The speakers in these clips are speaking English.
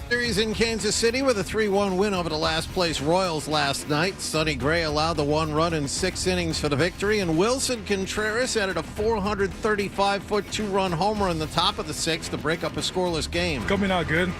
Series in Kansas City with a 3-1 win over the last-place Royals last night. Sonny Gray allowed the one run in 6 innings for the victory, and Wilson Contreras added a 435-foot two-run homer in the top of the 6th to break up a scoreless game. Coming out good.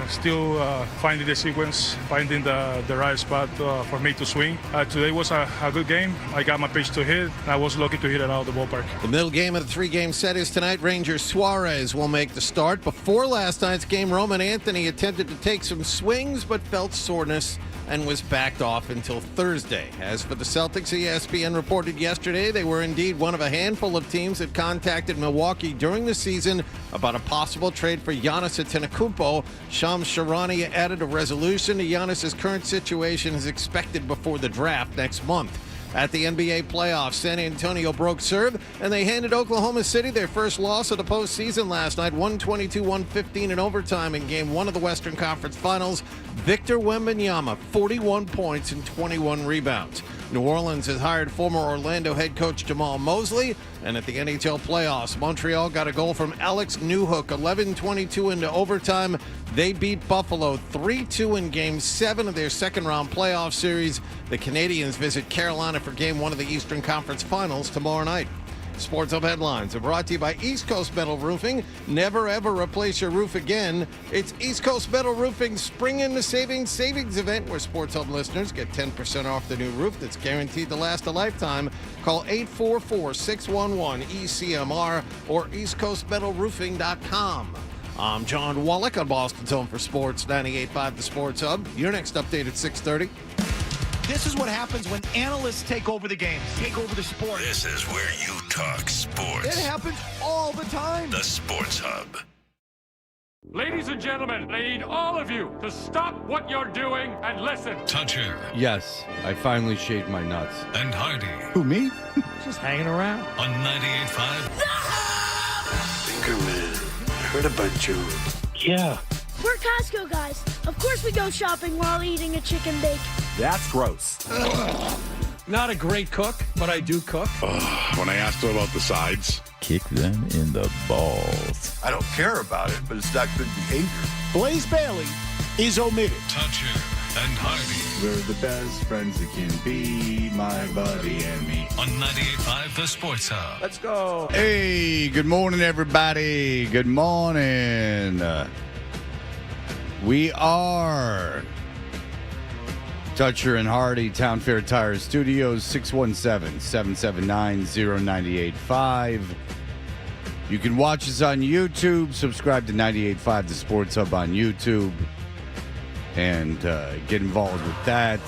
Still finding the sequence, finding the right spot for me to swing. Today was a good game. I got my pitch to hit. I was lucky to hit it out of the ballpark. The middle game of the 3-game set is tonight. Ranger Suarez will make the start. Before last night's game, Roman Anthony attempted to take some swings but felt soreness and was backed off until Thursday. As for the Celtics, ESPN reported yesterday they were indeed one of a handful of teams that contacted Milwaukee during the season about a possible trade for Giannis Antetokounmpo. Shams Charania added a resolution to Giannis' current situation is expected before the draft next month. At the NBA playoffs, San Antonio broke serve, and they handed Oklahoma City their first loss of the postseason last night, 122-115 in overtime in Game 1 of the Western Conference Finals. Victor Wembanyama, 41 points and 21 rebounds. New Orleans has hired former Orlando head coach Jamal Mosley, and at the NHL playoffs, Montreal got a goal from Alex Newhook, 11-22 into overtime. They beat Buffalo 3-2 in Game 7 of their second-round playoff series. The Canadiens visit Carolina for Game 1 of the Eastern Conference Finals tomorrow night. Sports Hub headlines are brought to you by East Coast Metal Roofing. Never, ever replace your roof again. It's East Coast Metal Roofing's Spring into Savings event where Sports Hub listeners get 10% off the new roof that's guaranteed to last a lifetime. Call 844-611-ECMR or eastcoastmetalroofing.com. I'm John Wallach on Boston's Home for Sports, 98.5 The Sports Hub. Your next update at 6:30. This is what happens when analysts take over the game, take over the sport. This is where you talk sports. It happens all the time. The Sports Hub. Ladies and gentlemen, I need all of you to stop what you're doing and listen. Toucher Yes, I finally shaved my nuts. and Hardy Who, me? Just hanging around. on 98.5. Fingerman, I heard about you. Yeah. We're Costco guys. Of course we go shopping while eating a chicken bake. That's gross. Not a great cook, but I do cook. When I asked her about the sides, Kick them in the balls. I don't care about it, but it's not good behavior. Blaze Bailey is omitted. Toucher and Hardy we're the best friends that can be, my buddy and me. on 98.5 The Sports Hub. Let's go. Hey, good morning, everybody. Good morning. We are Toucher and Hardy, Town Fair Tire Studios, 617-779-0985. You can watch us on YouTube. Subscribe to 98.5 The Sports Hub on YouTube and get involved with that.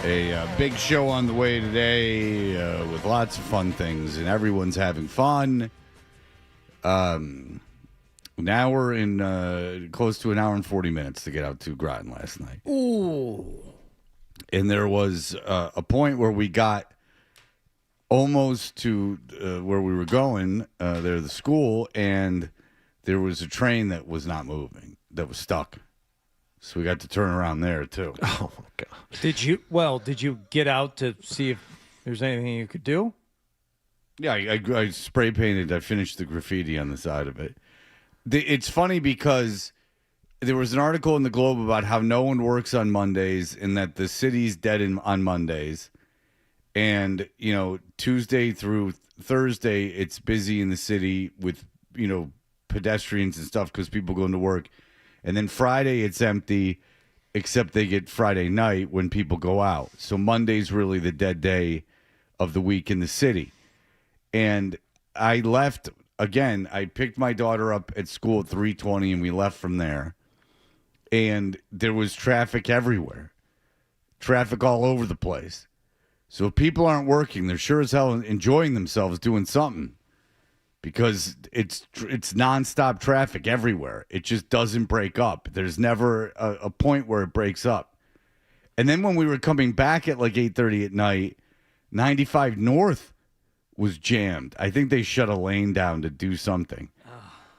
A big show on the way today with lots of fun things, and everyone's having fun. Now we're in close to an hour and 40 minutes to get out to Groton last night. Ooh. And there was a point where we got almost to where we were going, there, the school, and there was a train that was not moving, that was stuck. So we got to turn around there, too. Oh, my God. Did you get out to see if there's anything you could do? Yeah, I spray painted. I finished the graffiti on the side of it. It's funny because there was an article in the Globe about how no one works on Mondays and that the city's dead on Mondays. And, you know, Tuesday through Thursday, it's busy in the city with, you know, pedestrians and stuff because people going to work. And then Friday, it's empty, except they get Friday night when people go out. So Monday's really the dead day of the week in the city. And I left, again, I picked my daughter up at school at 3:20, and we left from there. And there was traffic everywhere. Traffic all over the place. So if people aren't working, they're sure as hell enjoying themselves doing something. Because it's nonstop traffic everywhere. It just doesn't break up. There's never a point where it breaks up. And then when we were coming back at like 8:30 at night, 95 North was jammed. I think they shut a lane down to do something.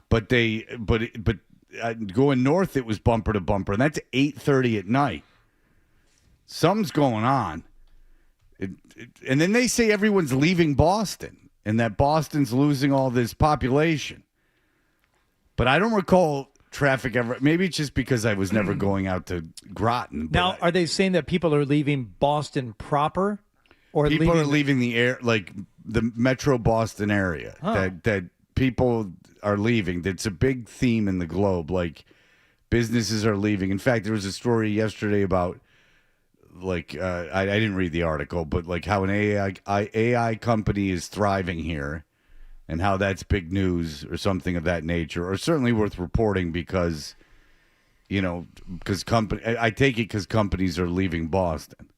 But going north, it was bumper to bumper, and that's 8:30 at night. Something's going on. And then they say everyone's leaving Boston and that Boston's losing all this population. But I don't recall traffic ever. Maybe it's just because I was never going out to Groton. but Now, are they saying that people are leaving Boston proper, or people are leaving the air, like the Metro Boston area? That people are leaving. That's a big theme in the globe. Like businesses are leaving. In fact, there was a story yesterday about like I didn't read the article, but like how an AI company is thriving here. And how that's big news or something of that nature, or certainly worth reporting because, I take it because companies are leaving Boston.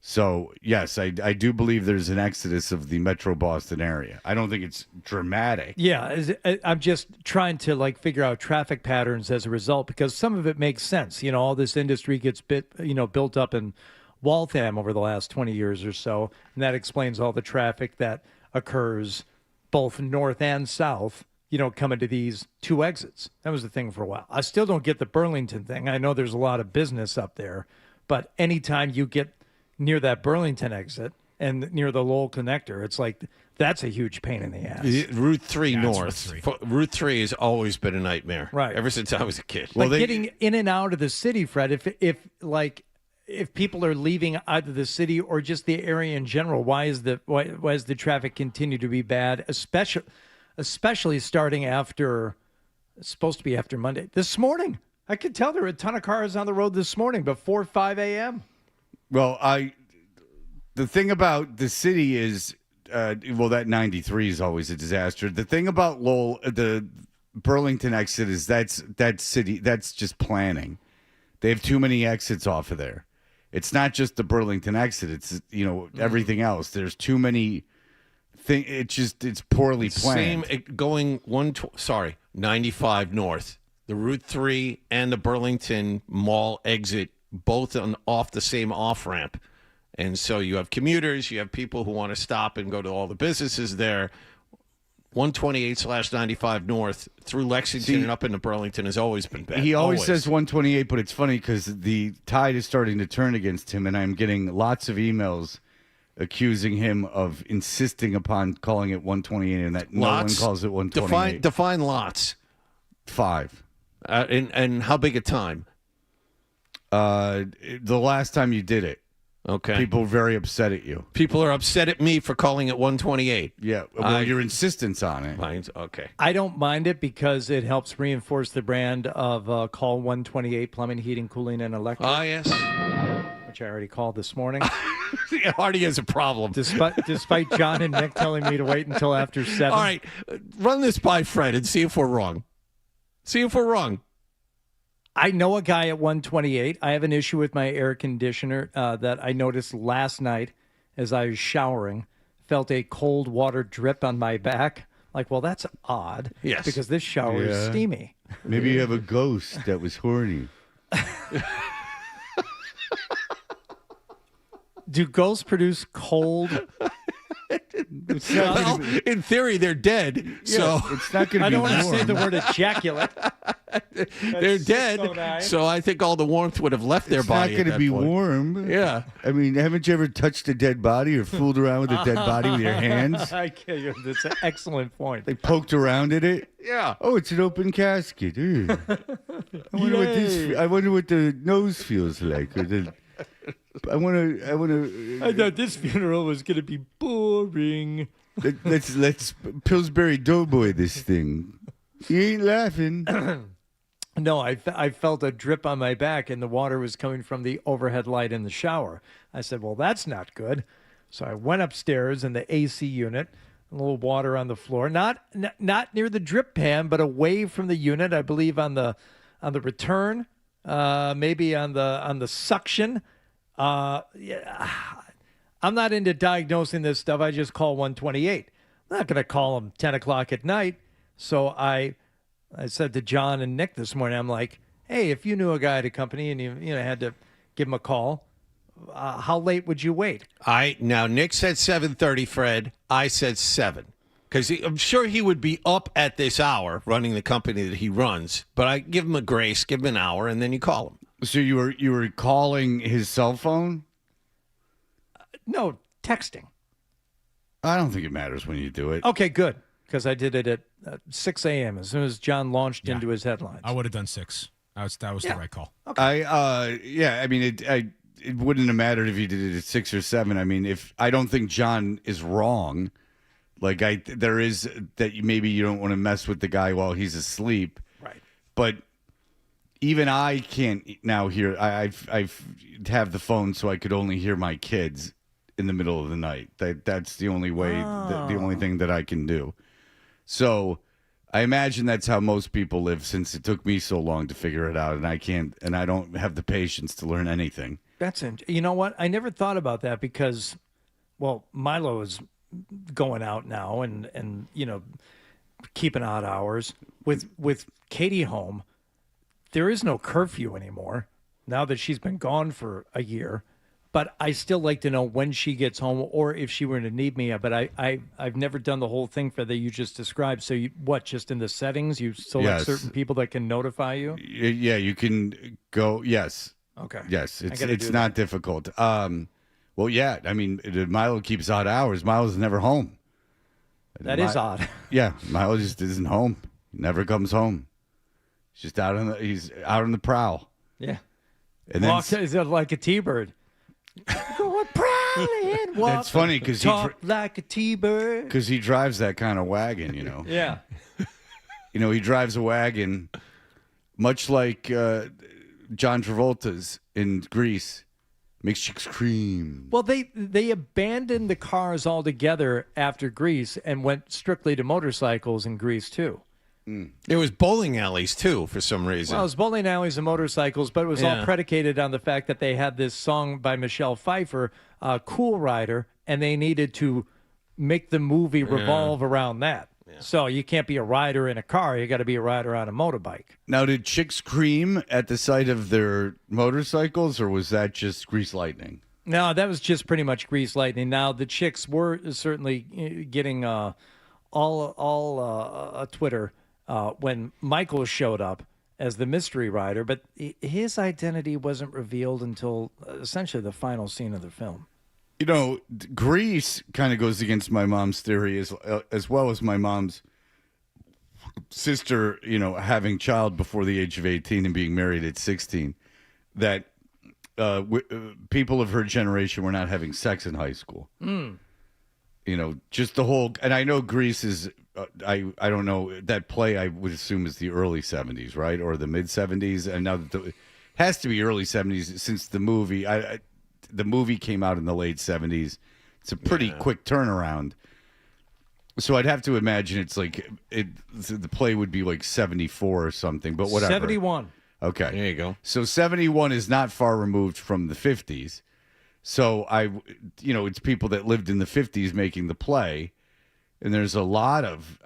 So, yes, I do believe there's an exodus of the Metro Boston area. I don't think it's dramatic. Yeah, I'm just trying to figure out traffic patterns as a result, because some of it makes sense. All this industry gets built up in Waltham over the last 20 years or so, and that explains all the traffic that occurs both north and south, coming to these two exits. That was the thing for a while. I still don't get the Burlington thing. I know there's a lot of business up there, but anytime you get near that Burlington exit and near the Lowell connector, it's like that's a huge pain in the ass. Route 3 north. Route 3 has always been a nightmare. Right. Ever since I was a kid. But getting in and out of the city, Fred, if people are leaving either the city or just the area in general, why is the traffic continue to be bad, especially starting after, it's supposed to be after Monday. This morning, I could tell there were a ton of cars on the road this morning before 5 a.m. Well, the thing about the city is, that 93 is always a disaster. The thing about Lowell, the Burlington exit is that's just planning. They have too many exits off of there. It's not just the Burlington exit. It's everything else. There's too many things. It's poorly planned. Same going 95 north. The Route 3 and the Burlington Mall exit both off the same off ramp, and so you have commuters. You have people who want to stop and go to all the businesses there. 128/95 north through Lexington and up into Burlington has always been bad. He always says 128, but it's funny because the tide is starting to turn against him, and I'm getting lots of emails accusing him of insisting upon calling it 128 and that no one calls it 128. Define lots. 5. And how big a time? The last time you did it. Okay. People are very upset at you. People are upset at me for calling it 128. Yeah. Well, your insistence on it. Okay. I don't mind it because it helps reinforce the brand of Call 128 Plumbing, Heating, Cooling, and Electric. Ah, yes. Which I already called this morning. Hardy has a problem. Despite John and Nick telling me to wait until after 7. All right. Run this by Fred and see if we're wrong. I know a guy at 128. I have an issue with my air conditioner that I noticed last night as I was showering. Felt a cold water drip on my back. Well, that's odd. Yes. Because this shower is steamy. Maybe you have a ghost that was horny. Do ghosts produce cold? Well, in theory, they're dead. So it's not going to be warm. I don't want to say the word ejaculate. They're dead. So I think all the warmth would have left their body. It's not going to be warm. Yeah. I mean, haven't you ever touched a dead body or fooled around with a dead body with your hands? That's an excellent point. They poked around at it. Yeah. Oh, it's an open casket. I wonder what the nose feels like. Or I thought this funeral was going to be boring. Let's Pillsbury Doughboy this thing. You ain't laughing. No, I felt a drip on my back, and the water was coming from the overhead light in the shower. I said, well, that's not good. So I went upstairs in the AC unit, a little water on the floor, not near the drip pan, but away from the unit. I believe on the return, maybe on the suction. Yeah, I'm not into diagnosing this stuff. I just call 128. I'm not going to call them 10 o'clock at night. So I said to John and Nick this morning, I'm like, hey, if you knew a guy at a company and you had to give him a call, how late would you wait? Now Nick said 7:30, Fred. I said 7. Because I'm sure he would be up at this hour running the company that he runs. But I give him a grace, give him an hour, and then you call him. So you were calling his cell phone? No, texting. I don't think it matters when you do it. Okay, good. because I did it at 6 a.m. as soon as John launched into his headlines. I would have done 6. That was the right call. Okay. I mean, it wouldn't have mattered if you did it at 6 or 7. I mean, if I don't think John is wrong. Like there is that maybe you don't want to mess with the guy while he's asleep. Right. But even I can't now hear. I have the phone so I could only hear my kids in the middle of the night. That's the only way. The only thing that I can do. So I imagine that's how most people live. Since it took me so long to figure it out, and I can't, and I don't have the patience to learn anything. You know what? I never thought about that because, well, Milo is going out now and keeping odd hours with Katie home. There is no curfew anymore now that she's been gone for a year. But I still like to know when she gets home or if she were to need me. But I've never done the whole thing that you just described. So just in the settings, you select certain people that can notify you? Yeah, you can go. Yes. Okay. Yes, it's not difficult. Well, yeah. I mean, Milo keeps odd hours. Milo's never home. That is odd. Yeah, Milo just isn't home. He never comes home. He's just he's out on the prowl. Yeah. And is it like a T-bird? Go prowling. That's funny because talk like a T-bird. Because he drives that kind of wagon, Yeah. He drives a wagon, much like John Travolta's in Grease. Makes chicks scream. Well, they abandoned the cars altogether after Grease and went strictly to motorcycles in Grease too. It was bowling alleys too, for some reason. Well, it was bowling alleys and motorcycles, but it was all predicated on the fact that they had this song by Michelle Pfeiffer, "Cool Rider," and they needed to make the movie revolve around that. Yeah. So you can't be a rider in a car; you got to be a rider on a motorbike. Now, did chicks scream at the sight of their motorcycles, or was that just Grease Lightning? No, that was just pretty much Grease Lightning. Now, the chicks were certainly getting all Twitter when Michael showed up as the mystery rider, but his identity wasn't revealed until essentially the final scene of the film. Grease kind of goes against my mom's theory as well as my mom's sister, having child before the age of 18 and being married at 16, that people of her generation were not having sex in high school. Just the whole, and I know Grease is, I don't know, that play I would assume is the early 70s, right? Or the mid 70s. And now that it has to be early 70s since the movie, the movie came out in the late 70s. It's a pretty quick turnaround. So I'd have to imagine it's like the play would be like 74 or something, but whatever. 71. Okay. There you go. So 71 is not far removed from the 50s. So it's people that lived in the 50s making the play. And there's a lot of,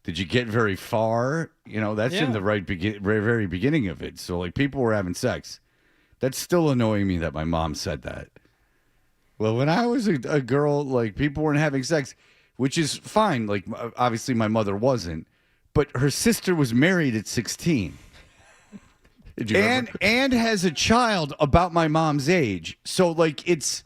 did you get very far? That's in the very beginning of it. So like people were having sex. That's still annoying me that my mom said that. Well, when I was a girl, like people weren't having sex, which is fine. Like obviously my mother wasn't, but her sister was married at 16. And has a child about my mom's age. So like it's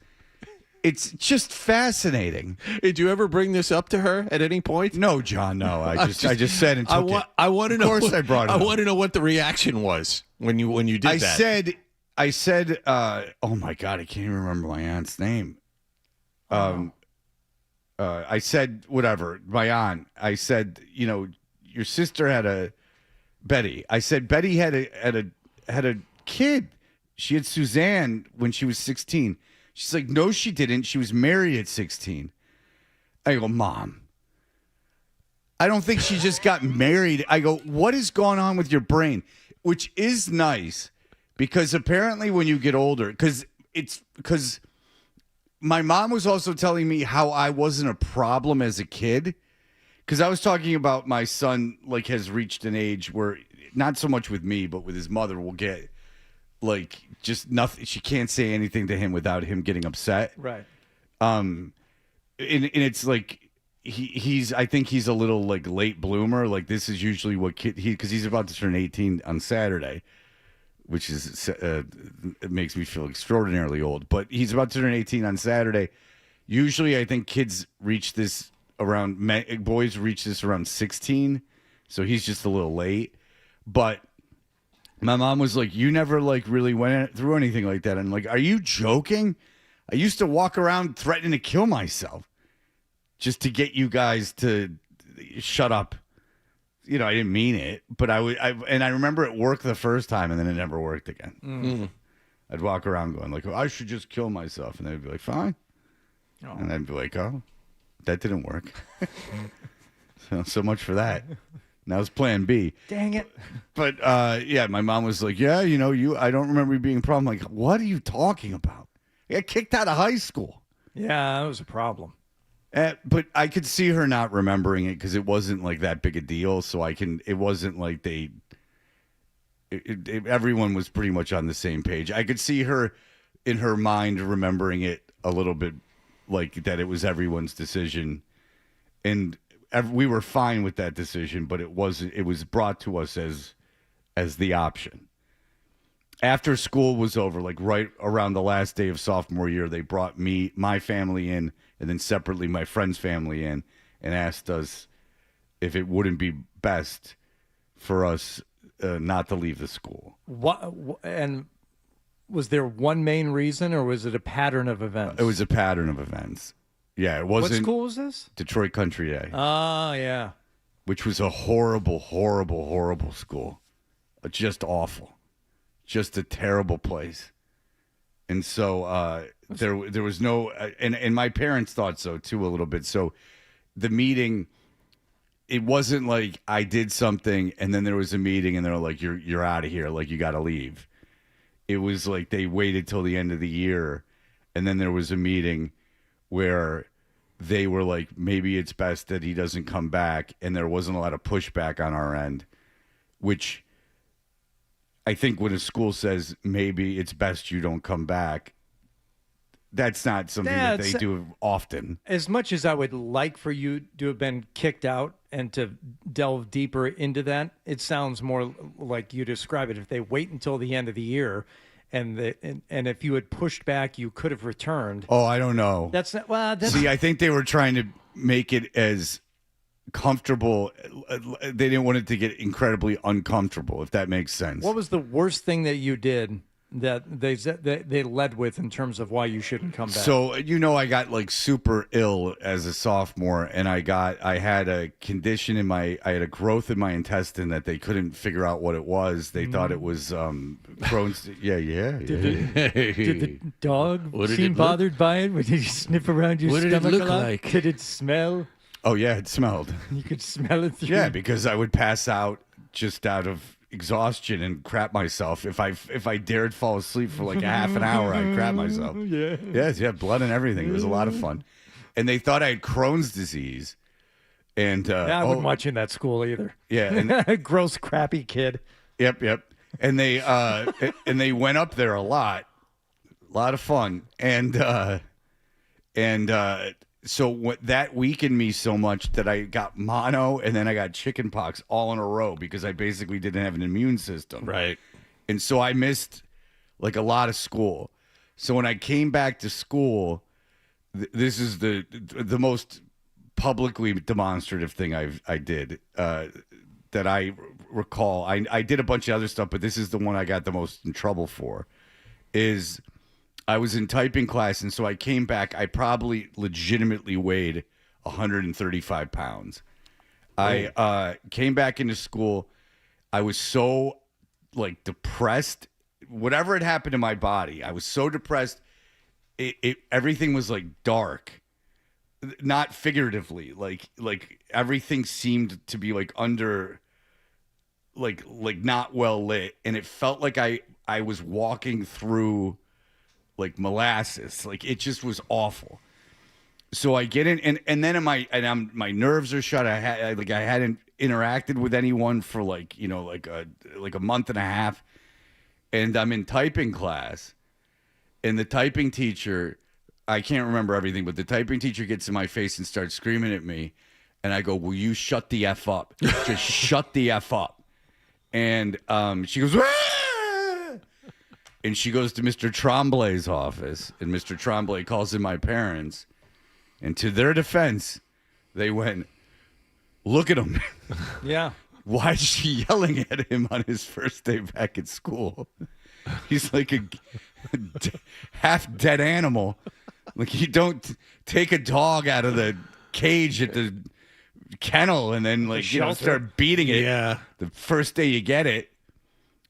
just fascinating. Did you ever bring this up to her at any point? No, John. No, I just said and took it. I want to know. Of course, I brought it. I want to know what the reaction was when you did that. I said, oh my God, I can't even remember my aunt's name. I said whatever, my aunt. I said, your sister had Betty. I said Betty had a kid. She had Suzanne when she was 16. She's like, no, she didn't. She was married at 16. I go, Mom, I don't think she just got married. I go, what is going on with your brain? Which is nice because apparently when you get older, because my mom was also telling me how I wasn't a problem as a kid. Because I was talking about my son, like, has reached an age where not so much with me, but with his mother will get like just nothing. She can't say anything to him without him getting upset. Right. And it's like I think he's a little like late bloomer. Like this is usually what because he's about to turn 18 on Saturday, which is it makes me feel extraordinarily old. But he's about to turn 18 on Saturday. Usually, I think kids reach this boys reach this around 16, so he's just a little late. But my mom was like, "You never like really went through anything like that." And I'm like, "Are you joking? I used to walk around threatening to kill myself just to get you guys to shut up." You know, I didn't mean it, but I remember it worked the first time, and then it never worked again. Mm. I'd walk around going like, "Oh, I should just kill myself," and they'd be like, "Fine," and I'd be like, "Oh, that didn't work." so much for that. Now it's Plan B. Dang it! But yeah, my mom was like, "Yeah, you know, I don't remember you being a problem." I'm like, what are you talking about? I got kicked out of high school. Yeah, that was a problem. But I could see her not remembering it because it wasn't like that big a deal. So it wasn't like everyone was pretty much on the same page. I could see her in her mind remembering it a little bit like that it was everyone's decision. And we were fine with that decision, but it was brought to us as the option. After school was over, like right around the last day of sophomore year, they brought my family in, and then separately my friend's family in, and asked us if it wouldn't be best for us not to leave the school. What and was there one main reason, or was it a pattern of events? It was a pattern of events. Yeah, it wasn't. What school was this? Detroit Country Day. Oh, yeah. Which was a horrible, horrible, horrible school. Just awful. Just a terrible place. And so there was no, and my parents thought so too a little bit. So the meeting, it wasn't like I did something and then there was a meeting and they're like, you're out of here, like you got to leave. It was like they waited till the end of the year, and then there was a meeting where they were like, maybe it's best that he doesn't come back, and there wasn't a lot of pushback on our end, which I think when a school says maybe it's best you don't come back, that's not something that they do often. As much as I would like for you to have been kicked out and to delve deeper into that, it sounds more like you describe it. If they wait until the end of the year, and if you had pushed back, you could have returned. Oh, I don't know. That's not, well. See, I think they were trying to make it as comfortable. They didn't want it to get incredibly uncomfortable, if that makes sense. What was the worst thing that you did that they led with in terms of why you shouldn't come back? So, I got like super ill as a sophomore, and I had a condition I had a growth in my intestine that they couldn't figure out what it was. They thought it was Crohn's. Yeah. Did the dog seem bothered by it? Did you sniff around your stomach? What did it look a lot? like? Did it smell? Oh yeah, it smelled. You could smell it through. Yeah, because I would pass out just out of exhaustion and crap myself. If I dared fall asleep for like a half an hour, I'd crap myself. Yeah. Yes, yeah, blood and everything. It was a lot of fun. And they thought I had Crohn's disease. And I wouldn't watch you in that school either. Yeah, and, gross, crappy kid. Yep. And they went up there a lot of fun. So that weakened me so much that I got mono and then I got chicken pox all in a row because I basically didn't have an immune system. Right. And so I missed like a lot of school. So when I came back to school, this is the most publicly demonstrative thing I did that I recall. I did a bunch of other stuff, but this is the one I got the most in trouble for, is I was in typing class, and so I came back. I probably legitimately weighed 135 pounds. I came back into school. I was so like depressed. Whatever had happened to my body, I was so depressed. Everything was like dark, not figuratively. Like everything seemed to be like under, like not well lit, and it felt like I was walking through like molasses. Like it just was awful. So I get in, and then my nerves are shut. I hadn't interacted with anyone for like a month and a half, and I'm in typing class, and the typing teacher, I can't remember everything, but the typing teacher gets in my face and starts screaming at me, and I go, "Will you shut the F up? Just shut the F up." And she goes, "Ah!" And she goes to Mr. Tremblay's office, and Mr. Tremblay calls in my parents. And to their defense, They went, look at him. Yeah. Why is she yelling at him on his first day back at school? He's like a half dead animal. Like, you don't take a dog out of the cage at the kennel and then, like, start beating it. Yeah. The first day you get it.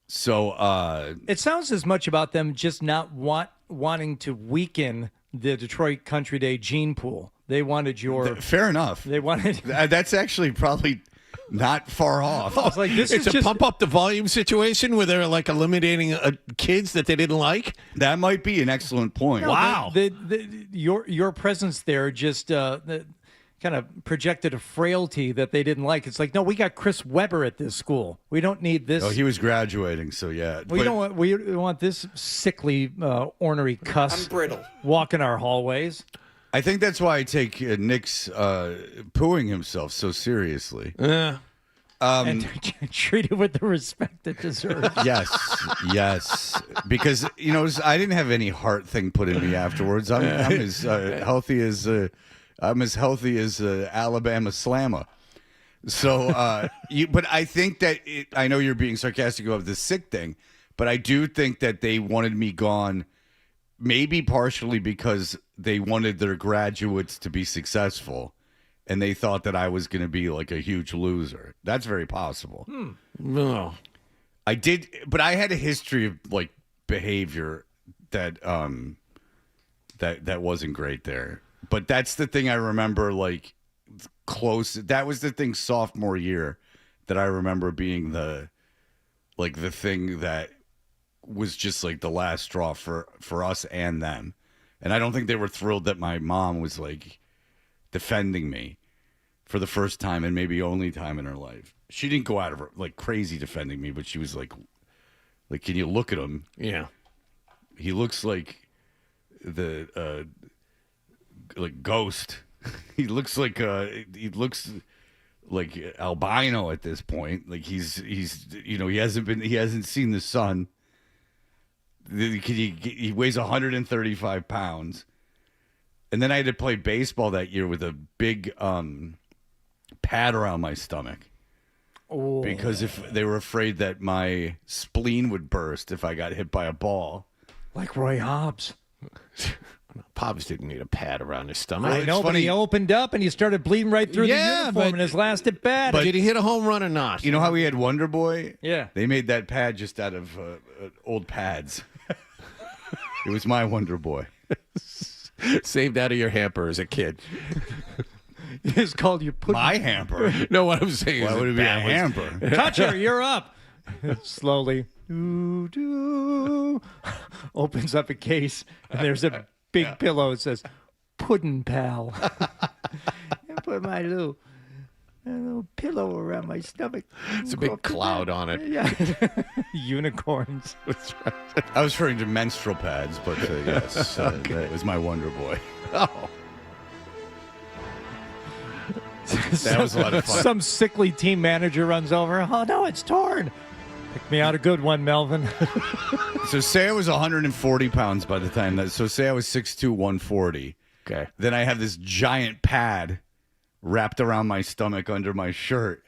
So it sounds as much about them just not wanting to weaken the Detroit Country Day gene pool. They wanted your fair enough. They wanted that's actually probably not far off. I was like, this It's is a just pump up the volume situation where they're like eliminating kids that they didn't like. That might be an excellent point. Wow. Your presence there just kind of projected a frailty that they didn't like. It's like, no, we got Chris Webber at this school. We don't need this. Oh, he was graduating, so yeah. We don't want this sickly, ornery cuss. I'm brittle. Walking our hallways. I think that's why I take Nick's pooing himself so seriously. And treat it with the respect it deserves. Yes. Because, I didn't have any heart thing put in me afterwards. I'm as healthy as Alabama Slammer. So, but I think that I know you're being sarcastic about the sick thing, but I do think that they wanted me gone, maybe partially because they wanted their graduates to be successful, and they thought that I was going to be like a huge loser. That's very possible. No, I did, but I had a history of like behavior that that wasn't great there. But that's the thing I remember, like, close. That was the thing sophomore year that I remember being the thing that was just like the last straw for us and them. And I don't think they were thrilled that my mom was like defending me for the first time and maybe only time in her life. She didn't go out of her like crazy defending me, but she was like, can you look at him? Yeah. He looks like the like Ghost. He looks like albino at this point. Like he's he hasn't seen the sun. He weighs 135 pounds. And then I had to play baseball that year with a big pad around my stomach. Oh. Because if they were afraid that my spleen would burst if I got hit by a ball. Like Roy Hobbs. Hobbs didn't need a pad around his stomach. I know, but he opened up and he started bleeding right through the uniform in his last at bat. But did he hit a home run or not? You know how we had Wonder Boy? Yeah. They made that pad just out of old pads. It was my Wonder Boy. Saved out of your hamper as a kid. It's called you put my hamper. No, what I'm saying Why is would it be a hamper? Toucher, you're up. Slowly. Opens up a case and there's a big pillow. It says, Puddin' Pal. And put my little pillow around my stomach. It's a big cloud on it. Yeah. Unicorns. That's right. I was referring to menstrual pads, but yes, that was my Wonder Boy. Oh. That was a lot of fun. Some sickly team manager runs over. Oh, no, it's torn. Pick me out a good one, Melvin. So say I was 140 pounds by the time that. So say I was 6'2", 140. Okay. Then I have this giant pad wrapped around my stomach under my shirt.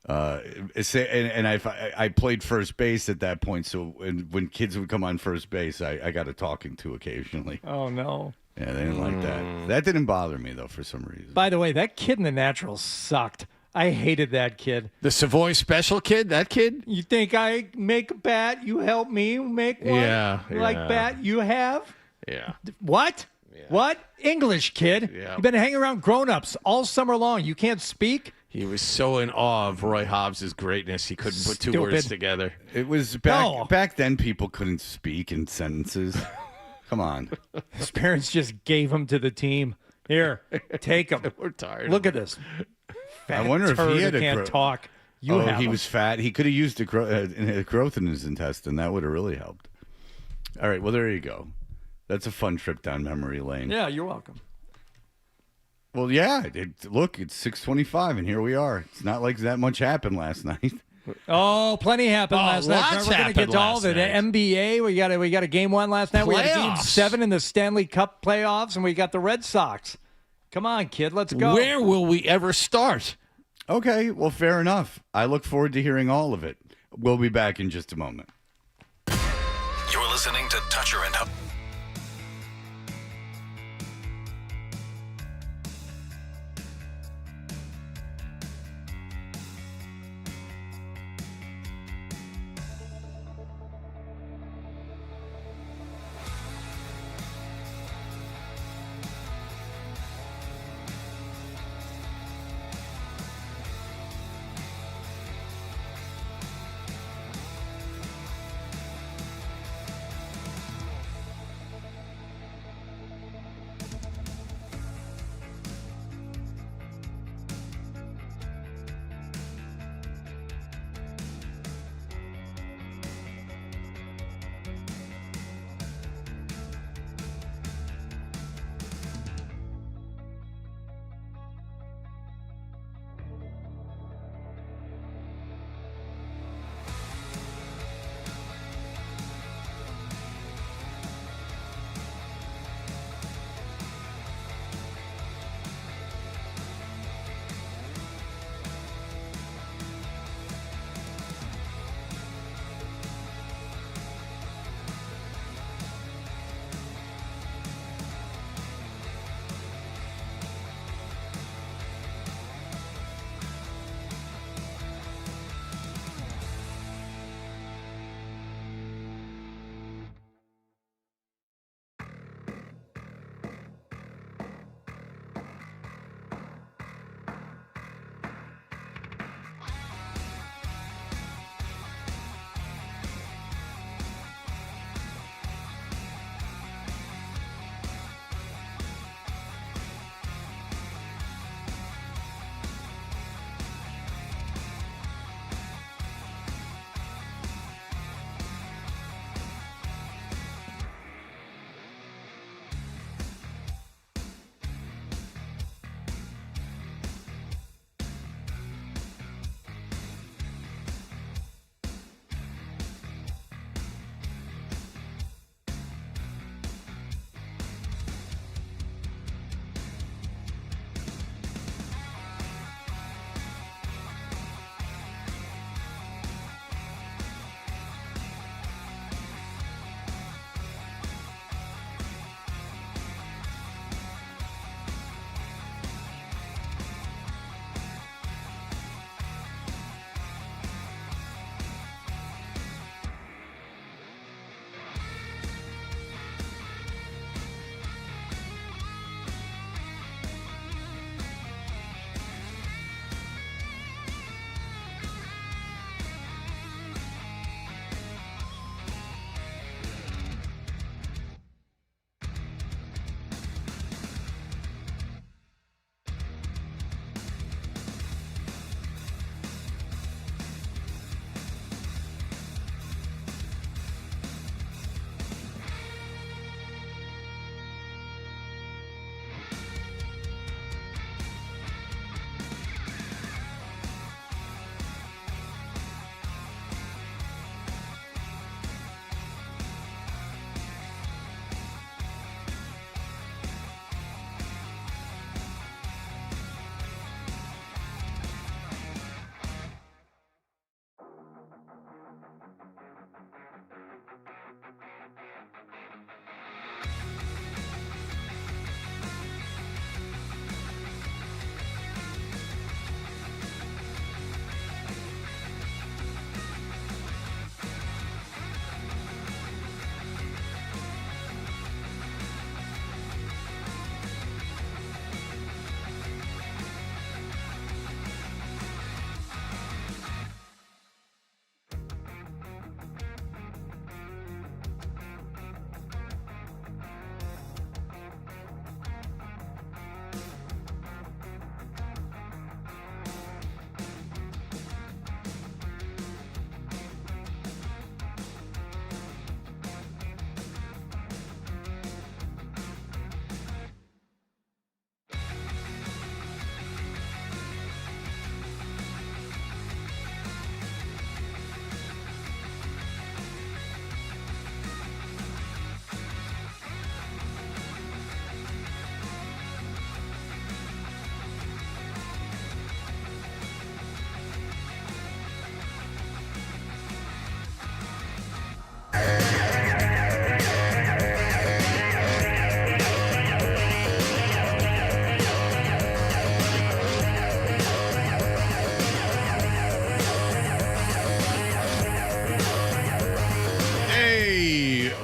And I played first base at that point. So when kids would come on first base, I got a talking to occasionally. Oh, no. Yeah, they didn't like that. That didn't bother me, though, for some reason. By the way, that kid in the natural sucked. I hated that kid. The Savoy Special kid? That kid? You think I make a bat, you help me make one? Yeah. Like bat you have? Yeah. What? Yeah. What? English kid? Yeah. You've been hanging around grown-ups all summer long. You can't speak? He was so in awe of Roy Hobbs' greatness, he couldn't put two words together. It was back then people couldn't speak in sentences. Come on. His parents just gave him to the team. Here, take him. We're tired. Look at this. I wonder if he had can't talk. He was fat. He could have used a growth in his intestine. That would have really helped. All right. Well, there you go. That's a fun trip down memory lane. Yeah, you're welcome. Well, yeah. Look, it's 6:25, and here we are. It's not like that much happened last night. Oh, plenty happened last night. We're going to get to all of it. NBA, we got a game one last night. We got a game 7 in the Stanley Cup playoffs, and we got the Red Sox. Come on, kid, let's go. Where will we ever start? Okay, well, fair enough. I look forward to hearing all of it. We'll be back in just a moment. You're listening to Toucher and Hub.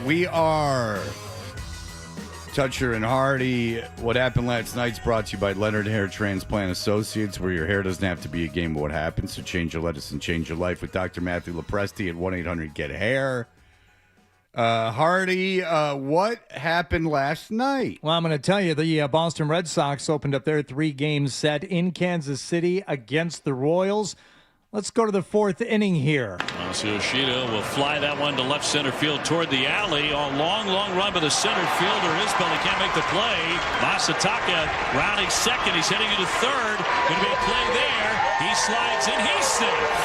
We are Toucher and Hardy. What happened last night's brought to you by Leonard Hair Transplant Associates, where your hair doesn't have to be a game of what happened. So change your lettuce and change your life with Dr. Matthew Lopresti at 1-800-GET-HAIR. Hardy, what happened last night? Well, I'm going to tell you, the Boston Red Sox opened up their 3-game set in Kansas City against the Royals. Let's go to the 4th inning here. Yoshida will fly that one to left center field toward the alley. A long run by the center fielder. Isbell, he can't make the play. Masataka rounding second. He's heading into third. Going to be a play there. He slides in. He's safe.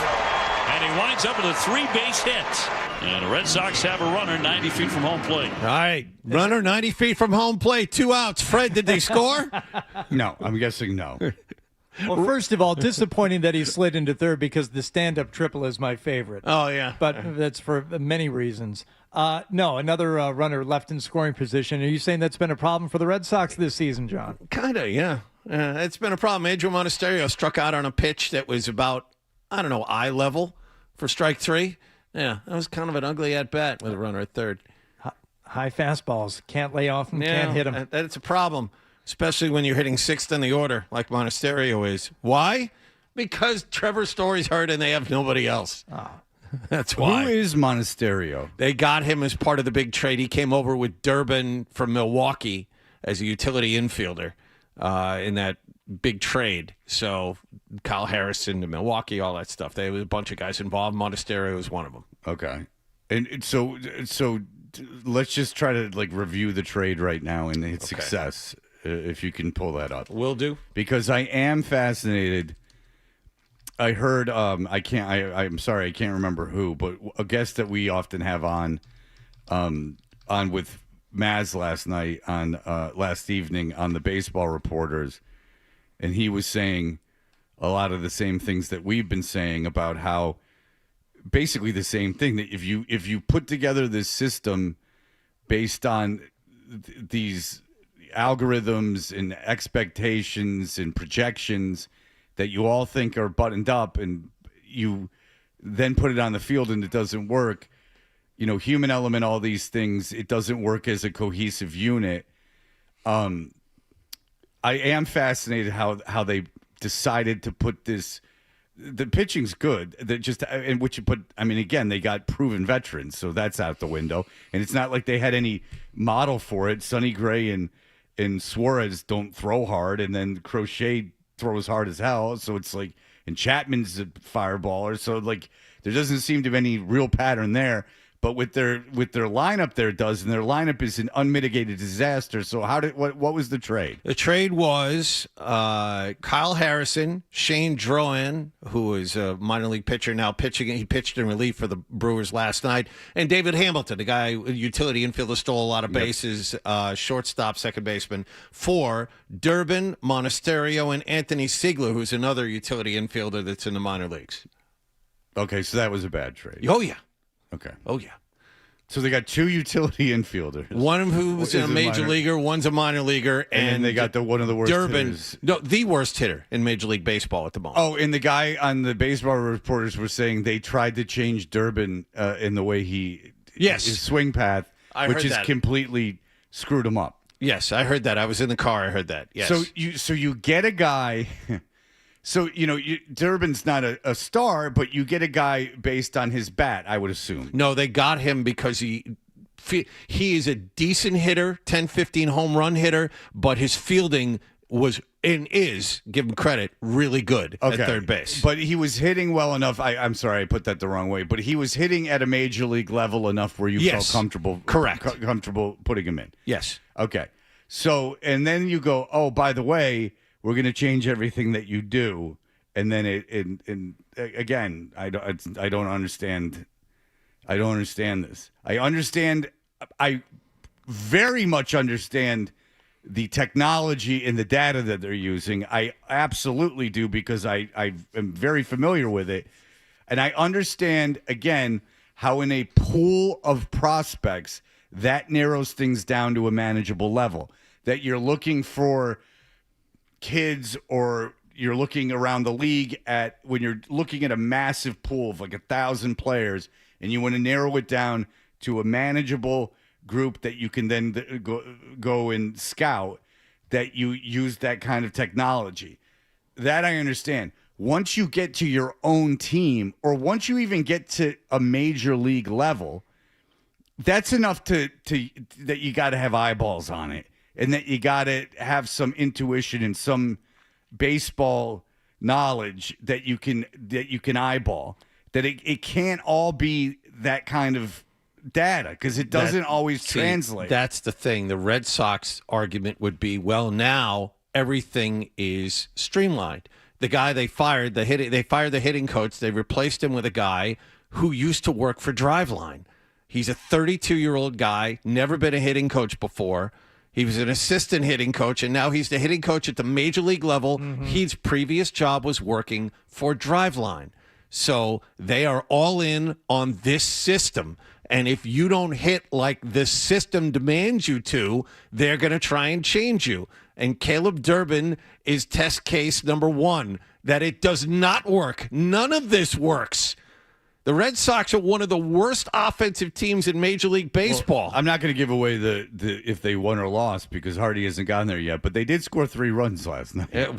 And he winds up with a 3-base hit. And the Red Sox have a runner 90 feet from home plate. All right. Runner 90 feet from home plate. 2 outs. Fred, did they score? No, I'm guessing no. Well, first of all, disappointing that he slid into third because the stand-up triple is my favorite. Oh, yeah. But that's for many reasons. No, another runner left in scoring position. Are you saying that's been a problem for the Red Sox this season, John? Kind of, yeah. It's been a problem. Adrian Monasterio struck out on a pitch that was about, eye level for strike 3. Yeah, that was kind of an ugly at-bat with a runner at third. High fastballs. Can't lay off them, can't hit them. That's a problem. Especially when you're hitting 6th in the order like Monasterio is. Why? Because Trevor Story's hurt and they have nobody else. That's why. Who is Monasterio? They got him as part of the big trade. He came over with Durbin from Milwaukee as a utility infielder in that big trade. So Kyle Harrison to Milwaukee, all that stuff. There was a bunch of guys involved. Monasterio was one of them. Okay. And so let's just try to review the trade right now and its success. If you can pull that up. Will do. Because I am fascinated. I heard, I'm sorry, I can't remember who, but a guest that we often have on with Maz last evening on the Baseball Reporters, and he was saying a lot of the same things that we've been saying about how basically the same thing, that if you put together this system based on these algorithms and expectations and projections that you all think are buttoned up, and you then put it on the field and it doesn't work, human element, all these things, it doesn't work as a cohesive unit. I am fascinated how they decided to put this. The pitching's good. Again, they got proven veterans, so that's out the window. And it's not like they had any model for it. Sonny Gray and Suarez don't throw hard, and then Crochet throws hard as hell. So it's and Chapman's a fireballer. So there doesn't seem to be any real pattern there. But with their lineup there does, and their lineup is an unmitigated disaster. So what was the trade? The trade was Kyle Harrison, Shane Drohan, who is a minor league pitcher now pitching. He pitched in relief for the Brewers last night, and David Hamilton, the guy, utility infielder, stole a lot of bases, shortstop, second baseman, for Durbin, Monasterio, and Anthony Siegler, who's another utility infielder that's in the minor leagues. Okay, so that was a bad trade. Oh, yeah. Okay. Oh, yeah. So they got 2 utility infielders. One who's a major leaguer, one's a minor leaguer, and they got one of the worst Durbin, hitters. No, the worst hitter in Major League Baseball at the moment. Oh, and the guy on the Baseball Reporters were saying they tried to change Durbin in the way his swing path, which has completely screwed him up. Yes, I heard that. I was in the car. I heard that. Yes. So you get a guy. So, Durbin's not a star, but you get a guy based on his bat, I would assume. No, they got him because he is a decent hitter, 10, 15 home run hitter, but his fielding was and is, give him credit, really good at third base. But he was hitting well enough. I'm sorry, I put that the wrong way. But he was hitting at a major league level enough where you felt comfortable. Correct. Comfortable putting him in. Yes. Okay. So, and then you go, oh, by the way, we're going to change everything that you do, and then again, I don't understand. I don't understand this. I very much understand the technology and the data that they're using. I absolutely do, because I am very familiar with it, and I understand again how in a pool of prospects that narrows things down to a manageable level. That you're looking for kids, or you're looking around the league at, when you're looking at a massive pool of 1,000 players, and you want to narrow it down to a manageable group that you can then go and scout, that you use that kind of technology. That I understand. Once you get to your own team, or once you even get to a major league level, that's enough to that you got to have eyeballs on it, and that you got to have some intuition and some baseball knowledge that you can eyeball. That it can't all be that kind of data, because it doesn't always translate. That's the thing. The Red Sox argument would be, well, now everything is streamlined. The guy they fired the hitting coach. They replaced him with a guy who used to work for Driveline. He's a 32-year-old guy, never been a hitting coach before. He was an assistant hitting coach, and now he's the hitting coach at the major league level. His previous job was working for Driveline. So they are all in on this system. And if you don't hit like the system demands you to, they're going to try and change you. And Caleb Durbin is test case number one, that it does not work. None of this works. The Red Sox are one of the worst offensive teams in Major League Baseball. Well, I'm not going to give away the if they won or lost, because Hardy hasn't gotten there yet, but they did score 3 runs last night.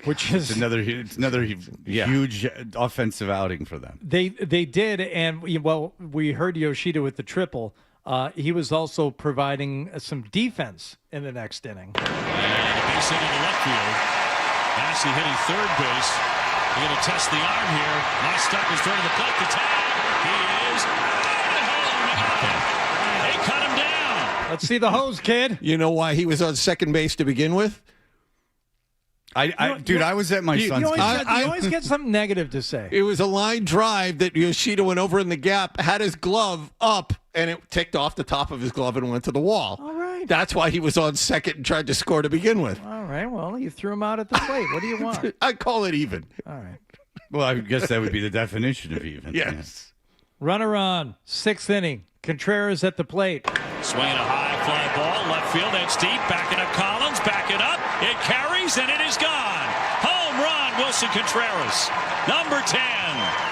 Which is another huge offensive outing for them. They did, and we heard Yoshida with the triple. He was also providing some defense in the next inning. And a base hit into left field. Massey hitting third base. They're going to test the arm here. Mosstuck is throwing the plate to tag. He is. They cut him down. Let's see the hose, kid. You know why he was on second base to begin with? I was at my son's game. You always get something negative to say. It was a line drive that Yoshida went over in the gap, had his glove up, and it ticked off the top of his glove and went to the wall. All right. That's why he was on second and tried to score to begin with. All right. Well, you threw him out at the plate. What do you want? I call it even. All right. Well, I guess that would be the definition of even. Yes. Runner on, 6th inning. Contreras at the plate. Swinging a high fly ball, left field, that's deep, backing up Collins, backing up, it carries, and it is gone. Home run, Wilson Contreras. Number 10.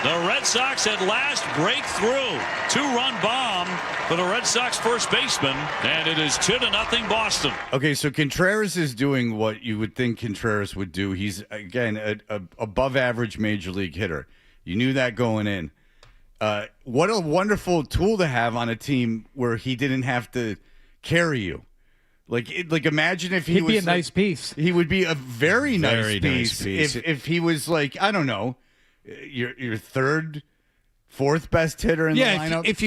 The Red Sox at last break through. 2-run bomb for the Red Sox first baseman, and it is 2-0 Boston. Okay, so Contreras is doing what you would think Contreras would do. He's, again, a above-average major league hitter. You knew that going in. What a wonderful tool to have on a team where he didn't have to carry you. Like imagine if he'd be a nice piece. He would be a very nice piece. If he was like, I don't know, your third, fourth best hitter in the lineup. If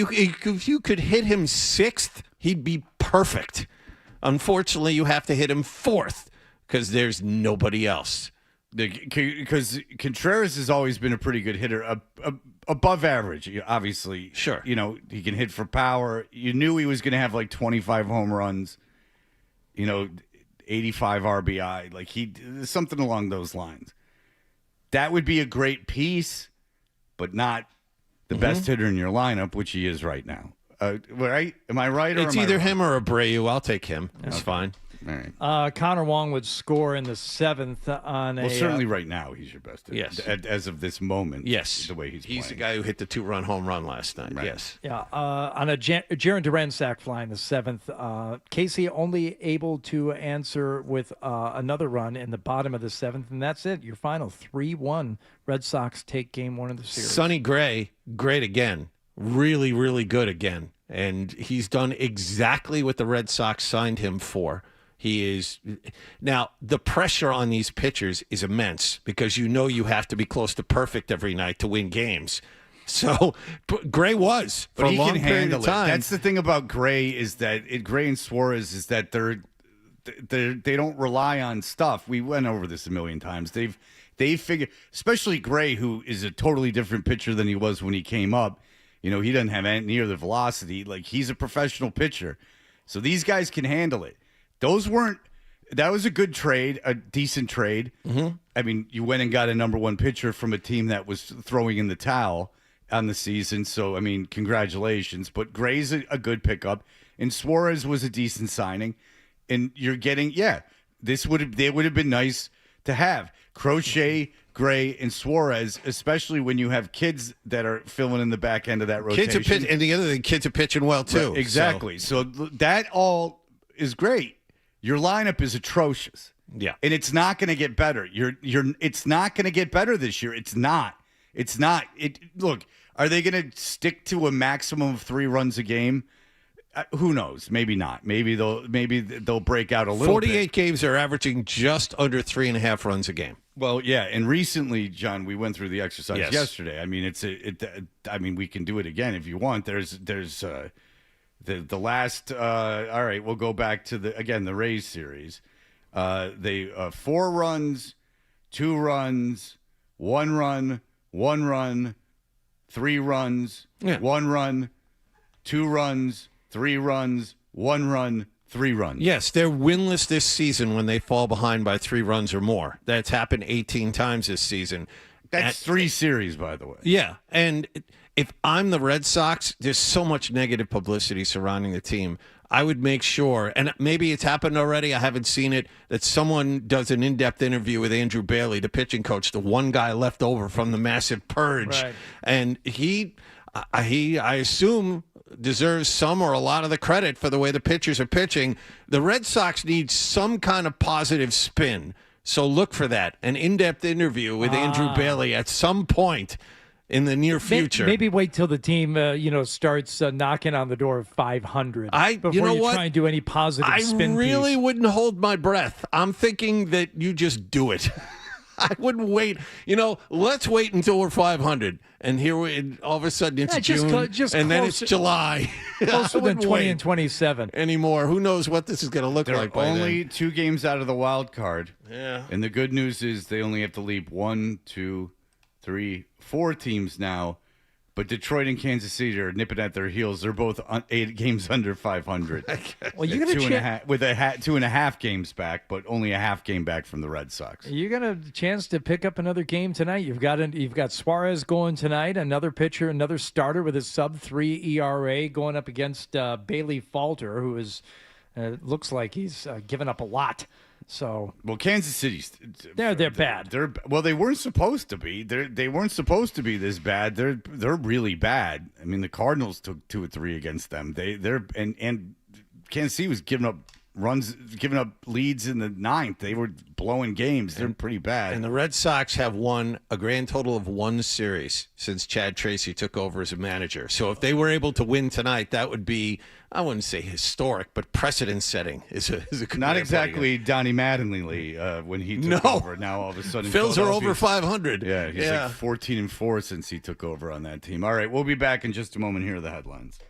you could hit him 6th, he'd be perfect. Unfortunately, you have to hit him 4th because there's nobody else. Because Contreras has always been a pretty good hitter, above average, obviously. Sure. You know, he can hit for power. You knew he was going to have like 25 home runs, 85 RBI, like something along those lines. That would be a great piece, but not the best hitter in your lineup, which he is right now. Right? Am I right? It's either him or Abreu. I'll take him. That's fine. All right. Connor Wong would score in the 7th on Well, certainly right now he's your best hitter. Yes. As of this moment. Yes. The way he's the playing. guy who hit the 2-run home run last night. Right. Yes. Yeah. On a Jaron Duran sac fly in the 7th. Casey only able to answer with another run in the bottom of the 7th, and that's it. Your final 3-1. Red Sox take game 1 of the series. Sonny Gray, great again. Really, really good again. And he's done exactly what the Red Sox signed him for. He is now the pressure on these pitchers is immense because you have to be close to perfect every night to win games. So Gray was for a long period of time. That's the thing about Gray is that Gray and Suarez is that they don't rely on stuff. We went over this a million times. They figure, especially Gray, who is a totally different pitcher than he was when he came up. He doesn't have near the velocity. Like, he's a professional pitcher, so these guys can handle it. That was a good trade, a decent trade. Mm-hmm. I mean, you went and got a number 1 pitcher from a team that was throwing in the towel on the season. So, I mean, congratulations. But Gray's a good pickup, and Suarez was a decent signing. And you're getting, they would have been nice to have. Crochet, Gray, and Suarez, especially when you have kids that are filling in the back end of that rotation. Kids are pitching, and the other thing, kids are pitching well too. Right, exactly. So that all is great. Your lineup is atrocious. Yeah, and it's not going to get better. It's not going to get better this year. It's not. Look, are they going to stick to a maximum of 3 runs a game? Who knows? Maybe not. Maybe they'll break out a little. 48 games are averaging just under 3.5 runs a game. Well, yeah, and recently, John, we went through the exercise yesterday. I mean, I mean, we can do it again if you want. There's the last. All right, we'll go back to the Rays series. They 4 runs, 2 runs, 1 run, 1 run, 3 runs, 1 run, 2 runs, 3 runs, 1 run, 3 runs. Yes, they're winless this season when they fall behind by 3 runs or more. That's happened 18 times this season. That's 3 series, by the way. Yeah, and if I'm the Red Sox, there's so much negative publicity surrounding the team. I would make sure, and maybe it's happened already, I haven't seen it, that someone does an in-depth interview with Andrew Bailey, the pitching coach, the one guy left over from the massive purge. Right. And he, I assume, deserves some or a lot of the credit for the way the pitchers are pitching. The Red Sox need some kind of positive spin. So look for that, an in-depth interview with Andrew Bailey at some point in the near future. Maybe wait till the team, starts knocking on the door of 500 before you try and do any positive spin. I really wouldn't hold my breath. I'm thinking that you just do it. I wouldn't wait. Let's wait until we're 500, and here all of a sudden it's June, and then it's July. Closer than 20 and 27 anymore. Who knows what this is going to look like by only then. 2 games out of the wild card. Yeah. And the good news is they only have to leap 1, 2, 3, 4 teams now. But Detroit and Kansas City are nipping at their heels. They're both 8 games under 500. Well, you got 2.5 games back, but only a half game back from the Red Sox. You got a chance to pick up another game tonight. You've got Suarez going tonight, another pitcher, another starter with a sub-3 ERA going up against Bailey Falter, who is looks like he's given up a lot. So Kansas City's they're bad. They weren't supposed to be. They weren't supposed to be this bad. They're really bad. I mean, the Cardinals took 2 or 3 against them. And Kansas City was giving up leads in the 9th. They were blowing games. They're pretty bad. And the Red Sox have won a grand total of 1 series since Chad Tracy took over as a manager. So if they were able to win tonight, that would be, I wouldn't say historic, but precedent-setting is a good not exactly Donnie Mattingly when he took over. Now all of a sudden, Phils are over 500. Yeah, he's like 14-4 since he took over on that team. All right, we'll be back in just a moment. Here are the headlines.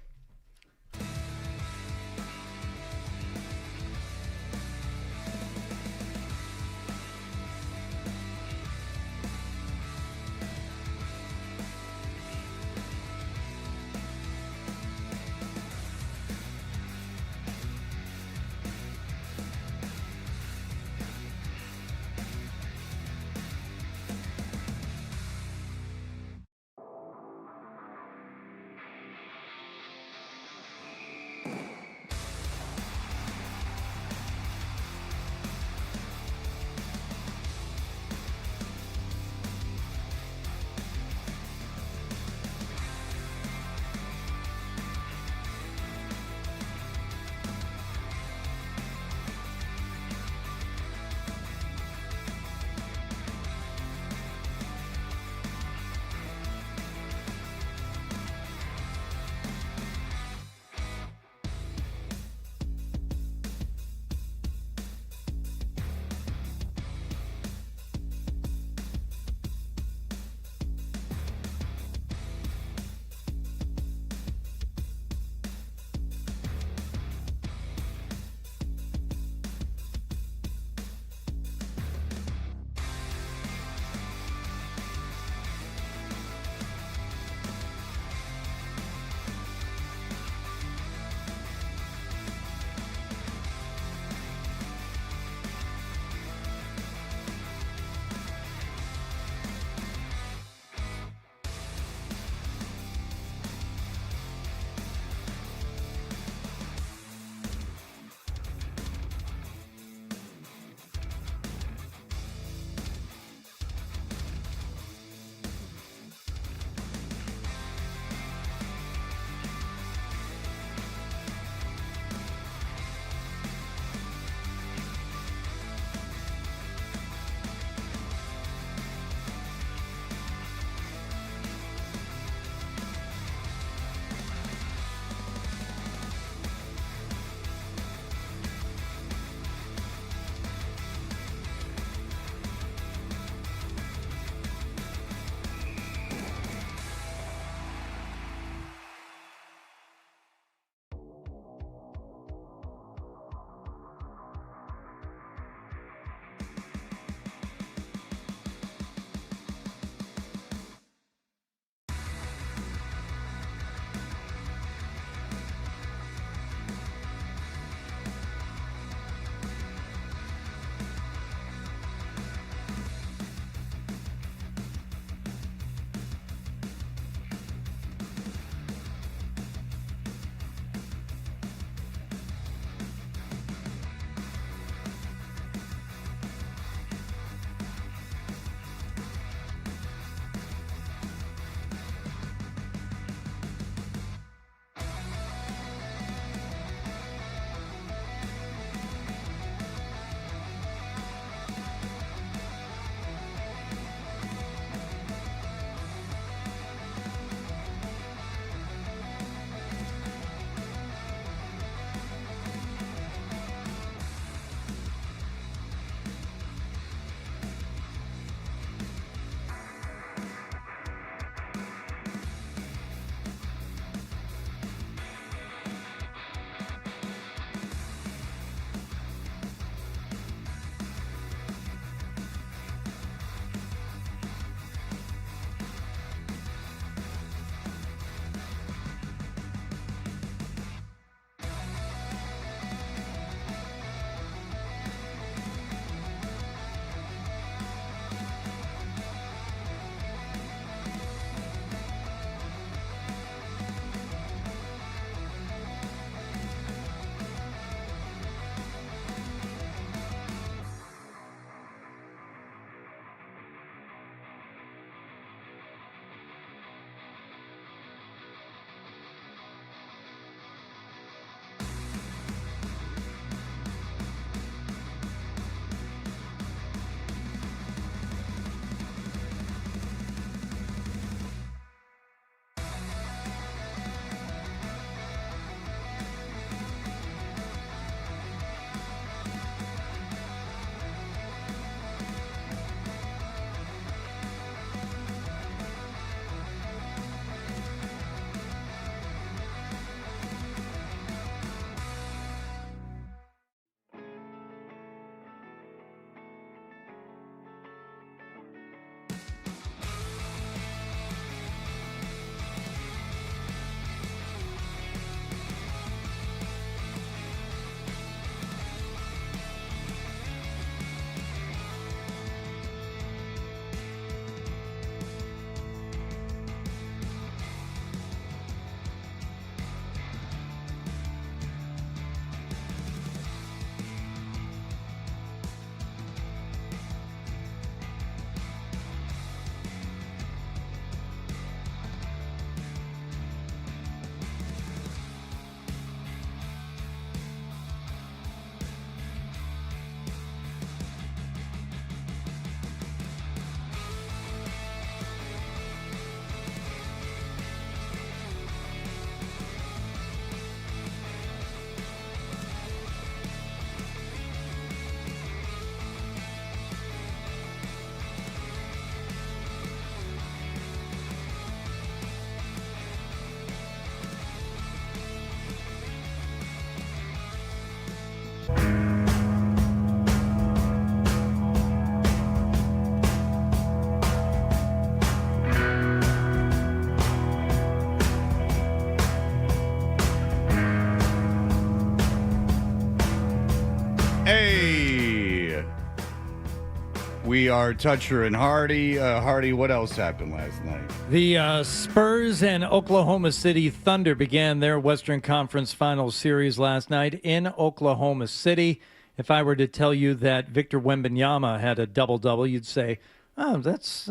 We are Toucher and Hardy. Hardy, what else happened last night? The Spurs and Oklahoma City Thunder began their Western Conference Finals series last night in Oklahoma City. If I were to tell you that Victor Wembanyama had a double-double, you'd say, oh, that's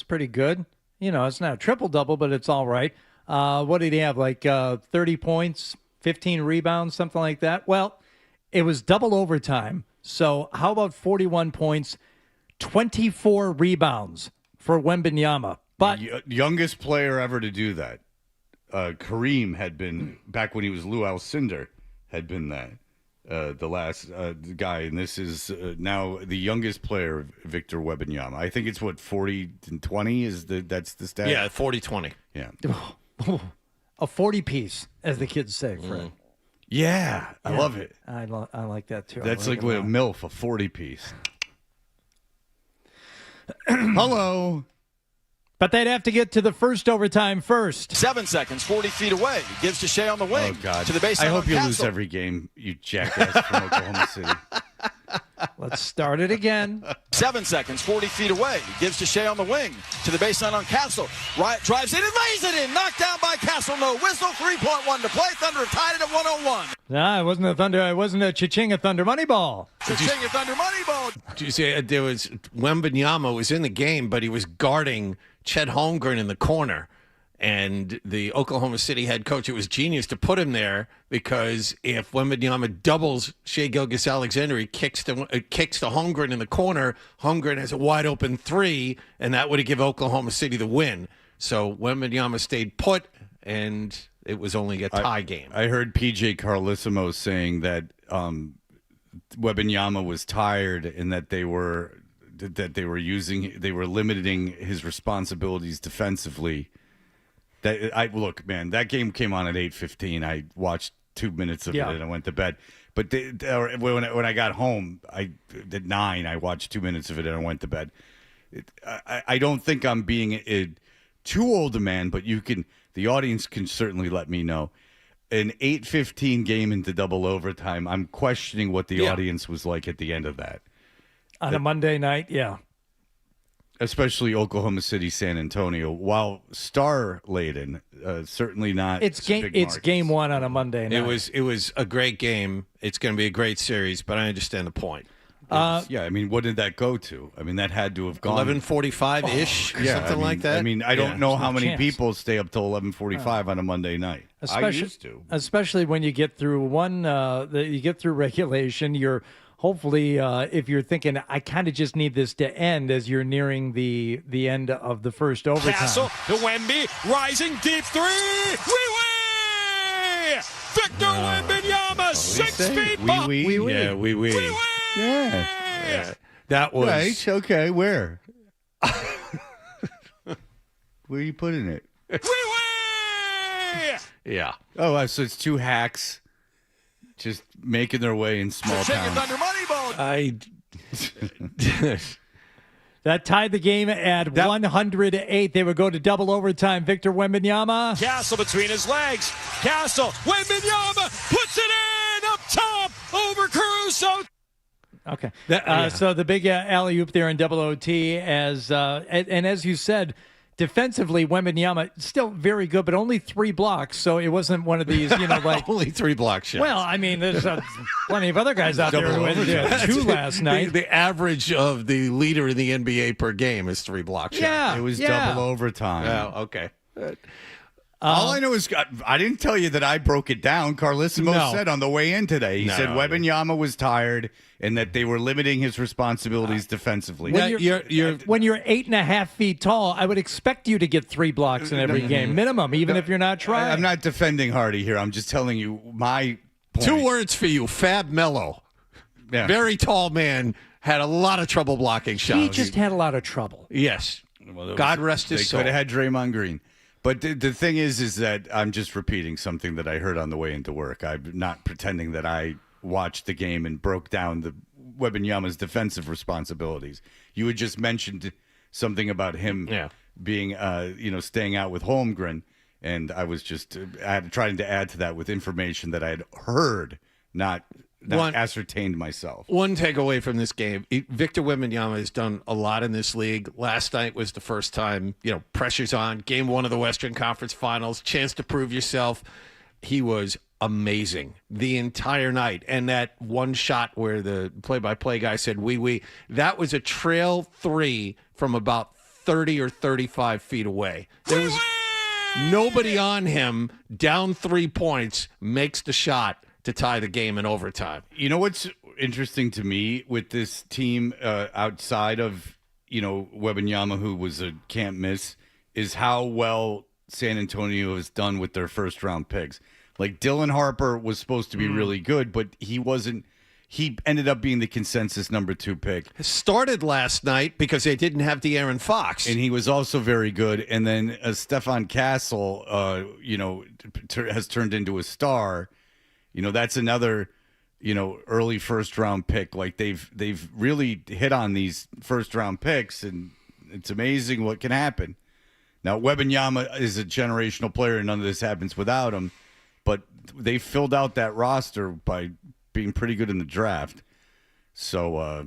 pretty good. You know, it's not a triple-double, but it's all right. What did he have, like 30 points, 15 rebounds, something like that? Well, it was double overtime. So how about 41 points, 24 rebounds for Wembanyama? But youngest player ever to do that. Kareem had been, back when he was Lou Alcindor, had been that. The last guy, and this is now the youngest player, Victor Wembanyama. I think it's 40-20 that's the stat. Yeah, 40-20. Yeah, a 40-piece, as the kids say, Fred. Yeah, I love it. I like that too. That's like with a MILF, a 40-piece. Hello. But they'd have to get to the first overtime first. 7 seconds, 40 feet away. Gives to Shea on the wing. Oh, God. To the baseline. I hope you Castle. lose every game, you jackass from Oklahoma City. Let's start it again. 7 seconds, 40 feet away. Gives to Shea on the wing. To the baseline on Castle. Right, drives in and lays it in. Knocked down by Castle. No whistle. 3.1 to play. Thunder tied it at 101. Nah, it wasn't a Thunder. It wasn't a Chichinga Thunder money ball. Chichinga Thunder money ball. Did you say there was Wembanyama was in the game, but he was guarding Chet Holmgren in the corner. And the Oklahoma City head coach, it was genius to put him there because if Wembanyama doubles Shea Gilgeous-Alexander, he kicks to Holmgren in the corner. Holmgren has a wide open three, and that would have given Oklahoma City the win. So Wembanyama stayed put, and it was only a tie game. I heard PJ Carlissimo saying that Wembanyama was tired and that they were limiting his responsibilities defensively. Look, man, that game came on at 8:15. I watched 2 minutes of it and I went to bed. But when I got home, at 9, I watched 2 minutes of it and I went to bed. I don't think I'm being too old a man, but the audience can certainly let me know. An 8:15 game into double overtime, I'm questioning what the audience was like at the end of that. On a Monday night, yeah. Especially Oklahoma City, San Antonio, while star-laden, certainly not. It's game one on a Monday night. It was a great game. It's going to be a great series, but I understand the point. I mean, what did that go to? I mean, that had to have gone 11:45-ish, something like that. I mean, I don't know how many people stay up till 11:45 on a Monday night. I used to, especially when you get through regulation. You're hopefully, if you're thinking, I kind of just need this to end as you're nearing the end of the first overtime. Castle to Wemby, rising deep three. Victor Wembanyama, 6 feet behind. Yeah, Yeah. That was right. Okay, where? Where are you putting it? Yeah. Oh, so it's two hacks just making their way in small towns. That tied the game at 108. They would go to double overtime. Victor Wembanyama. Castle between his legs. Castle. Wembanyama puts it in up top over Caruso. Okay. So the big alley-oop there in double OT and as you said, defensively, Wembanyama still very good, but only 3 blocks. So it wasn't one of these, like only 3 block shots. Well, I mean, there's plenty of other guys out there who had 2 last night. The average of the leader in the NBA per game is 3 block shots. Yeah, it was double overtime. Oh, okay. All I know is I didn't tell you that I broke it down. Carlissimo said on the way in today, he said Wembanyama was tired and that they were limiting his responsibilities defensively. When you're 8.5 feet tall, I would expect you to get 3 blocks in every game, minimum, even if you're not trying. I'm not defending Hardy here. I'm just telling you my point. 2 words for you, Fab Mello. Yeah. Very tall man, had a lot of trouble blocking shots. He just had a lot of trouble. Yes. Well, God rest his soul. They could have had Draymond Green. But the thing is that I'm just repeating something that I heard on the way into work. I'm not pretending that I watched the game and broke down the Wembanyama's defensive responsibilities. You had just mentioned something about him being, staying out with Holmgren, and I was just trying to add to that with information that I had heard, not not ascertained myself. One takeaway from this game, Victor Wembanyama has done a lot in this league. Last night was the first time, pressure's on. Game 1 of the Western Conference Finals, chance to prove yourself. He was amazing the entire night. And that one shot where the play-by-play guy said, wee, that was a trail 3 from about 30 or 35 feet away. There was nobody on him, down 3 points, makes the shot to tie the game in overtime. You know what's interesting to me with this team outside of, Wembanyama, who was a can't miss, is how well San Antonio has done with their first-round picks. Like, Dylan Harper was supposed to be really good, but he wasn't. He ended up being the consensus number 2 pick. Started last night because they didn't have De'Aaron Fox. And he was also very good. And then Stephon Castle, has turned into a star. That's another, early first-round pick. Like, they've really hit on these first-round picks, and it's amazing what can happen. Now, Wembanyama is a generational player, and none of this happens without him. But they filled out that roster by being pretty good in the draft. So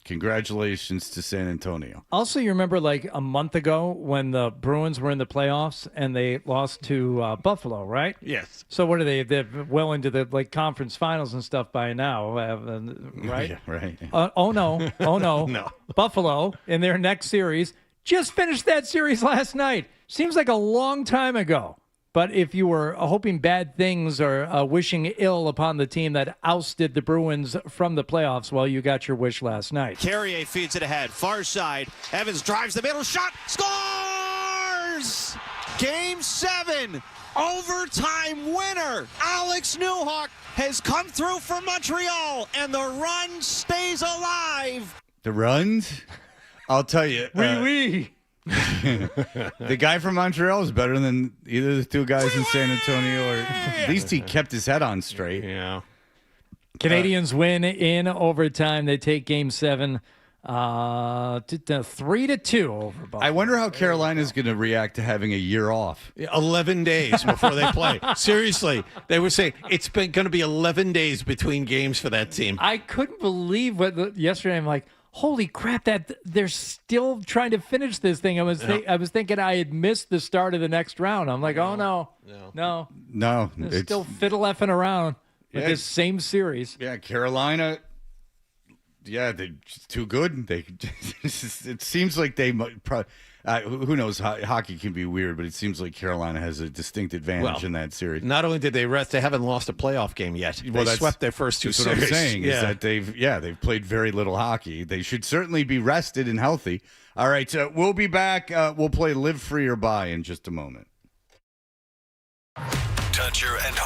congratulations to San Antonio. Also, you remember like a month ago when the Bruins were in the playoffs and they lost to Buffalo, right? Yes. So what are they? They're well into the conference finals and stuff by now, right? Yeah, right. Oh no. No. Buffalo in their next series just finished that series last night. Seems like a long time ago. But if you were hoping bad things or wishing ill upon the team that ousted the Bruins from the playoffs, well, you got your wish last night. Carrier feeds it ahead. Far side. Evans drives the middle. Shot. Scores! Game 7. Overtime winner. Alex Newhook has come through for Montreal, and the run stays alive. The runs? I'll tell you. Oui. The guy from Montreal is better than either of the 2 guys in San Antonio. Or at least he kept his head on straight. Yeah. Canadians win in overtime. They take Game 7 3-2 over Buffalo. I wonder how Carolina's going to react to having a year off. 11 days before they play. Seriously, they were saying it's going to be 11 days between games for that team. I couldn't believe yesterday. I'm like, holy crap! That they're still trying to finish this thing. I was thinking I had missed the start of the next round. I'm like, oh no. They're still fiddle effing around with this same series. Yeah, Carolina. Yeah, they're just too good. It seems like they might. Who knows? Hockey can be weird, but it seems like Carolina has a distinct advantage in that series. Not only did they rest, they haven't lost a playoff game yet. They swept their first 2 series. What I'm saying is that they've played very little hockey. They should certainly be rested and healthy. All right, we'll be back. We'll play Live Free or Buy in just a moment. Toucher and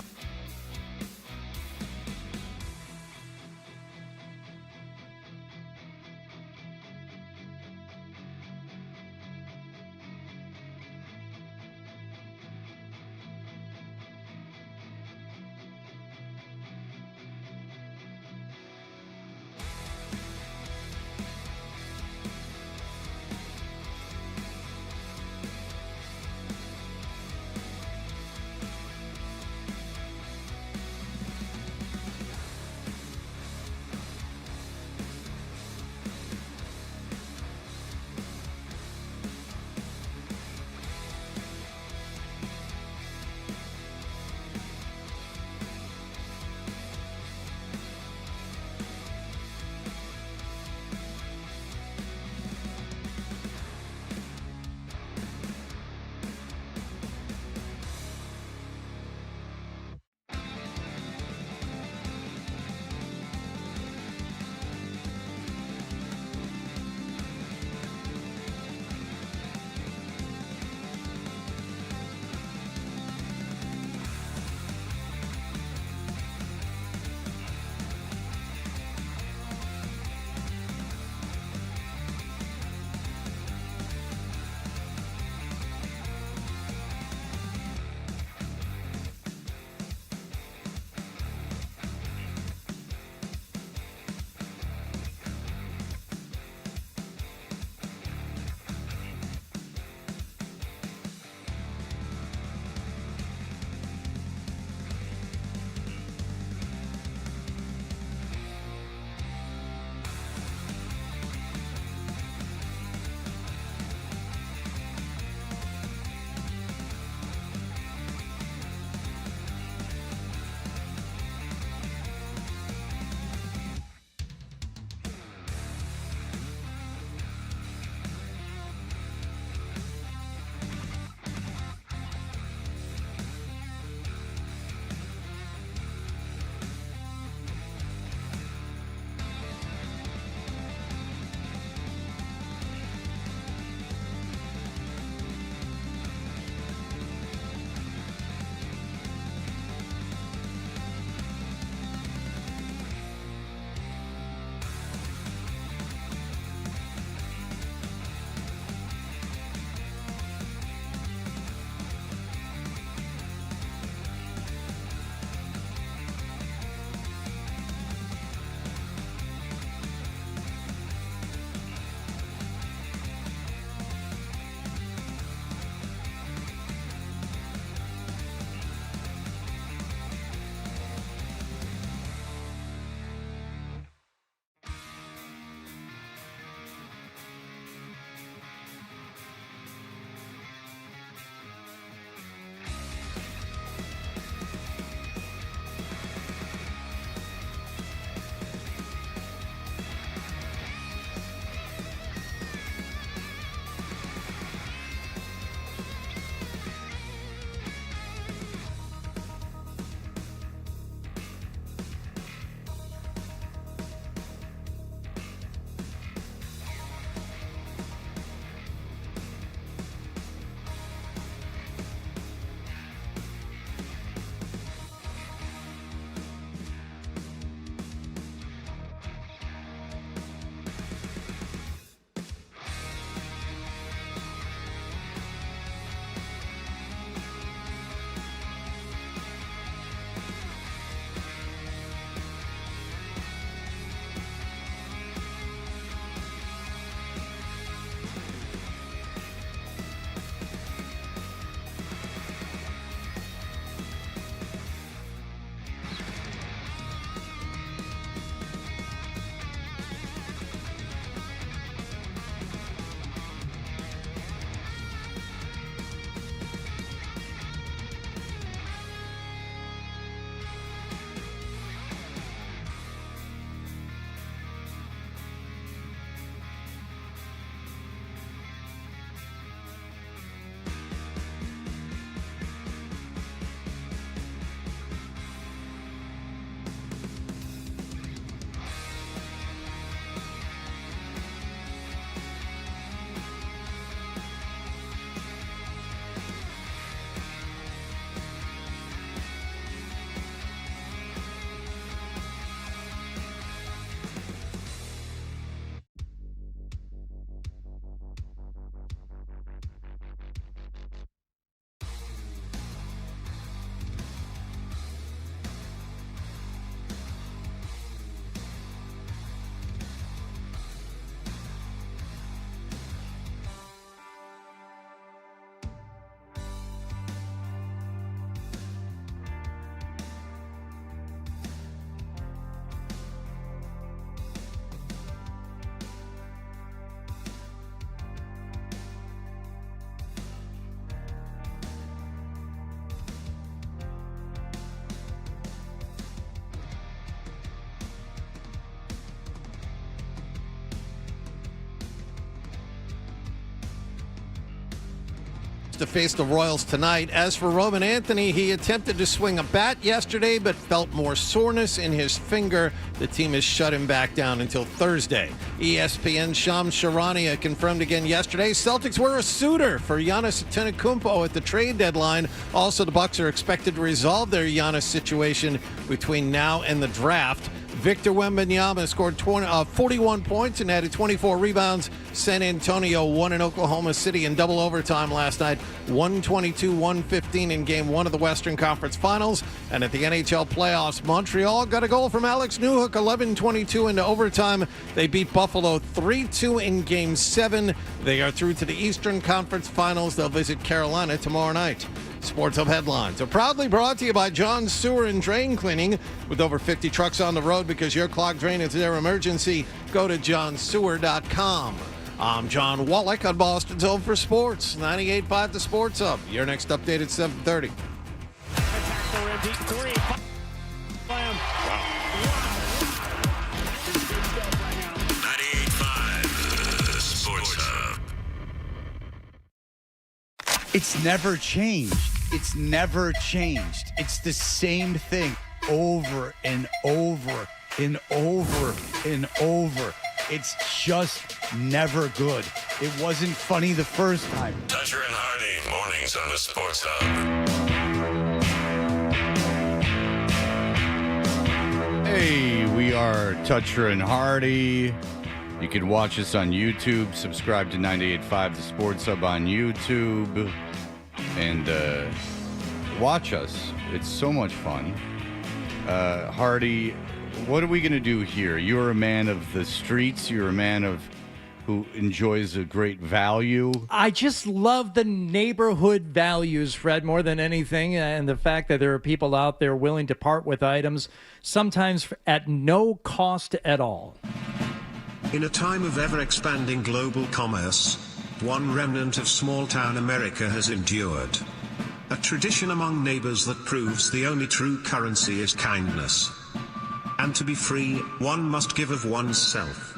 to face the Royals tonight. As for Roman Anthony, he attempted to swing a bat yesterday but felt more soreness in his finger. The team has shut him back down until Thursday. ESPN's Shams Charania confirmed again yesterday Celtics were a suitor for Giannis Antetokounmpo at the trade deadline. Also, the Bucks are expected to resolve their Giannis situation between now and the draft. Victor Wembanyama scored 41 points and added 24 rebounds. San Antonio won in Oklahoma City in double overtime last night, 122-115 in Game 1 of the Western Conference Finals. And at the NHL playoffs, Montreal got a goal from Alex Newhook, 11-22 into overtime. They beat Buffalo 3-2 in Game 7. They are through to the Eastern Conference Finals. They'll visit Carolina tomorrow night. Sports Hub headlines are proudly brought to you by John Sewer and Drain Cleaning. With over 50 trucks on the road because your clogged drain is their emergency, go to johnsewer.com. I'm John Wallach on Boston's Home for Sports, 98.5 The Sports Hub. Your next update at 7:30. It's never changed. It's never changed. It's the same thing over and over and over and over. It's just never good. It wasn't funny the first time. Toucher and Hardy, mornings on the Sports Hub. Hey, we are Toucher and Hardy. You can watch us on YouTube. Subscribe to 98.5 The Sports Hub on YouTube. And watch us. It's so much fun. Hardy, what are we going to do here? You're a man of the streets. You're a man of who enjoys a great value. I just love the neighborhood values, Fred, more than anything, and the fact that there are people out there willing to part with items, sometimes at no cost at all. In a time of ever-expanding global commerce, one remnant of small-town America has endured. A tradition among neighbors that proves the only true currency is kindness. And to be free, one must give of oneself.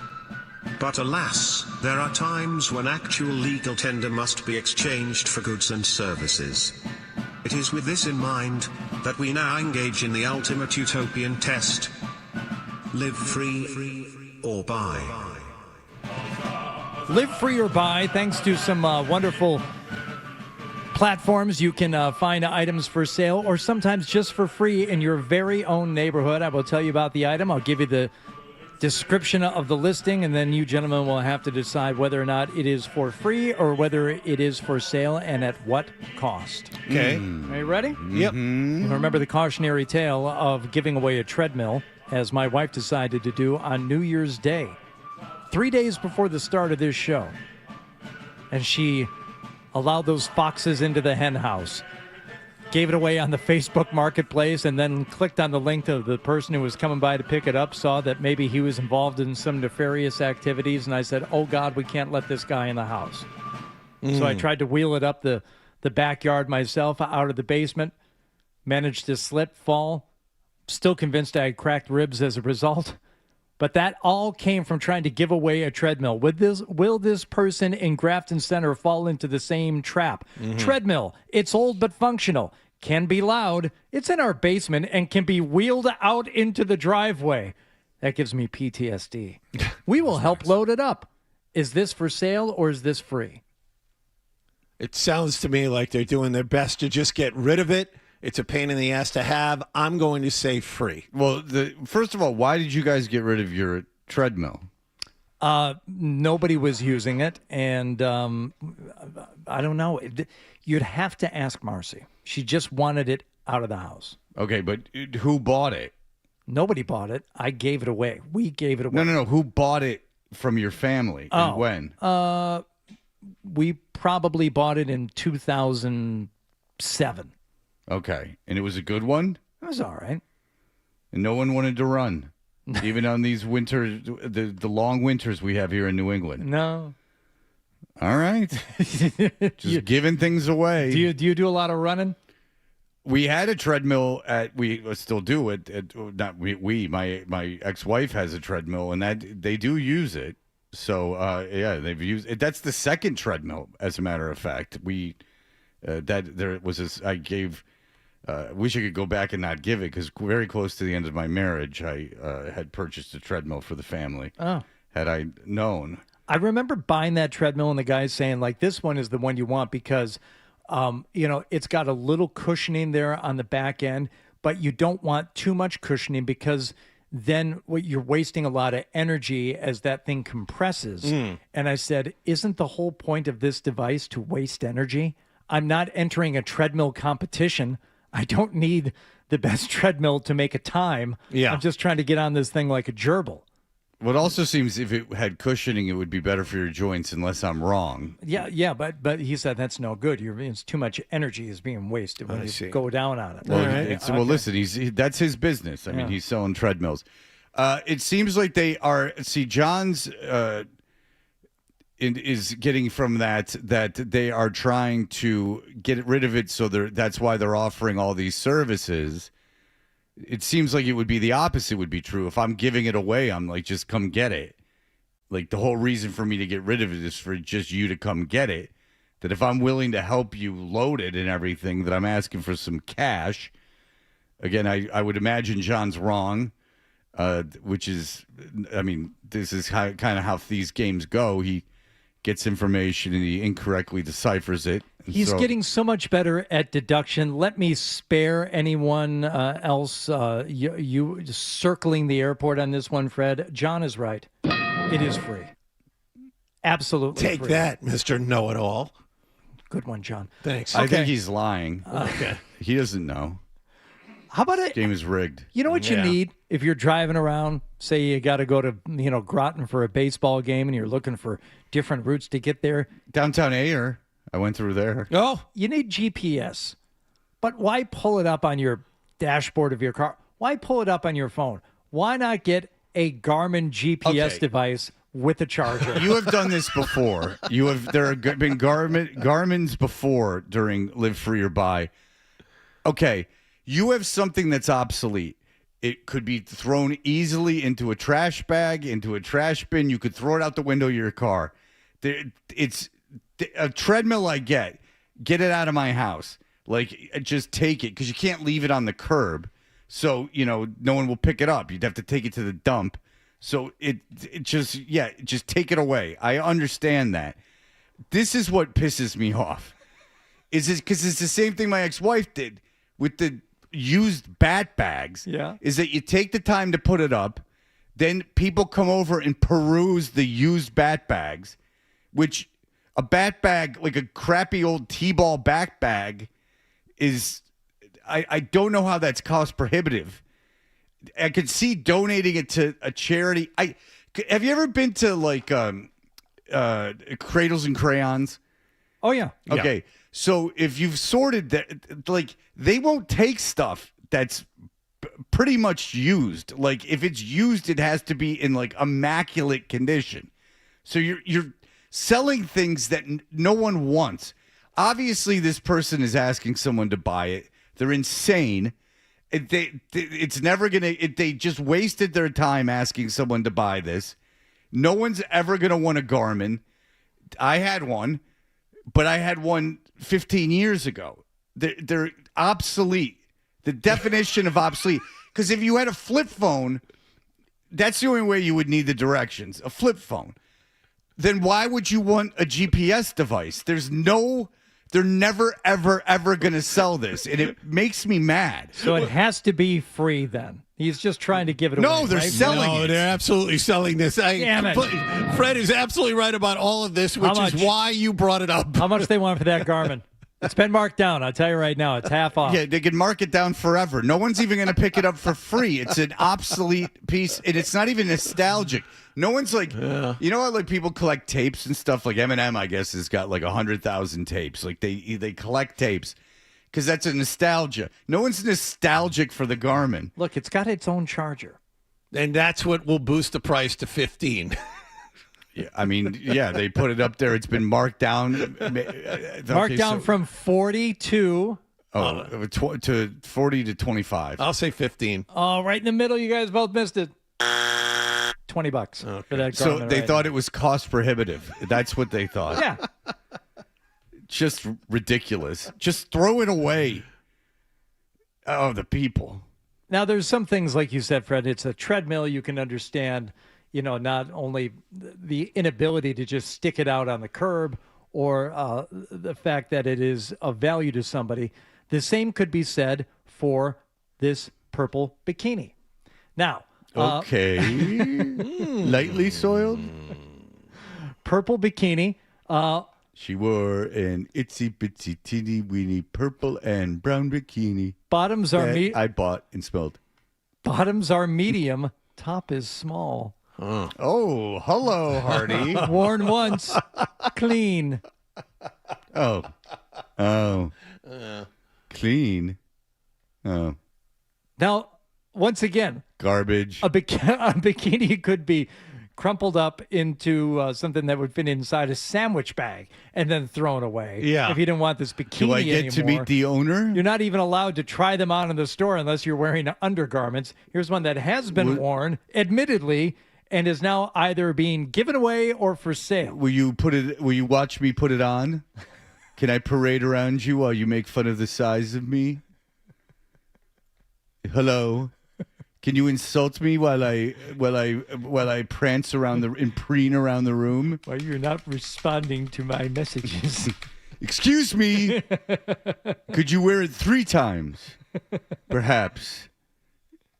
But alas, there are times when actual legal tender must be exchanged for goods and services. It is with this in mind that we now engage in the ultimate utopian test. Live free or buy. Live free or buy, thanks to some wonderful platforms. You can find items for sale or sometimes just for free in your very own neighborhood. I will tell you about the item. I'll give you the description of the listing, and then you gentlemen will have to decide whether or not it is for free or whether it is for sale and at what cost. Okay. Are you ready? Yep. Remember the cautionary tale of giving away a treadmill, as my wife decided to do on New Year's Day, 3 days before the start of this show. And she allowed those foxes into the hen house, gave it away on the Facebook Marketplace, and then clicked on the link of the person who was coming by to pick it up, saw that maybe he was involved in some nefarious activities, and I said, oh, God, we can't let this guy in the house. So I tried to wheel it up the backyard myself out of the basement, managed to slip, fall, still convinced I had cracked ribs as a result. But that all came from trying to give away a treadmill. Will this person in Grafton Center fall into the same trap? Treadmill, it's old but functional, can be loud, it's in our basement, and can be wheeled out into the driveway. That gives me PTSD. We will help load it up. Is this for sale or is this free? It sounds to me like they're doing their best to just get rid of it. It's a pain in the ass to have. I'm going to say free. Well, first of all, why did you guys get rid of your treadmill? Nobody was using it, and I don't know. You'd have to ask Marcy. She just wanted it out of the house. Okay, but who bought it? Nobody bought it. I gave it away. We gave it away. No. Who bought it from your family and when? We probably bought it in 2007. Okay, and it was a good one? It was all right. And no one wanted to run, even on these winters, the long winters we have here in New England. No. All right. Just giving things away. Do you do a lot of running? We had a treadmill we still do it. My ex-wife has a treadmill, and that they do use it. So, yeah, they've used it. That's the second treadmill, as a matter of fact. That there was this. I gave. Wish I could go back and not give it because very close to the end of my marriage, I had purchased a treadmill for the family. Oh. Had I known. I remember buying that treadmill and the guy saying, like, this one is the one you want because, it's got a little cushioning there on the back end, but you don't want too much cushioning because then you're wasting a lot of energy as that thing compresses. And I said, isn't the whole point of this device to waste energy? I'm not entering a treadmill competition. I don't need the best treadmill to make a time. Yeah. I'm just trying to get on this thing like a gerbil. What also seems if it had cushioning, it would be better for your joints, unless I'm wrong. Yeah, but he said that's no good. It's too much energy is being wasted when you go down on it. Well, listen, that's his business. I mean, he's selling treadmills. It seems like they are. See, John's is getting from that they are trying to get rid of it, so that's why they're offering all these services. It seems like it would be the opposite would be true. If I'm giving it away, I'm like, just come get it. Like the whole reason for me to get rid of it is for just you to come get it. That if I'm willing to help you load it and everything, that I'm asking for some cash. Again, I would imagine John's wrong, which is, I mean, this is kind of how these games go. He gets information and he incorrectly deciphers it. He's getting so much better at deduction. Let me spare anyone else you circling the airport on this one, Fred. John is right. It is free. Absolutely Take free. that, Mr. Know-It-All. Good one, John. Thanks. I think he's lying. Okay. He doesn't know. How about This game is rigged. You know what you need if you're driving around? Say you got to go to Groton for a baseball game, and you're looking for different routes to get there. Downtown Ayer. I went through there. Oh, you need GPS, but why pull it up on your dashboard of your car? Why pull it up on your phone? Why not get a Garmin GPS device with a charger? You have done this before. There have been Garmin's before during Live Free or Buy. Okay, you have something that's obsolete. It could be thrown easily into a trash bag, into a trash bin. You could throw it out the window of your car. It's a treadmill. I get it out of my house. Like, just take it because you can't leave it on the curb. So, no one will pick it up. You'd have to take it to the dump. So just take it away. I understand that. This is what pisses me off. Is it because it's the same thing my ex-wife did with the used bat bags. Yeah. Is that you take the time to put it up, then people come over and peruse the used bat bags, which a bat bag, like a crappy old T-ball back bag, is, I don't know how that's cost prohibitive. I could see donating it to a charity. Have you ever been to like Cradles and Crayons? Oh yeah. Okay. So if you've sorted that, like they won't take stuff that's pretty much used. Like if it's used, it has to be in like immaculate condition. So you're selling things that no one wants. Obviously, this person is asking someone to buy it. They're insane. It's never gonna. They just wasted their time asking someone to buy this. No one's ever gonna want a Garmin. I had one, but I had one 15 years ago. They're obsolete. The definition of obsolete. Because if you had a flip phone, that's the only way you would need the directions. A flip phone. Then why would you want a GPS device? They're never, ever, ever going to sell this. And it makes me mad. So it has to be free then. He's just trying to give it away. No, they're selling it. They're absolutely selling this. Damn it. Fred is absolutely right about all of this, which is why you brought it up. How much they want for that Garmin? It's been marked down. I'll tell you right now. It's half off. Yeah, they can mark it down forever. No one's even going to pick it up for free. It's an obsolete piece, and it's not even nostalgic. No one's like, you know how like people collect tapes and stuff? Like Eminem, I guess, has got like 100,000 tapes. Like they collect tapes because that's a nostalgia. No one's nostalgic for the Garmin. Look, it's got its own charger. And that's what will boost the price to 15. Yeah, I mean, they put it up there. It's been marked down. Marked down from 40 to... to 40 to 25. I'll say 15. Oh, right in the middle. You guys both missed it. $20 for that Garmin. So they thought it was cost prohibitive. That's what they thought. Yeah. just ridiculous. Just throw it away. Oh, the people. Now, there's some things, like you said, Fred, it's a treadmill. You can understand, not only the inability to just stick it out on the curb or the fact that it is of value to somebody. The same could be said for this purple bikini. Now, okay. Lightly soiled? Purple bikini. She wore an itsy-bitsy, teeny-weeny purple and brown bikini. Bottoms are I bought and smelled. Bottoms are medium. Top is small. Oh, hello, Hardy. Worn once, clean. Oh. Clean. Oh. Now, once again, garbage. A bikini could be crumpled up into something that would fit inside a sandwich bag and then thrown away. Yeah. If you didn't want this bikini Do I get anymore. to meet the owner? You're not even allowed to try them on in the store unless you're wearing undergarments. Here's one that has been worn, admittedly, and is now either being given away or for sale. Will you watch me put it on? Can I parade around you while you make fun of the size of me? Hello. Can you insult me while I prance around and preen around the room? Well, you're not responding to my messages. Excuse me. Could you wear it 3 times, perhaps,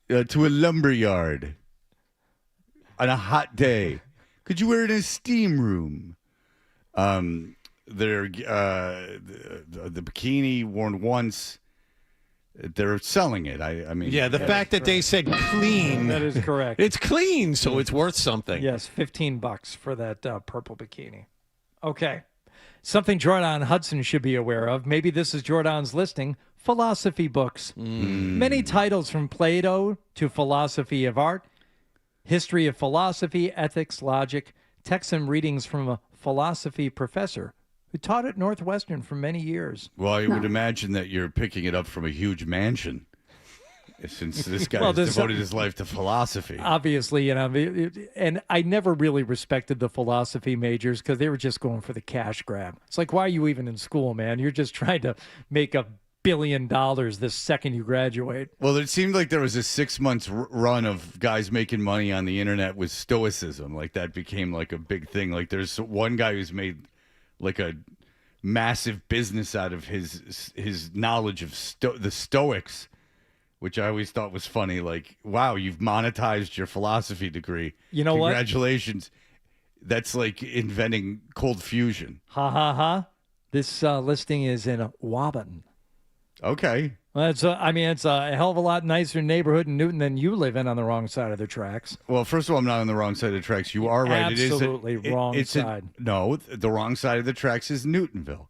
to a lumber yard on a hot day? Could you wear it in a steam room? The bikini worn once. They're selling it. I mean, yeah. The fact that they said clean. That is correct. It's clean, so it's worth something. Yes, $15 for that purple bikini. Okay. Something Jordan Hudson should be aware of. Maybe this is Jordan's listing. Philosophy books. Many titles from Plato to philosophy of art, history of philosophy, ethics, logic, texts and readings from a philosophy professor who taught at Northwestern for many years. Well, I would imagine that you're picking it up from a huge mansion, since this guy has devoted his life to philosophy. Obviously, and I never really respected the philosophy majors because they were just going for the cash grab. It's like, why are you even in school, man? You're just trying to make $1 billion the second you graduate. Well, it seemed like there was a 6 months run of guys making money on the internet with stoicism. Like that became like a big thing. Like there's one guy who's made like a massive business out of his knowledge of the Stoics, which I always thought was funny. Like, wow, you've monetized your philosophy degree. You know Congratulations. That's like inventing cold fusion. Ha ha ha. This listing is in Waban. Okay. Well, it's a hell of a lot nicer neighborhood in Newton than you live in on the wrong side of the tracks. Well, first of all, I'm not on the wrong side of the tracks. You are right. Absolutely wrong side. No, the wrong side of the tracks is Newtonville.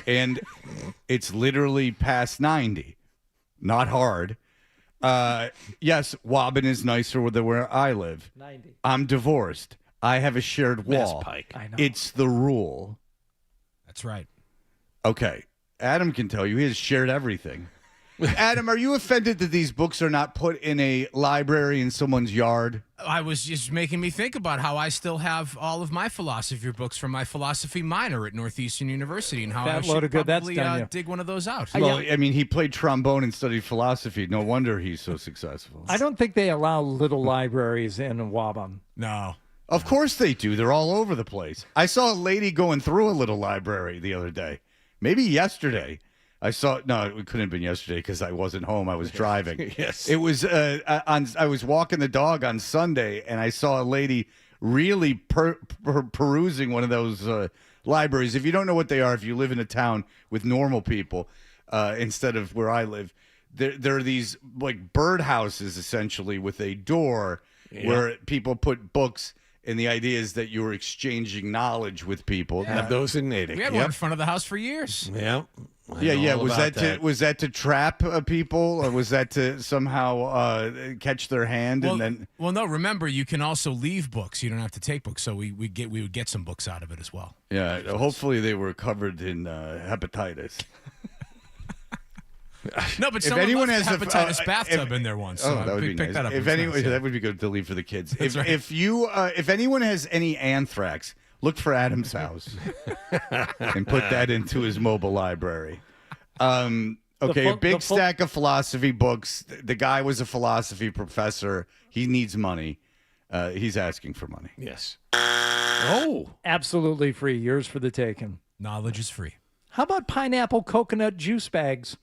And it's literally past 90. Not hard. Yes, Waban is nicer than where I live. 90. I'm divorced. I have a shared wall. Pike. I know. It's the rule. That's right. Okay. Adam can tell you he has shared everything. Adam, are you offended that these books are not put in a library in someone's yard? I was just making me think about how I still have all of my philosophy books from my philosophy minor at Northeastern University, and how I should probably dig one of those out. Well, I mean, he played trombone and studied philosophy. No wonder he's so successful. I don't think they allow little libraries in Waban. No. Of course they do. They're all over the place. I saw a lady going through a little library the other day. Maybe yesterday. No, it couldn't have been yesterday because I wasn't home. I was driving. Yes. It was I was walking the dog on Sunday, and I saw a lady really perusing one of those libraries. If you don't know what they are, if you live in a town with normal people instead of where I live, there are these like birdhouses essentially with a door where people put books. And the idea is that you're exchanging knowledge with people. Have those in Natick. We had one in front of the house for years. Yeah. Yeah. Was that to trap people, or was that to somehow catch their hand and then? Well, no. Remember, you can also leave books. You don't have to take books. So we would get some books out of it as well. Yeah. Hopefully, they were covered in hepatitis. No, but someone left the hepatitis bathtub in there once. So that would be nice. That up. If anyone, that would be good to leave for the kids. That's right. If anyone has any anthrax, Look for Adam's house and put that into his mobile library. Okay, a big stack of philosophy books. The guy was a philosophy professor. He needs money. He's asking for money. Yes. Oh. Absolutely free. Yours for the taking. Knowledge is free. How about pineapple coconut juice bags?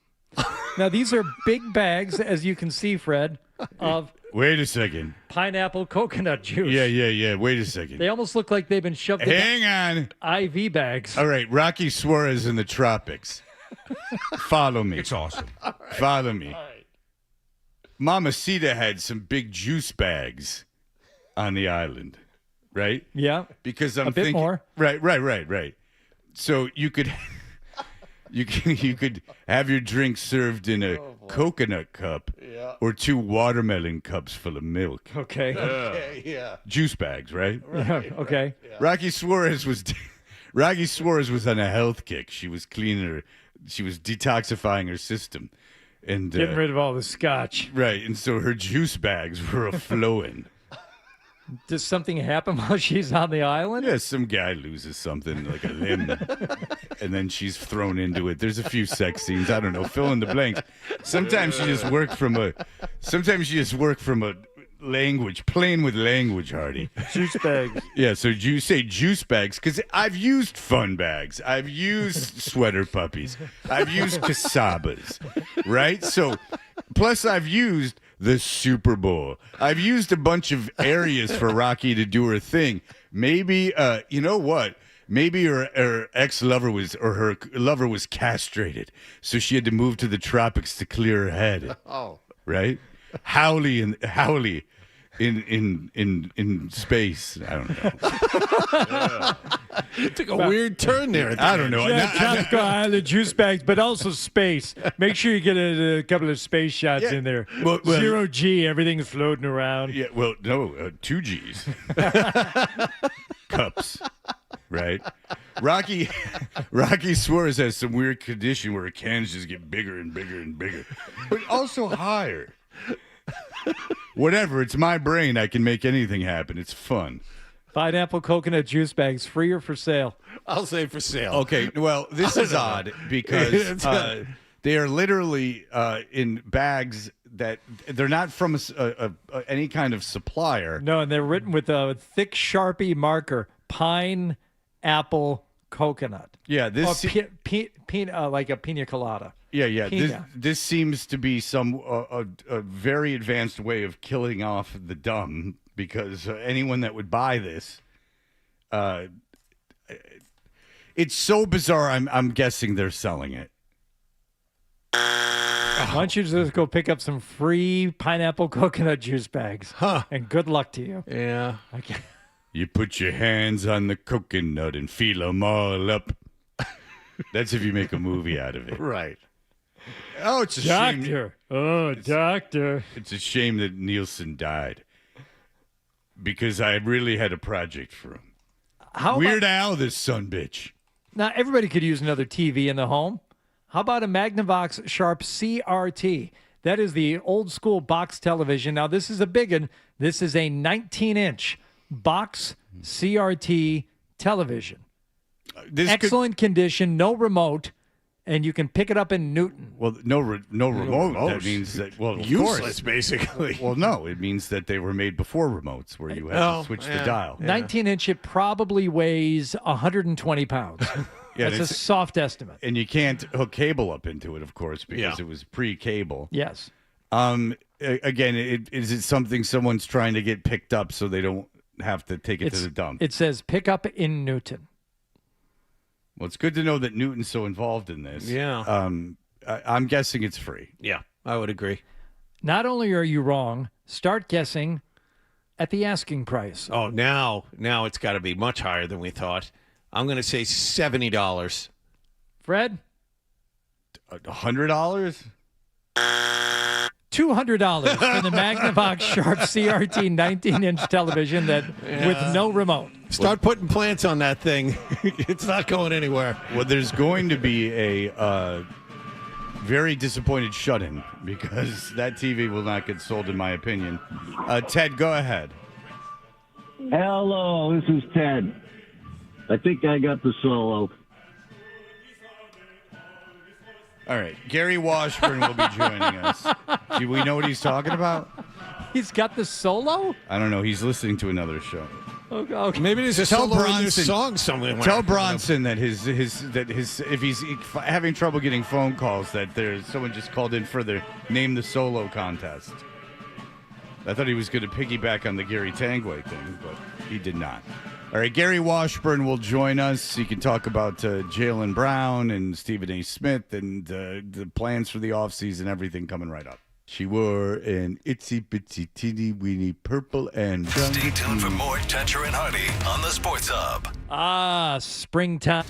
Now, these are big bags, as you can see, Fred, of Wait a second. pineapple coconut juice. Yeah. Wait a second. They almost look like they've been shoved Hang on. in IV bags. All right, Rocky Suarez in the tropics. Follow me. It's awesome. Follow me. Mamacita had some big juice bags on the island, right? Yeah. Because I'm a bit thinking, more. Right. So you could have your drink served in a coconut cup or 2 watermelon cups full of milk. Okay. Yeah. Juice bags, right? Yeah, okay. Yeah. Rocky Suarez was on a health kick. She was cleaning her. She was detoxifying her system and Getting rid of all the scotch. right. And so her juice bags were flowing. Does something happen while she's on the island? Yeah, some guy loses something like a limb, and then she's thrown into it. There's a few sex scenes. I don't know. Fill in the blanks. Sometimes she just worked from a language, playing with language, Hardy. Juice bags. Yeah, so you say juice bags because I've used fun bags. I've used sweater puppies. I've used casabas, right? So, plus I've used the Super Bowl. I've used a bunch of areas for Rocky to do her thing. Maybe, you know what? Maybe her ex-lover her lover was castrated, so she had to move to the tropics to clear her head. Oh. Right? Howley in space. I don't know. It took a weird turn there. I don't know. Tropical Island juice bags, but also space. Make sure you get a couple of space shots in there. Well, 0 G, everything's floating around. Yeah, well, no, 2 G's. Cups, right? Rocky Suarez has some weird condition where her cans just get bigger and bigger and bigger, but also higher. Whatever, it's my brain. I can make anything happen. It's fun. Pineapple coconut juice bags, free or for sale? I'll say for sale. Okay, well, this is odd because they are literally in bags that they're not from any kind of supplier. No, and they're written with a thick Sharpie marker, pineapple coconut. Yeah, this like a pina colada. Yeah. This seems to be a very advanced way of killing off the dumb because anyone that would buy this, it's so bizarre. I'm guessing they're selling it. Why don't you just go pick up some free pineapple coconut juice bags? Huh. And good luck to you. Yeah. Okay. You put your hands on the coconut and feel them all up. That's if you make a movie out of it. Right. Oh, it's a shame. Doctor. Oh, doctor. It's a shame that Nielsen died because I really had a project for him. Weird Al, this sumbitch. Now, everybody could use another TV in the home. How about a Magnavox Sharp CRT? That is the old school box television. Now, this is a big one. This is a 19-inch box CRT television. Excellent condition, no remote, and you can pick it up in Newton. Well, no remote. That means that, well, of useless, course. basically. Well, no, it means that they were made before remotes where you had to switch the dial. 19-inch, it probably weighs 120 pounds. Yeah, that's a soft estimate. And you can't hook cable up into it, of course, because it was pre-cable. Yes. Again, is it something someone's trying to get picked up so they don't have to take it to the dump? It says pick up in Newton. Well, it's good to know that Newton's so involved in this. Yeah. I'm guessing it's free. Yeah, I would agree. Not only are you wrong, start guessing at the asking price. Oh, now it's got to be much higher than we thought. I'm going to say $70. Fred? $100? $200 for the Magnavox Sharp CRT 19-inch television with no remote. Start putting plants on that thing. It's not going anywhere. Well, there's going to be a very disappointed shut-in because that TV will not get sold, in my opinion. Ted, go ahead. Hello, this is Ted. I think I got the solo. All right. Gary Washburn will be joining us. Do we know what he's talking about? He's got the solo? I don't know. He's listening to another show. Okay. Maybe there's a solo in this song somewhere. Tell Bronson that his if he's having trouble getting phone calls, that there's someone just called in for the Name the Solo contest. I thought he was going to piggyback on the Gary Tanguay thing, but he did not. All right, Gary Washburn will join us. He can talk about Jaylen Brown and Stephen A. Smith and the plans for the offseason, everything coming right up. She wore an itsy-bitsy teeny-weeny purple and... Stay tuned for more Toucher and Hardy on the Sports Hub. Springtime.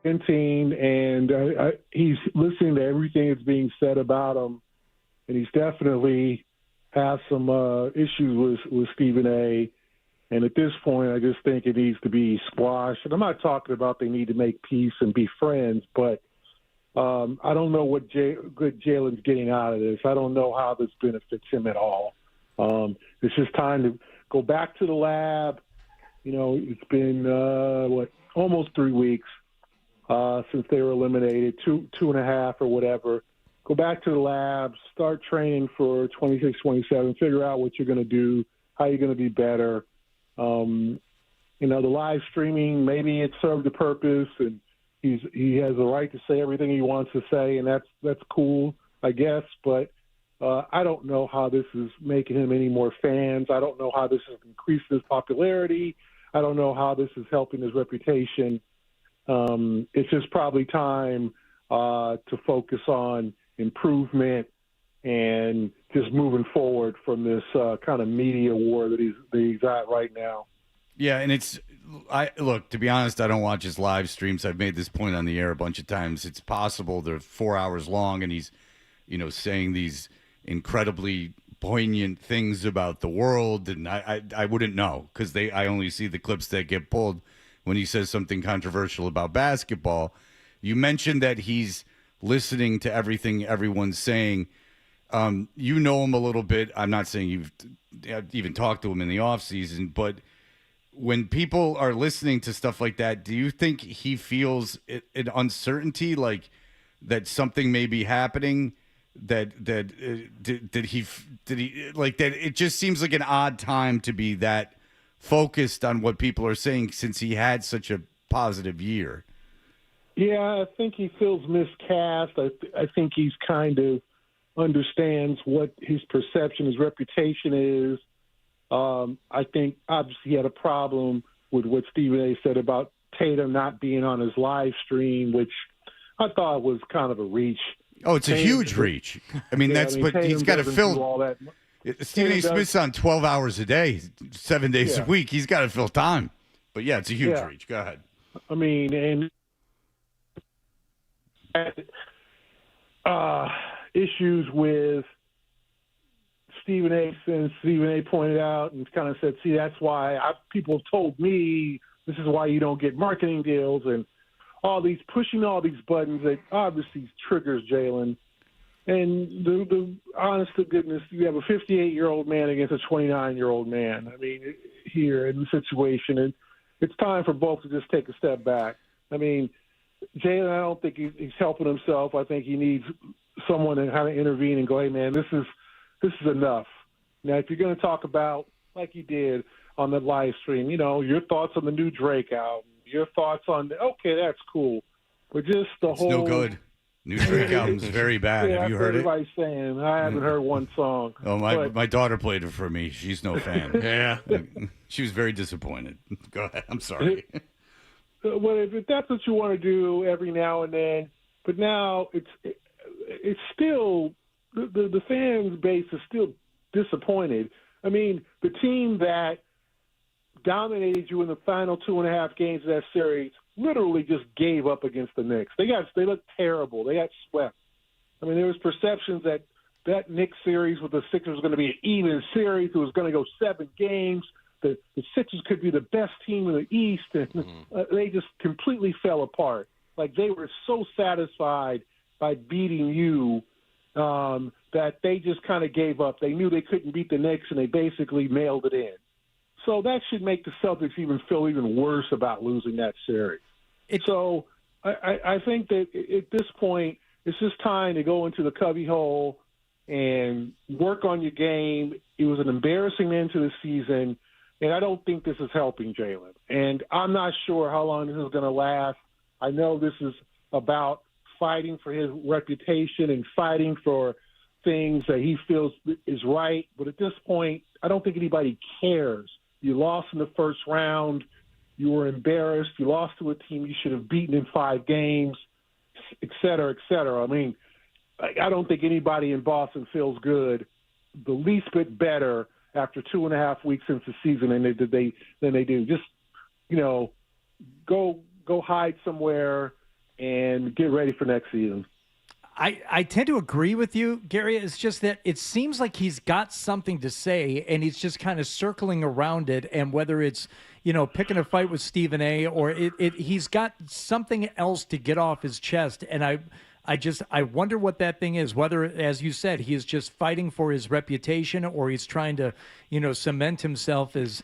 team, and he's listening to everything that's being said about him, and he's definitely has some issues with Stephen A. And at this point, I just think it needs to be squashed. And I'm not talking about they need to make peace and be friends, but I don't know what good Jalen's getting out of this. I don't know how this benefits him at all. It's just time to go back to the lab. You know, it's been, almost 3 weeks since they were eliminated, two and a half or whatever. Go back to the lab, start training for 26, 27, figure out what you're going to do, how you're going to be better. The live streaming, maybe it served a purpose, and he has the right to say everything he wants to say, and that's cool, I guess. But I don't know how this is making him any more fans. I don't know how this is increasing his popularity. I don't know how this is helping his reputation. It's just probably time to focus on improvement and just moving forward from this kind of media war that he's at right now. Yeah, and look, to be honest, I don't watch his live streams. I've made this point on the air a bunch of times. It's possible they're 4 hours long, and he's, saying these incredibly poignant things about the world, and I wouldn't know because I only see the clips that get pulled when he says something controversial about basketball. You mentioned that he's listening to everything everyone's saying. You know him a little bit. I'm not saying you've even talked to him in the offseason, but when people are listening to stuff like that, do you think he feels an uncertainty, like that something may be happening? Did he like that? It just seems like an odd time to be that focused on what people are saying since he had such a positive year. Yeah, I think he feels miscast. I think he's kind of understands what his perception, his reputation is. I think obviously he had a problem with what Stephen A. said about Tatum not being on his live stream, which I thought was kind of a reach. Oh, it's a huge reach. I mean, but he's got to fill all that. Stephen A. Smith's on 12 hours a day, 7 days a week. He's got to fill time. But yeah, it's a huge reach. Go ahead. I mean, and issues with Stephen A. Since Stephen A. pointed out and kind of said, see, that's why people have told me this is why you don't get marketing deals, and pushing all these buttons that obviously triggers Jalen. And the honest to goodness, you have a 58-year-old man against a 29-year-old man. I mean, here in the situation, and it's time for both to just take a step back. I mean, Jalen, I don't think he's helping himself. I think he needs someone to kind of intervene and go, hey, man, this is enough. Now, if you're going to talk about, like you did on the live stream, your thoughts on the new Drake album, your thoughts on, okay, that's cool. But just it's no good. New Drake album's very bad. Yeah, have you heard it? Everybody's saying. I haven't heard one song. Oh, my daughter played it for me. She's no fan. Yeah. She was very disappointed. Go ahead. I'm sorry. Well, if that's what you want to do every now and then, but now it's still the fan base is still disappointed. I mean, the team that dominated you in the final 2.5 games of that series literally just gave up against the Knicks. They looked terrible. They got swept. I mean, there was perceptions that Knicks series with the Sixers was going to be an even series. It was going to go 7 games. The Sixers could be the best team in the East, and they just completely fell apart. Like, they were so satisfied by beating you that they just kind of gave up. They knew they couldn't beat the Knicks, and they basically mailed it in. So that should make the Celtics feel even worse about losing that series. So I think that at this point, it's just time to go into the cubby hole and work on your game. It was an embarrassing end to the season, and I don't think this is helping Jalen. And I'm not sure how long this is going to last. I know this is about fighting for his reputation and fighting for things that he feels is right. But at this point, I don't think anybody cares. You lost in the first round. You were embarrassed. You lost to a team you should have beaten in 5 games, et cetera, et cetera. I mean, I don't think anybody in Boston feels good, the least bit better after 2.5 weeks into the season than they do. Just, go hide somewhere and get ready for next season. I tend to agree with you, Gary. It's just that it seems like he's got something to say, and he's just kind of circling around it. And whether it's, picking a fight with Stephen A. or he's got something else to get off his chest. And I wonder what that thing is, whether, as you said, he is just fighting for his reputation or he's trying to, cement himself as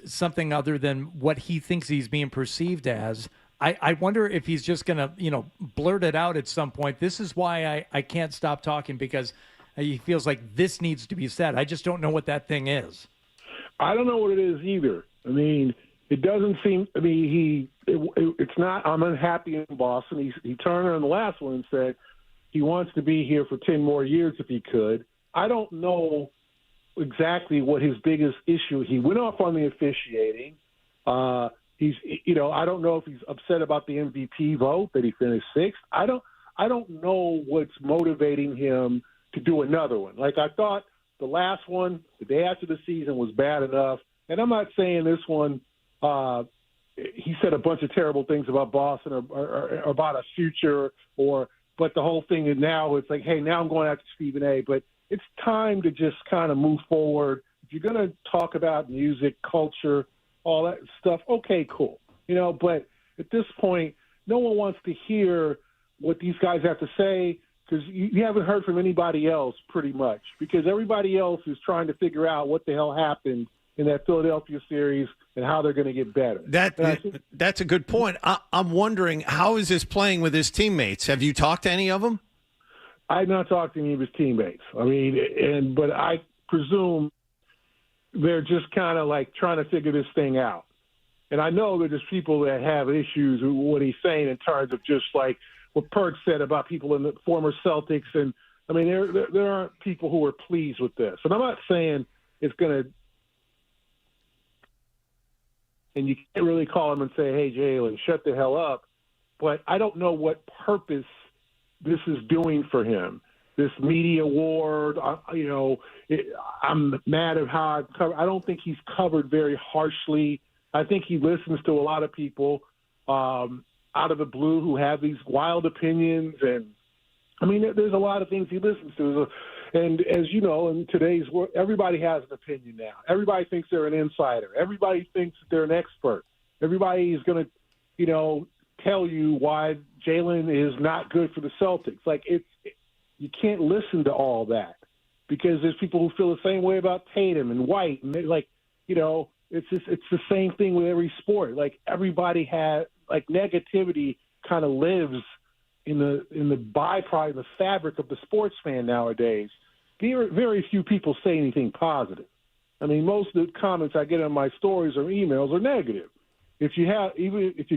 something other than what he thinks he's being perceived as. I wonder if he's just going to, blurt it out at some point. This is why I can't stop talking, because he feels like this needs to be said. I just don't know what that thing is. I don't know what it is either. I mean, it doesn't seem – I mean, it's not – I'm unhappy in Boston. He turned on the last one and said he wants to be here for 10 more years if he could. I don't know exactly what his biggest issue – he went off on the officiating. He's, I don't know if he's upset about the MVP vote that he finished sixth. I don't know what's motivating him to do another one. Like, I thought the last one, the day after the season, was bad enough. And I'm not saying this one. He said a bunch of terrible things about Boston or about a future, but the whole thing is now it's like, hey, now I'm going after Stephen A. But it's time to just kind of move forward. If you're going to talk about music, culture, all that stuff, okay, cool. But at this point, no one wants to hear what these guys have to say, because you haven't heard from anybody else pretty much, because everybody else is trying to figure out what the hell happened in that Philadelphia series and how they're going to get better. That's a good point. I'm wondering, how is this playing with his teammates? Have you talked to any of them? I've not talked to any of his teammates. I mean, but I presume they're just kind of like trying to figure this thing out. And I know that there's people that have issues with what he's saying in terms of just like what Perk said about people in the former Celtics. And, I mean, there aren't people who are pleased with this. And I'm not saying it's going to – and you can't really call him and say, hey, Jalen, shut the hell up. But I don't know what purpose this is doing for him. This media war, I'm mad at how I've covered. I don't think he's covered very harshly. I think he listens to a lot of people out of the blue who have these wild opinions. And, I mean, there's a lot of things he listens to. And as you know, in today's world, everybody has an opinion now. Everybody thinks they're an insider. Everybody thinks they're an expert. Everybody is going to, tell you why Jalen is not good for the Celtics. Like, you can't listen to all that, because there's people who feel the same way about Tatum and White, and it's the same thing with every sport. Like, everybody has, like, negativity kind of lives in the byproduct, the fabric of the sports fan nowadays. Very few people say anything positive. I mean, most of the comments I get on my stories or emails are negative. If you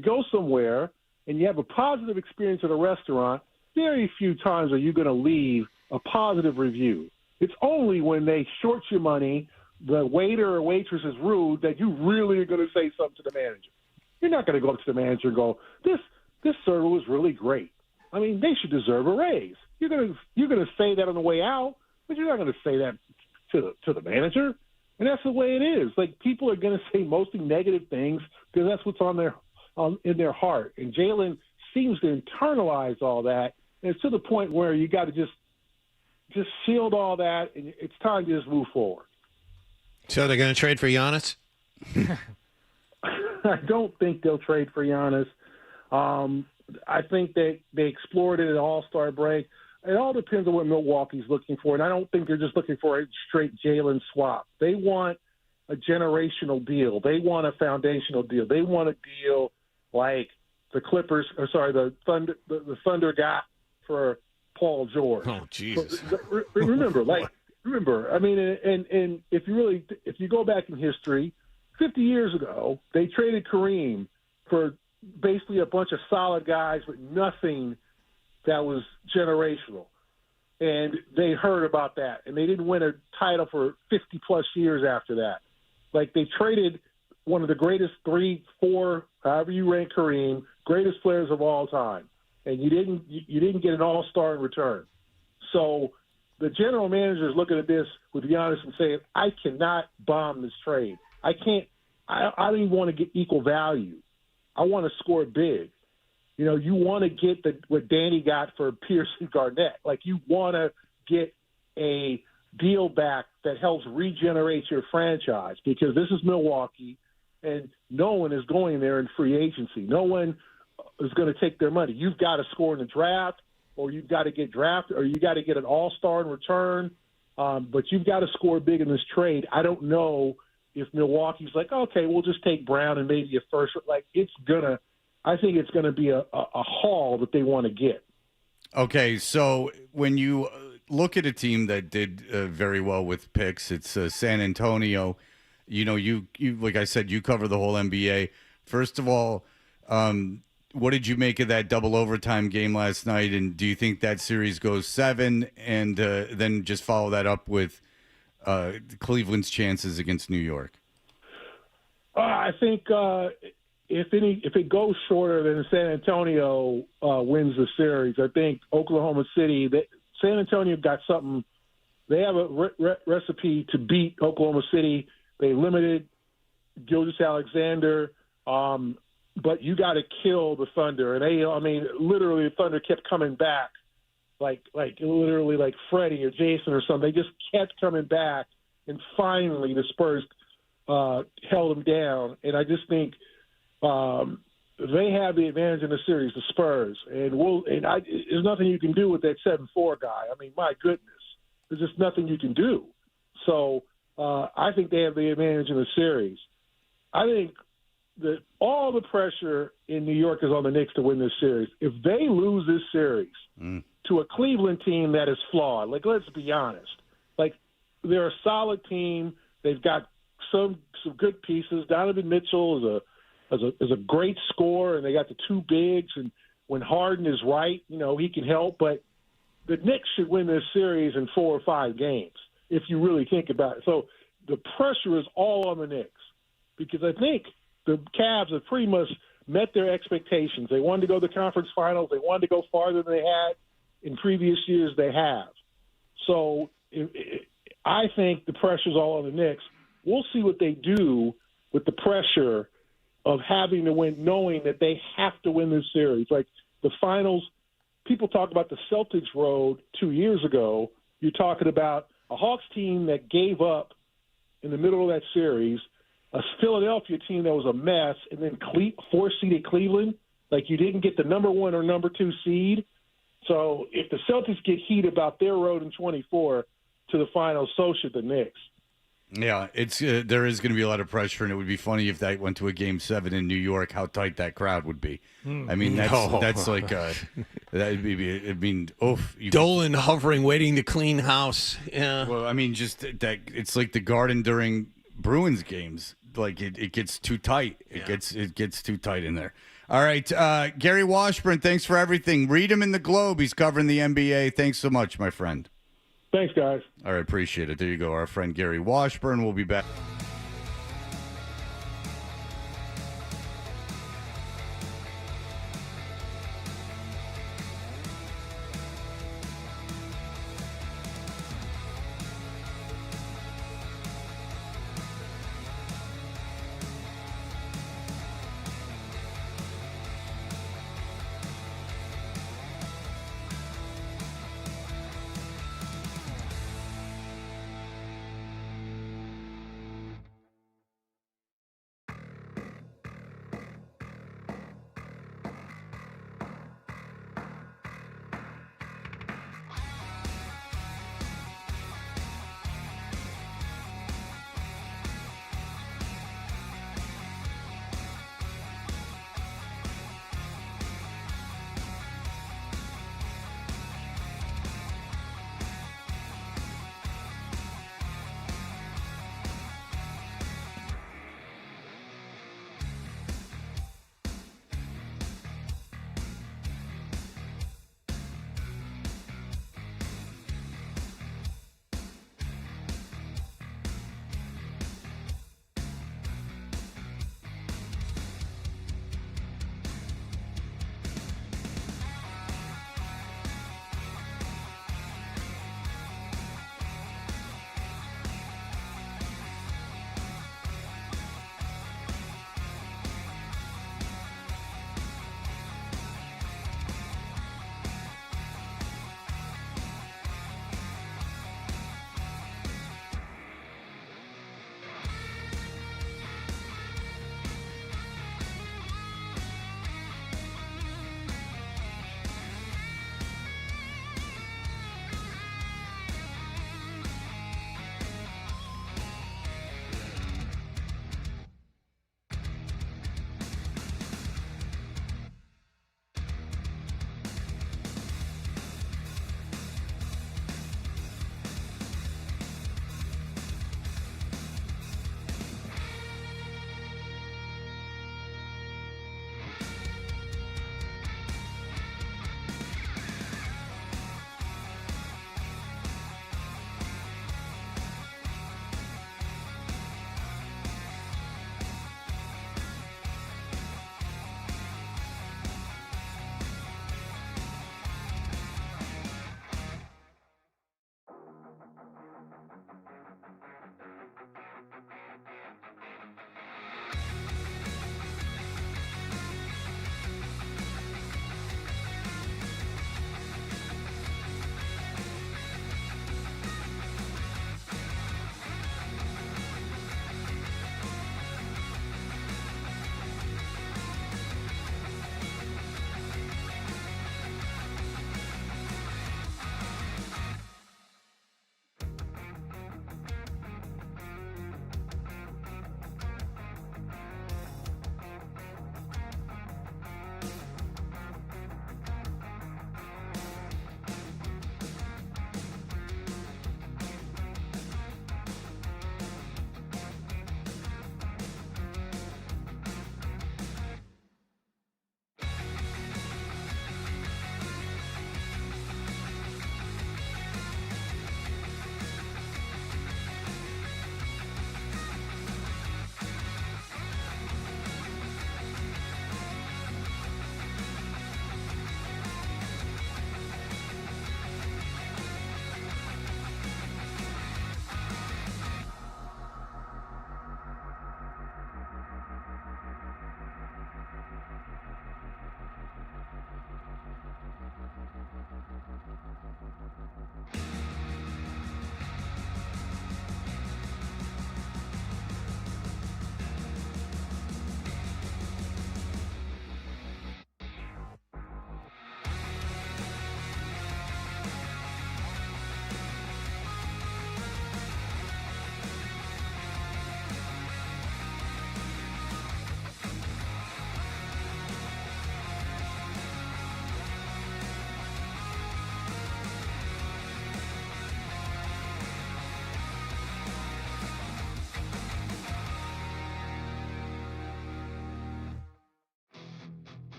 go somewhere and you have a positive experience at a restaurant, very few times are you going to leave a positive review. It's only when they short you money, the waiter or waitress is rude, that you really are going to say something to the manager. You're not going to go up to the manager and go, this server was really great. I mean, they should deserve a raise. You're going to say that on the way out, but you're not going to say that to the manager. And that's the way it is. Like, people are going to say mostly negative things because that's what's in their heart. And Jalen seems to internalize all that. And it's to the point where you got to just shield all that, and it's time to just move forward. So they're going to trade for Giannis? I don't think they'll trade for Giannis. I think they explored it at All-Star break. It all depends on what Milwaukee's looking for, and I don't think they're just looking for a straight Jalen swap. They want a generational deal. They want a foundational deal. They want a deal like the Thunder got for Paul George. Oh, Jesus. Remember, I mean, and if you go back in history, 50 years ago, they traded Kareem for basically a bunch of solid guys with nothing that was generational. And they heard about that, and they didn't win a title for 50-plus years after that. Like, they traded one of the greatest 3, 4, however you rank Kareem, greatest players of all time, and you didn't get an all-star in return. So the general manager is looking at this with Giannis and saying, I cannot bomb this trade. I don't even want to get equal value. I want to score big. You want to get what Danny got for Pierce and Garnett. Like, you want to get a deal back that helps regenerate your franchise, because this is Milwaukee, and no one is going there in free agency. No one is going to take their money. You've got to score in the draft, or you've got to get drafted, or you got to get an all-star in return. But you've got to score big in this trade. I don't know if Milwaukee's like, okay, we'll just take Brown and maybe a first. Like, I think it's going to be a haul that they want to get. Okay, so when you look at a team that did very well with picks, it's San Antonio. You like I said, you cover the whole NBA. First of all, what did you make of that double overtime game last night? And do you think that series goes 7? And then just follow that up with Cleveland's chances against New York? I think if it goes shorter, then San Antonio wins the series. I think Oklahoma City, San Antonio got something. They have a recipe to beat Oklahoma City. They limited Gilgeous-Alexander, but you got to kill the Thunder. And literally the Thunder kept coming back, like literally like Freddie or Jason or something. They just kept coming back, and finally the Spurs held them down. And I just think they have the advantage in the series, the Spurs. And there's nothing you can do with that 7-4 guy. I mean, my goodness, there's just nothing you can do. So I think they have the advantage in the series. I think that all the pressure in New York is on the Knicks to win this series. If they lose this series to a Cleveland team that is flawed, like, let's be honest, like, they're a solid team. They've got some good pieces. Donovan Mitchell is a great scorer, and they got the two bigs. And when Harden is right, he can help. But the Knicks should win this series in 4 or 5 games, if you really think about it. So the pressure is all on the Knicks, because I think the Cavs have pretty much met their expectations. They wanted to go to the conference finals. They wanted to go farther than they had in previous years. They have. So I think the pressure's all on the Knicks. We'll see what they do with the pressure of having to win, knowing that they have to win this series. Like, the finals, people talk about the Celtics road 2 years ago. You're talking about a Hawks team that gave up in the middle of that series, a Philadelphia team that was a mess, and then 4-seeded Cleveland. Like, you didn't get the number 1 or number 2 seed. So if the Celtics get heat about their road in 24 to the finals, so should the Knicks. Yeah, it's there is going to be a lot of pressure, and it would be funny if that went to a Game 7 in New York, how tight that crowd would be. I mean, that's like that'd be. I mean, Dolan hovering, waiting to clean house. Yeah. Well, I mean, just that it's like the Garden during Bruins games. Like, it gets too tight. It gets too tight in there. All right, Gary Washburn, thanks for everything. Read him in the Globe. He's covering the NBA. Thanks so much, my friend. Thanks, guys. All right, appreciate it. There you go, our friend Gary Washburn. We'll be back.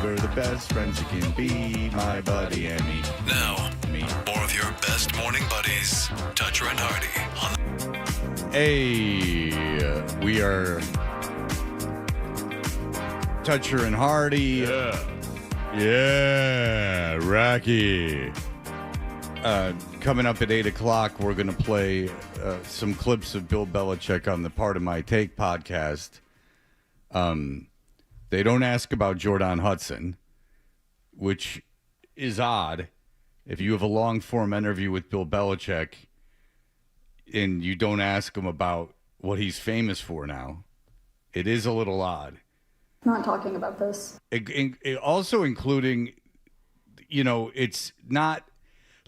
We're the best friends you can be, my buddy and me. Now, more of your best morning buddies, Toucher and Hardy. Hey, we are Toucher and Hardy. Yeah, Rocky. Coming up at 8 o'clock, we're going to play some clips of Bill Belichick on the Part of My Take podcast. They don't ask about Jordan Hudson, which is odd. If you have a long-form interview with Bill Belichick and you don't ask him about what he's famous for now, it is a little odd. Not talking about this. Also including, it's not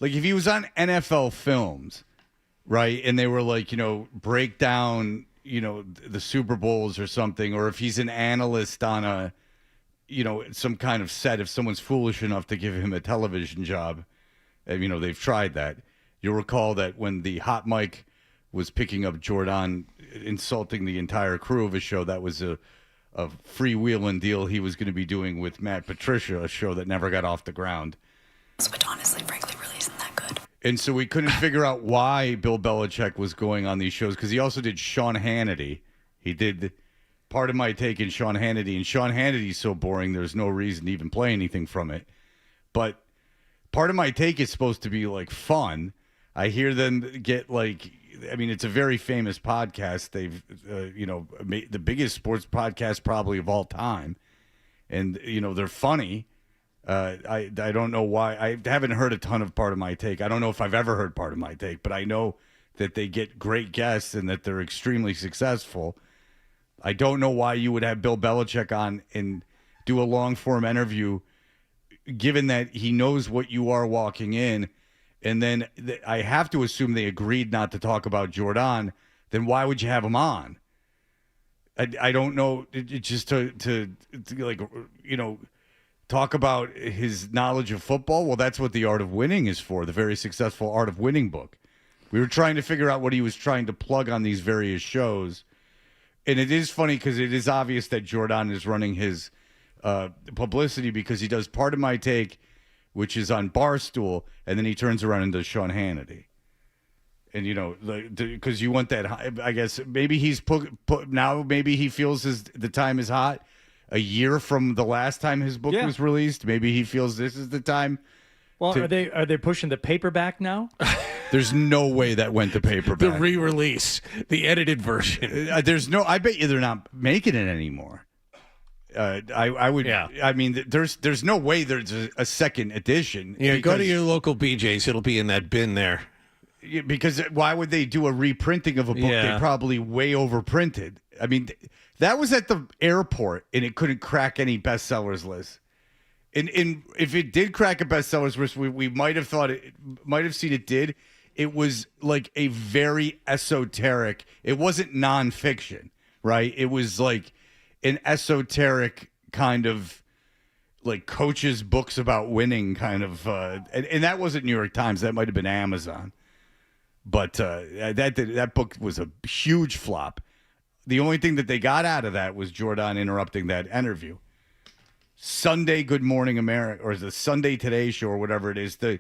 like if he was on NFL Films, right, and they were like, break down, the Super Bowls or something, or if he's an analyst on a, some kind of set, if someone's foolish enough to give him a television job, they've tried that. You'll recall that when the hot mic was picking up Jordan insulting the entire crew of a show, that was a freewheeling deal he was going to be doing with Matt Patricia, a show that never got off the ground. Which honestly, frankly, really isn't that good. And so we couldn't figure out why Bill Belichick was going on these shows, because he also did Sean Hannity. He did Part of My Take in Sean Hannity, and Sean Hannity's so boring there's no reason to even play anything from it. But Part of My Take is supposed to be like fun. I hear them get it's a very famous podcast. They've made the biggest sports podcast probably of all time, and they're funny. I don't know why. I haven't heard a ton of Part of My Take. I don't know if I've ever heard Part of My Take, but I know that they get great guests and that they're extremely successful. I don't know why you would have Bill Belichick on and do a long-form interview, given that he knows what you are walking in. And then I have to assume they agreed not to talk about Jordan. Then why would you have him on? I don't know. Just to talk about his knowledge of football. Well, that's what The Art of Winning is for, the very successful Art of Winning book. We were trying to figure out what he was trying to plug on these various shows. And it is funny because it is obvious that Jordan is running his publicity, because he does Part of My Take, which is on Barstool, and then he turns around and does Sean Hannity. And, because you want that, I guess, maybe he's now maybe he feels the time is hot. A year from the last time his book was released, maybe he feels this is the time. Well, are they pushing the paperback now? There's no way that went to paperback. The re-release, the edited version. I bet you they're not making it anymore. I would. Yeah. I mean, there's no way there's a second edition. Yeah, go to your local BJ's. It'll be in that bin there. Because why would they do a reprinting of a book they probably way overprinted? I mean, that was at the airport, and it couldn't crack any bestsellers list. And if it did crack a bestsellers list, we might have thought might have seen it did. It was like a very esoteric. It wasn't nonfiction, right? It was like an esoteric kind of like coaches' books about winning kind of. And that wasn't New York Times. That might have been Amazon. But that book was a huge flop. The only thing that they got out of that was Jordan interrupting that interview. Sunday Good Morning America, or the Sunday Today Show, or whatever it is, the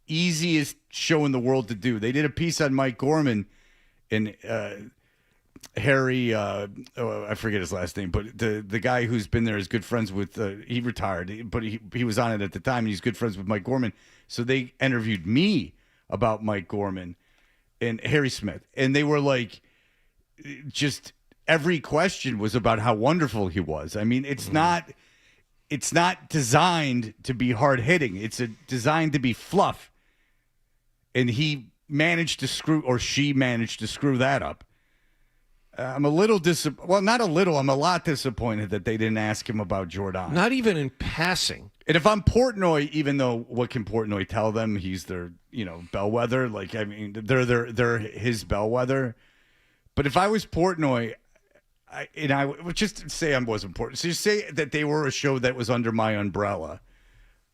easiest show in the world to do. They did a piece on Mike Gorman and Harry, I forget his last name, but the guy who's been there is good friends with, he retired, but he was on it at the time, and he's good friends with Mike Gorman. So they interviewed me about Mike Gorman and Harry Smith, and they were like, just every question was about how wonderful he was. I mean, it's not designed to be hard hitting. It's designed to be fluff. And he managed to she managed to screw that up. I'm a little not a little, I'm a lot disappointed that they didn't ask him about Jordan. Not even in passing. And if I'm Portnoy, even though what can Portnoy tell them? He's their, bellwether. Like, I mean, they're his bellwether. But if I was Portnoy, I would just say I wasn't Portnoy. So you say that they were a show that was under my umbrella.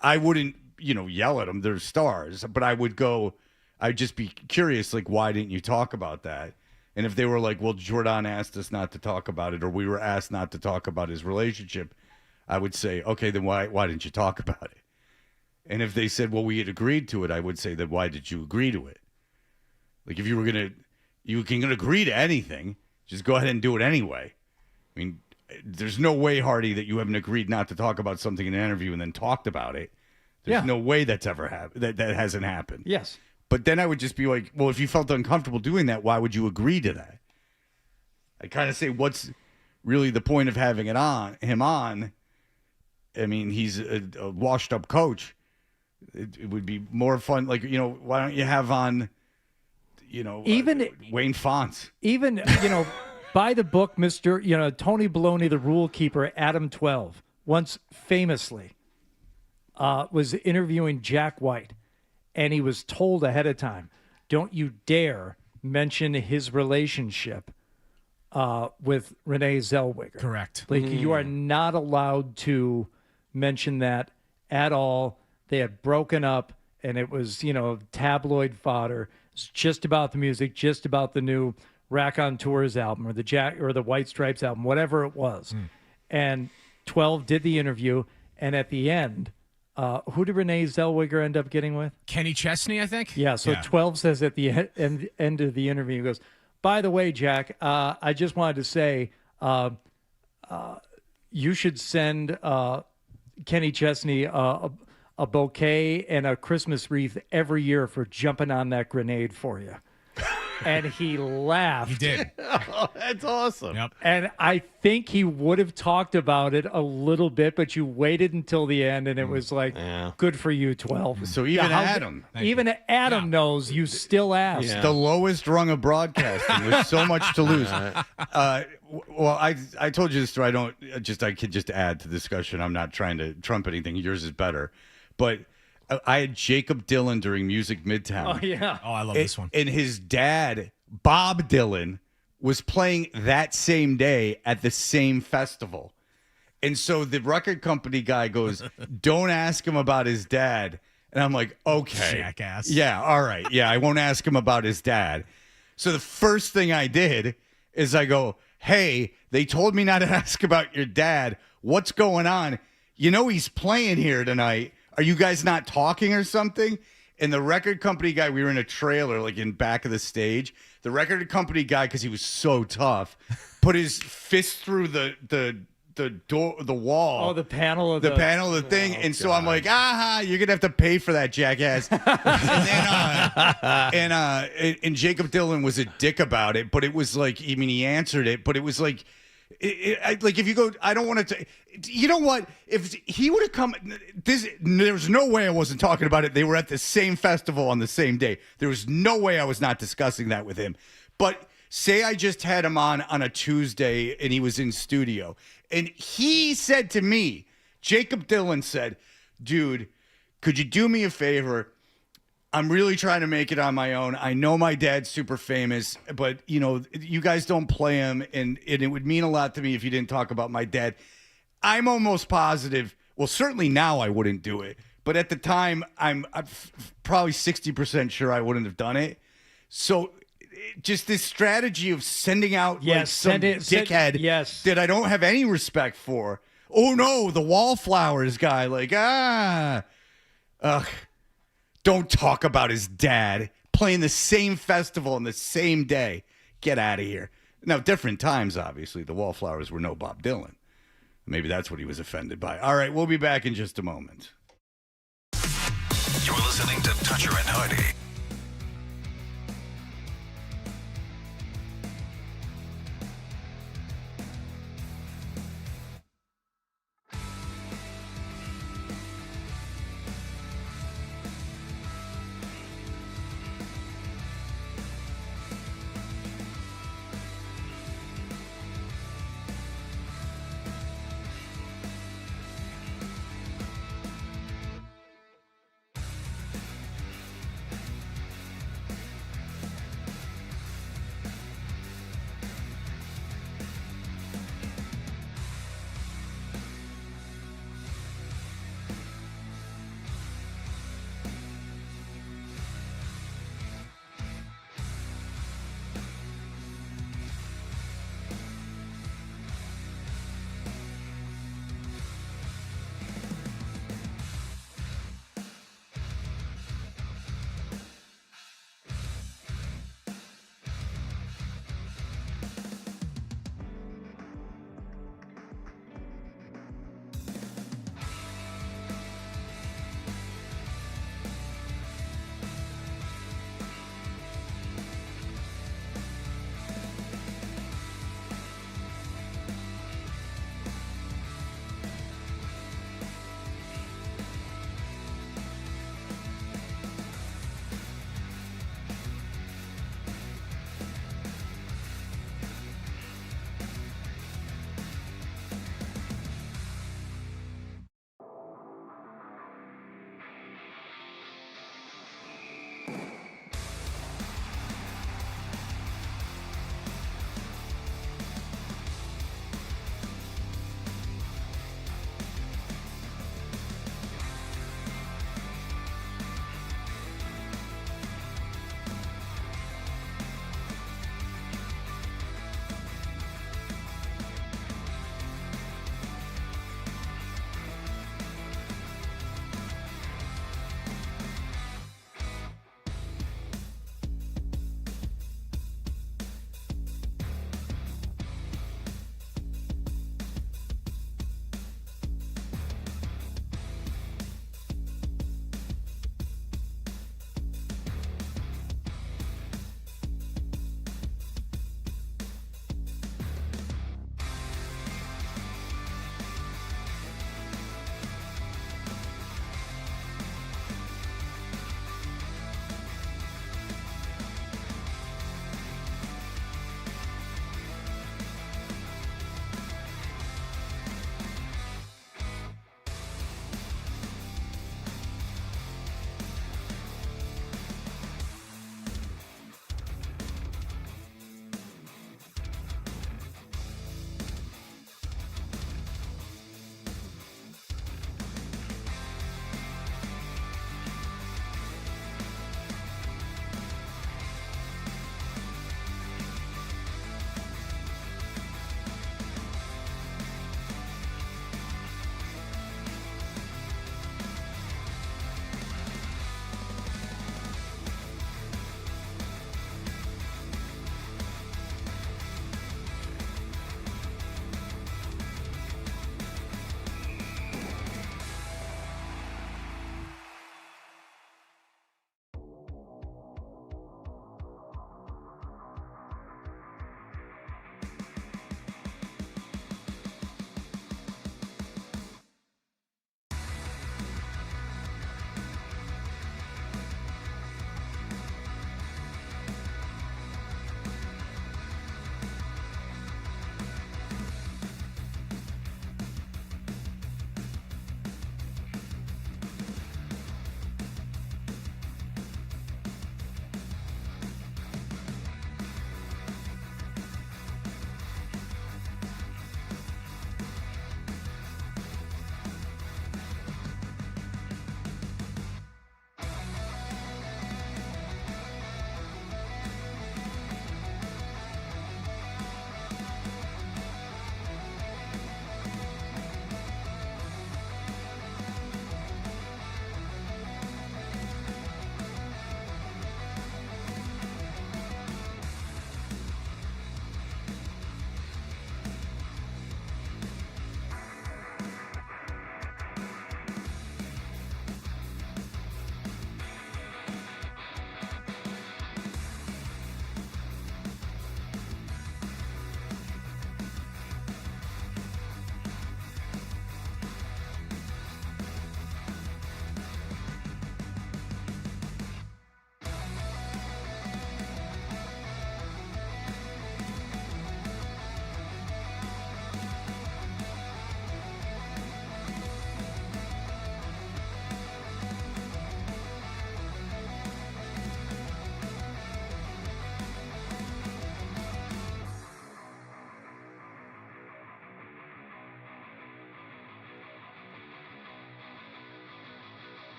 I wouldn't, yell at them. They're stars. But I'd just be curious, like, why didn't you talk about that? And if they were like, well, Jordan asked us not to talk about it, or we were asked not to talk about his relationship, I would say, okay, then why didn't you talk about it? And if they said, well, we had agreed to it, I would say, then why did you agree to it? Like, if you can agree to anything, just go ahead and do it anyway. I mean, there's no way, Hardy, that you haven't agreed not to talk about something in an interview and then talked about it. There's no way that's ever happened. That hasn't happened. Yes. But then I would just be like, well, if you felt uncomfortable doing that, why would you agree to that? I kind of say, what's really the point of having him on? I mean, he's a washed-up coach. It would be more fun. Like, why don't you have on, even Wayne Fonts? Even, by the book, Mr. Tony Baloney, the rule keeper, Adam 12, once famously was interviewing Jack White, and he was told ahead of time, don't you dare mention his relationship with Renee Zellweger. Correct. Like, you are not allowed to mention that at all. They had broken up, and it was, tabloid fodder. It's just about the music, just about the new Rack on Tours album or the White Stripes album, whatever it was. And 12 did the interview, and at the end, who did Renee Zellweger end up getting with? Kenny Chesney, I think. Yeah, so 12 says at the end of the interview, he goes, by the way, Jack, I just wanted to say you should send Kenny Chesney a bouquet and a Christmas wreath every year for jumping on that grenade for you. And he laughed. He did. Oh, that's awesome. Yep. And I think he would have talked about it a little bit, but you waited until the end, and it was like, good for you, 12. So even Adam knows you still asked. Yeah. The lowest rung of broadcasting with so much to lose. Well, I told you this story. I could just add to the discussion. I'm not trying to trump anything. Yours is better. But I had Jacob Dylan during Music Midtown. Oh, yeah. Oh, I love this one. And his dad, Bob Dylan, was playing that same day at the same festival. And so the record company guy goes, don't ask him about his dad. And I'm like, okay. Jackass. Yeah, all right. Yeah, I won't ask him about his dad. So the first thing I did is I go, hey, they told me not to ask about your dad. What's going on? He's playing here tonight. Are you guys not talking or something? And the record company guy, we were in a trailer, like in back of the stage. The record company guy, because he was so tough, put his fist through the door, the wall. Oh, the panel of the thing. And so I'm like, you're gonna have to pay for that, jackass. and Jacob Dylan was a dick about it, but it was like, he answered it, but it was like. Like if you go, I don't want to. You know what? If he would have come, there's no way I wasn't talking about it. They were at the same festival on the same day. There was no way I was not discussing that with him. But say I just had him on a Tuesday and he was in studio, and he said to me, Jacob Dylan said, "Dude, could you do me a favor? I'm really trying to make it on my own. I know my dad's super famous, but, you guys don't play him, and it would mean a lot to me if you didn't talk about my dad." I'm almost positive, well, certainly now I wouldn't do it, but at the time, I'm probably 60% sure I wouldn't have done it. So just this strategy of sending out some dickhead that I don't have any respect for. Oh, no, the Wallflowers guy, don't talk about his dad playing the same festival on the same day. Get out of here. Now, different times, obviously. The Wallflowers were no Bob Dylan. Maybe that's what he was offended by. All right, we'll be back in just a moment. You're listening to Toucher and Hardy.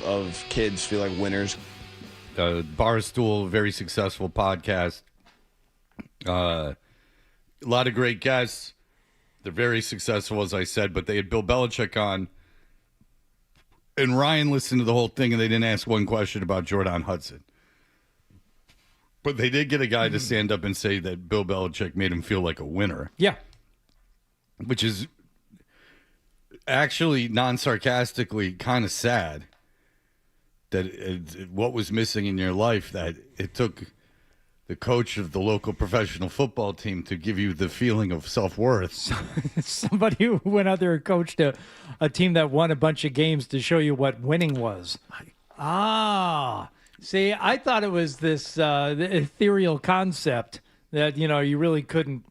of kids feel like winners. Barstool, very successful podcast. A lot of great guests. They're very successful, as I said, but they had Bill Belichick on. And Ryan listened to the whole thing, and they didn't ask one question about Jordan Hudson. But they did get a guy to stand up and say that Bill Belichick made him feel like a winner. Yeah. Which is actually, non-sarcastically, kind of sad that what was missing in your life, that it took the coach of the local professional football team to give you the feeling of self-worth. Somebody who went out there and coached a team that won a bunch of games to show you what winning was. See, I thought it was this ethereal concept that, you really couldn't,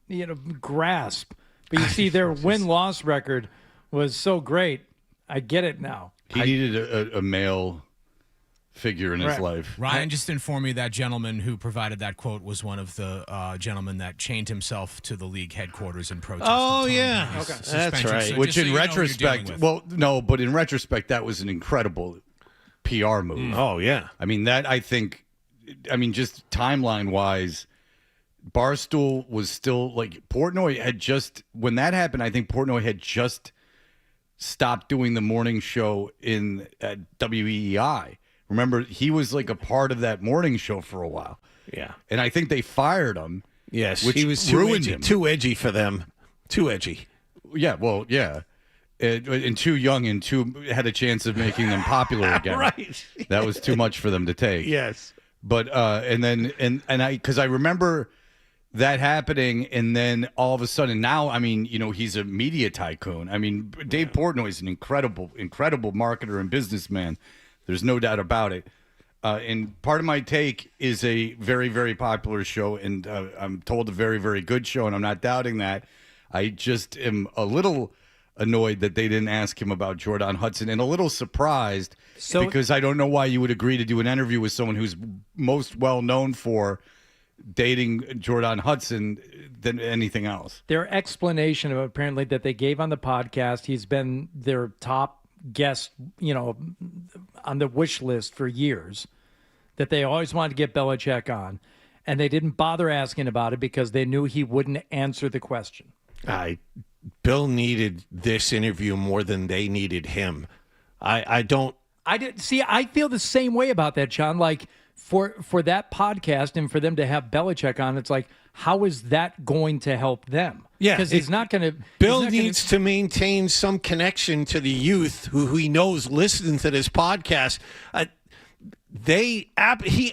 grasp. But you see, their win-loss record was so great. I get it now. He needed a male figure in his life. Ryan just informed me that gentleman who provided that quote was one of the gentlemen that chained himself to the league headquarters in protest. Oh, yeah. That's right. So Which in retrospect, but in retrospect, that was an incredible PR move. Oh, yeah. I mean, just timeline-wise, Barstool was still, Portnoy had just, when that happened, I think Portnoy had just stopped doing the morning show at WEEI. Remember, he was a part of that morning show for a while. Yeah. And I think they fired him. Yes, which he was ruined him. Too edgy for them. Too edgy. Yeah, well, yeah. And too young and had a chance of making them popular again. Right. That was too much for them to take. Yes. But, because I remember that happening, and then all of a sudden now, he's a media tycoon. Dave Portnoy is an incredible marketer and businessman. There's no doubt about it. And part of my take is a very, very popular show, and I'm told a very, very good show, and I'm not doubting that. I just am a little annoyed that they didn't ask him about Jordan Hudson, and a little surprised because I don't know why you would agree to do an interview with someone who's most well known for dating Jordan Hudson than anything else. Their explanation of apparently that they gave on the podcast, he's been their top guest, on the wish list for years, that they always wanted to get Belichick on, and they didn't bother asking about it because they knew he wouldn't answer the question. Bill needed this interview more than they needed him. I feel the same way about that, John. For that podcast and for them to have Belichick on, it's how is that going to help them? Yeah, because he's not going to. Bill needs to maintain some connection to the youth who he knows listen to this podcast. He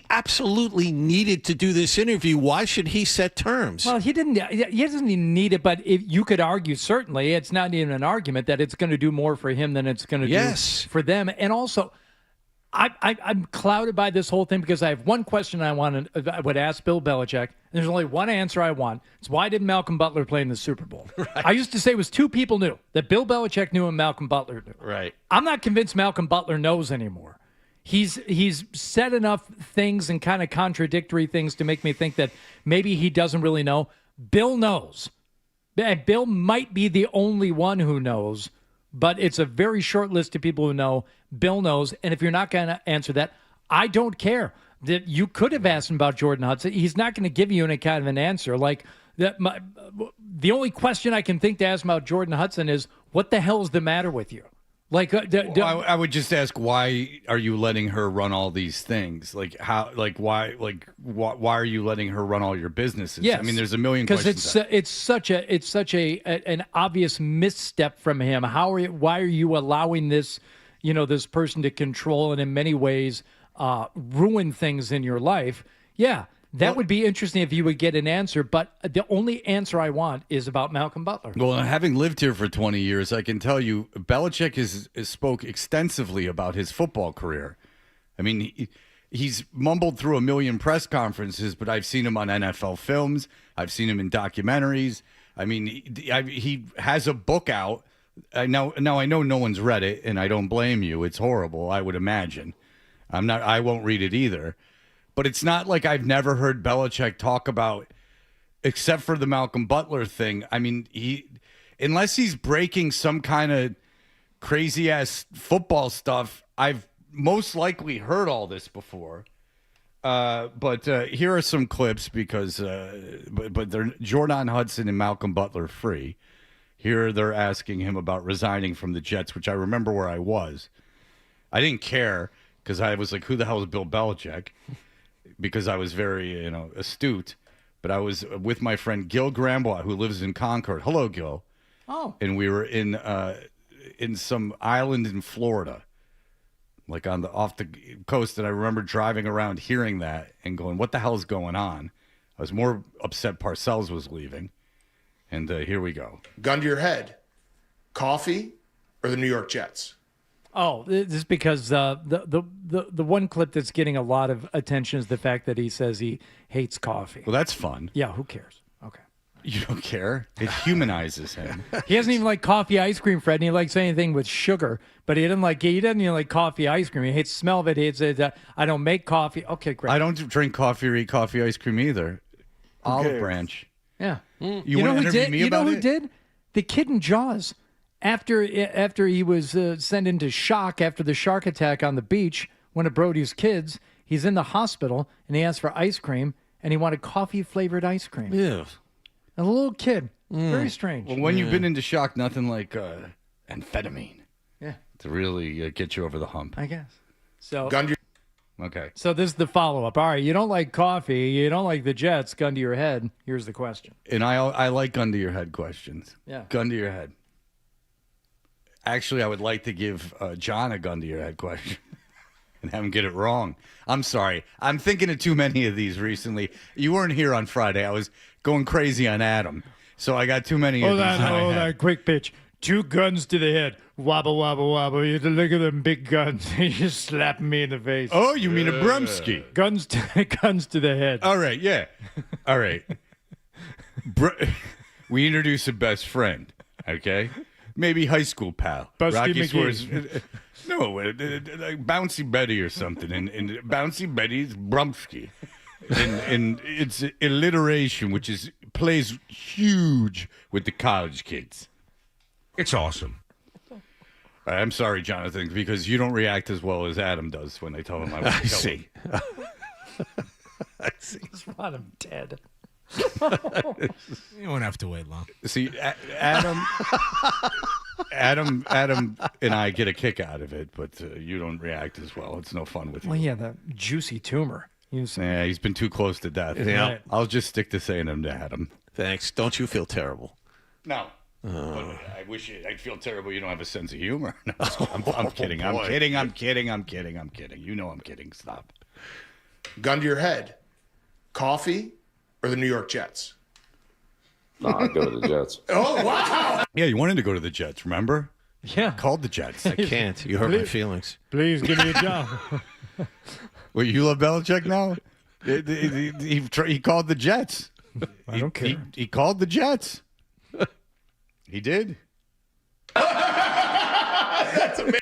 absolutely needed to do this interview. Why should he set terms? Well, he didn't. He doesn't even need it, but you could argue, certainly, it's not even an argument that it's going to do more for him than it's going to do for them. And also, I'm clouded by this whole thing because I have one question I would ask Bill Belichick. And there's only one answer I want. It's why didn't Malcolm Butler play in the Super Bowl? Right. I used to say it was two people knew, that Bill Belichick knew and Malcolm Butler knew. Right. I'm not convinced Malcolm Butler knows anymore. He's said enough things and kind of contradictory things to make me think that maybe he doesn't really know. Bill knows. And Bill might be the only one who knows, but it's a very short list of people who know. Bill knows. And if you're not going to answer that, I don't care. That you could have asked him about Jordan Hudson. He's not going to give you any kind of an answer. The only question I can think to ask him about Jordan Hudson is, what the hell is the matter with you? I would just ask, why are you letting her run all these things? Why are you letting her run all your businesses? Yes. There's a million questions. Because it's such an obvious misstep from him. Why are you allowing this, this person to control and in many ways ruin things in your life? Yeah. That would be interesting if you would get an answer, but the only answer I want is about Malcolm Butler. Well, having lived here for 20 years, I can tell you Belichick has spoke extensively about his football career. He's mumbled through a million press conferences, but I've seen him on NFL films. I've seen him in documentaries. He has a book out. Now I know no one's read it, and I don't blame you. It's horrible, I would imagine. I won't read it either. But it's not like I've never heard Belichick talk about, except for the Malcolm Butler thing. Unless he's breaking some kind of crazy ass football stuff, I've most likely heard all this before. But here are some clips because, but they're Jordan Hudson and Malcolm Butler free. Here they're asking him about resigning from the Jets, which I remember where I was. I didn't care because I was like, who the hell is Bill Belichick? Because I was very, astute. But I was with my friend Gil Grambois, who lives in Concord. Hello, Gil. Oh. And we were in some island in Florida, like off the coast. And I remember driving around hearing that and going, what the hell is going on? I was more upset Parcells was leaving. And here we go. Gun to your head. Coffee or the New York Jets? Oh, this is because the one clip that's getting a lot of attention is the fact that he says he hates coffee. Well, that's fun. Yeah, who cares? Okay. You don't care? It humanizes him. He doesn't even like coffee ice cream, Fred, and he likes anything with sugar. But he doesn't even like coffee ice cream. He hates the smell of it. He hates it. I don't make coffee. Okay, great. I don't drink coffee or eat coffee ice cream either. Olive Branch. Yeah. You want to interview me about it? You know who did? The kid in Jaws. After he was sent into shock after the shark attack on the beach, one of Brody's kids, he's in the hospital, and he asked for ice cream, and he wanted coffee-flavored ice cream. Yeah. A little kid. Very strange. Well, when you've been into shock, nothing like amphetamine. Yeah. To really get you over the hump. I guess. So. Okay. So this is the follow-up. All right, you don't like coffee, you don't like the Jets, gun to your head. Here's the question. And I like gun to your head questions. Yeah. Gun to your head. Actually, I would like to give John a gun to your head question and have him get it wrong. I'm sorry. I'm thinking of too many of these recently. You weren't here on Friday. I was going crazy on Adam. So I got too many of these. Hold on, quick pitch. 2 guns to the head. Wobble, wobble, wobble. You look at them big guns. You just slap me in the face. Oh, you mean a Brumsky? Guns to the head. All right, yeah. All right. We introduce a best friend, okay? Maybe high school pal. Busty Rocky McGee. Swears. No, like Bouncy Betty or something. And Bouncy Betty's Brumsky. And it's alliteration, which plays huge with the college kids. It's awesome. I'm sorry, Jonathan, because you don't react as well as Adam does when they tell him I see. I see. Just want him dead. You won't have to wait long. See, Adam and I get a kick out of it, but you don't react as well. It's no fun with you. Well, yeah, the juicy tumor. Yeah, he's been too close to death. Yeah. Right. I'll just stick to saying him to Adam. Thanks. Don't you feel terrible? No. I wish I'd feel terrible. You don't have a sense of humor. No, I'm kidding. I'm kidding. I'm kidding. I'm kidding. I'm kidding. You know I'm kidding. Stop. Gun to your head. Coffee or the New York Jets? I'd go to the Jets. Oh, wow. Yeah, you wanted to go to the Jets, remember? Yeah. Called the Jets. I can't. You hurt my feelings. Please give me a job. Wait, you love Belichick now? He called the Jets. I don't care. He called the Jets. He did. That's amazing.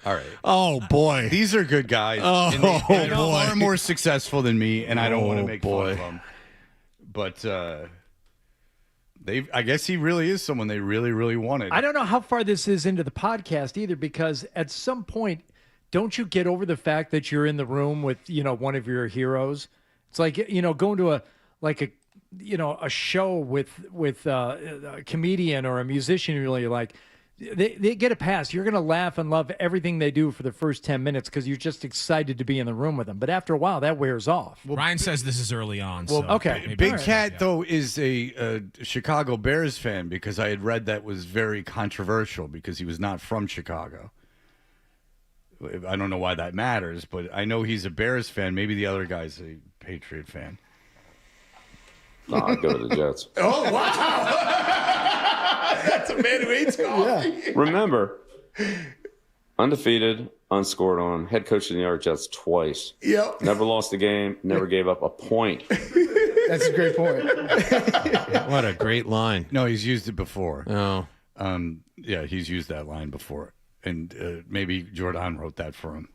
All right. Oh, boy. These are good guys. Oh, they're boy. far more successful than me, and I don't want to Oh, make boy. fun of them. But I guess he really is someone they really, really wanted. I don't know how far this is into the podcast either, because at some point, don't you get over the fact that you're in the room with, one of your heroes? It's like, going to a show with a comedian or a musician you really like. They get a pass. You're going to laugh and love everything they do for the first 10 minutes because you're just excited to be in the room with them. But after a while, that wears off. Well, Ryan says this is early on. Well, so okay. Big Cat, though, is a Chicago Bears fan because I had read that was very controversial because he was not from Chicago. I don't know why that matters, but I know he's a Bears fan. Maybe the other guy's a Patriot fan. I'd go to the Jets. Oh, wow. That's a man who eats coffee. Yeah. Remember, undefeated, unscored on, head coach of the New York Jets twice. Yep. Never lost a game, never gave up a point. That's a great point. What a great line. No, he's used it before. Oh. Yeah, he's used that line before. And maybe Jordan wrote that for him.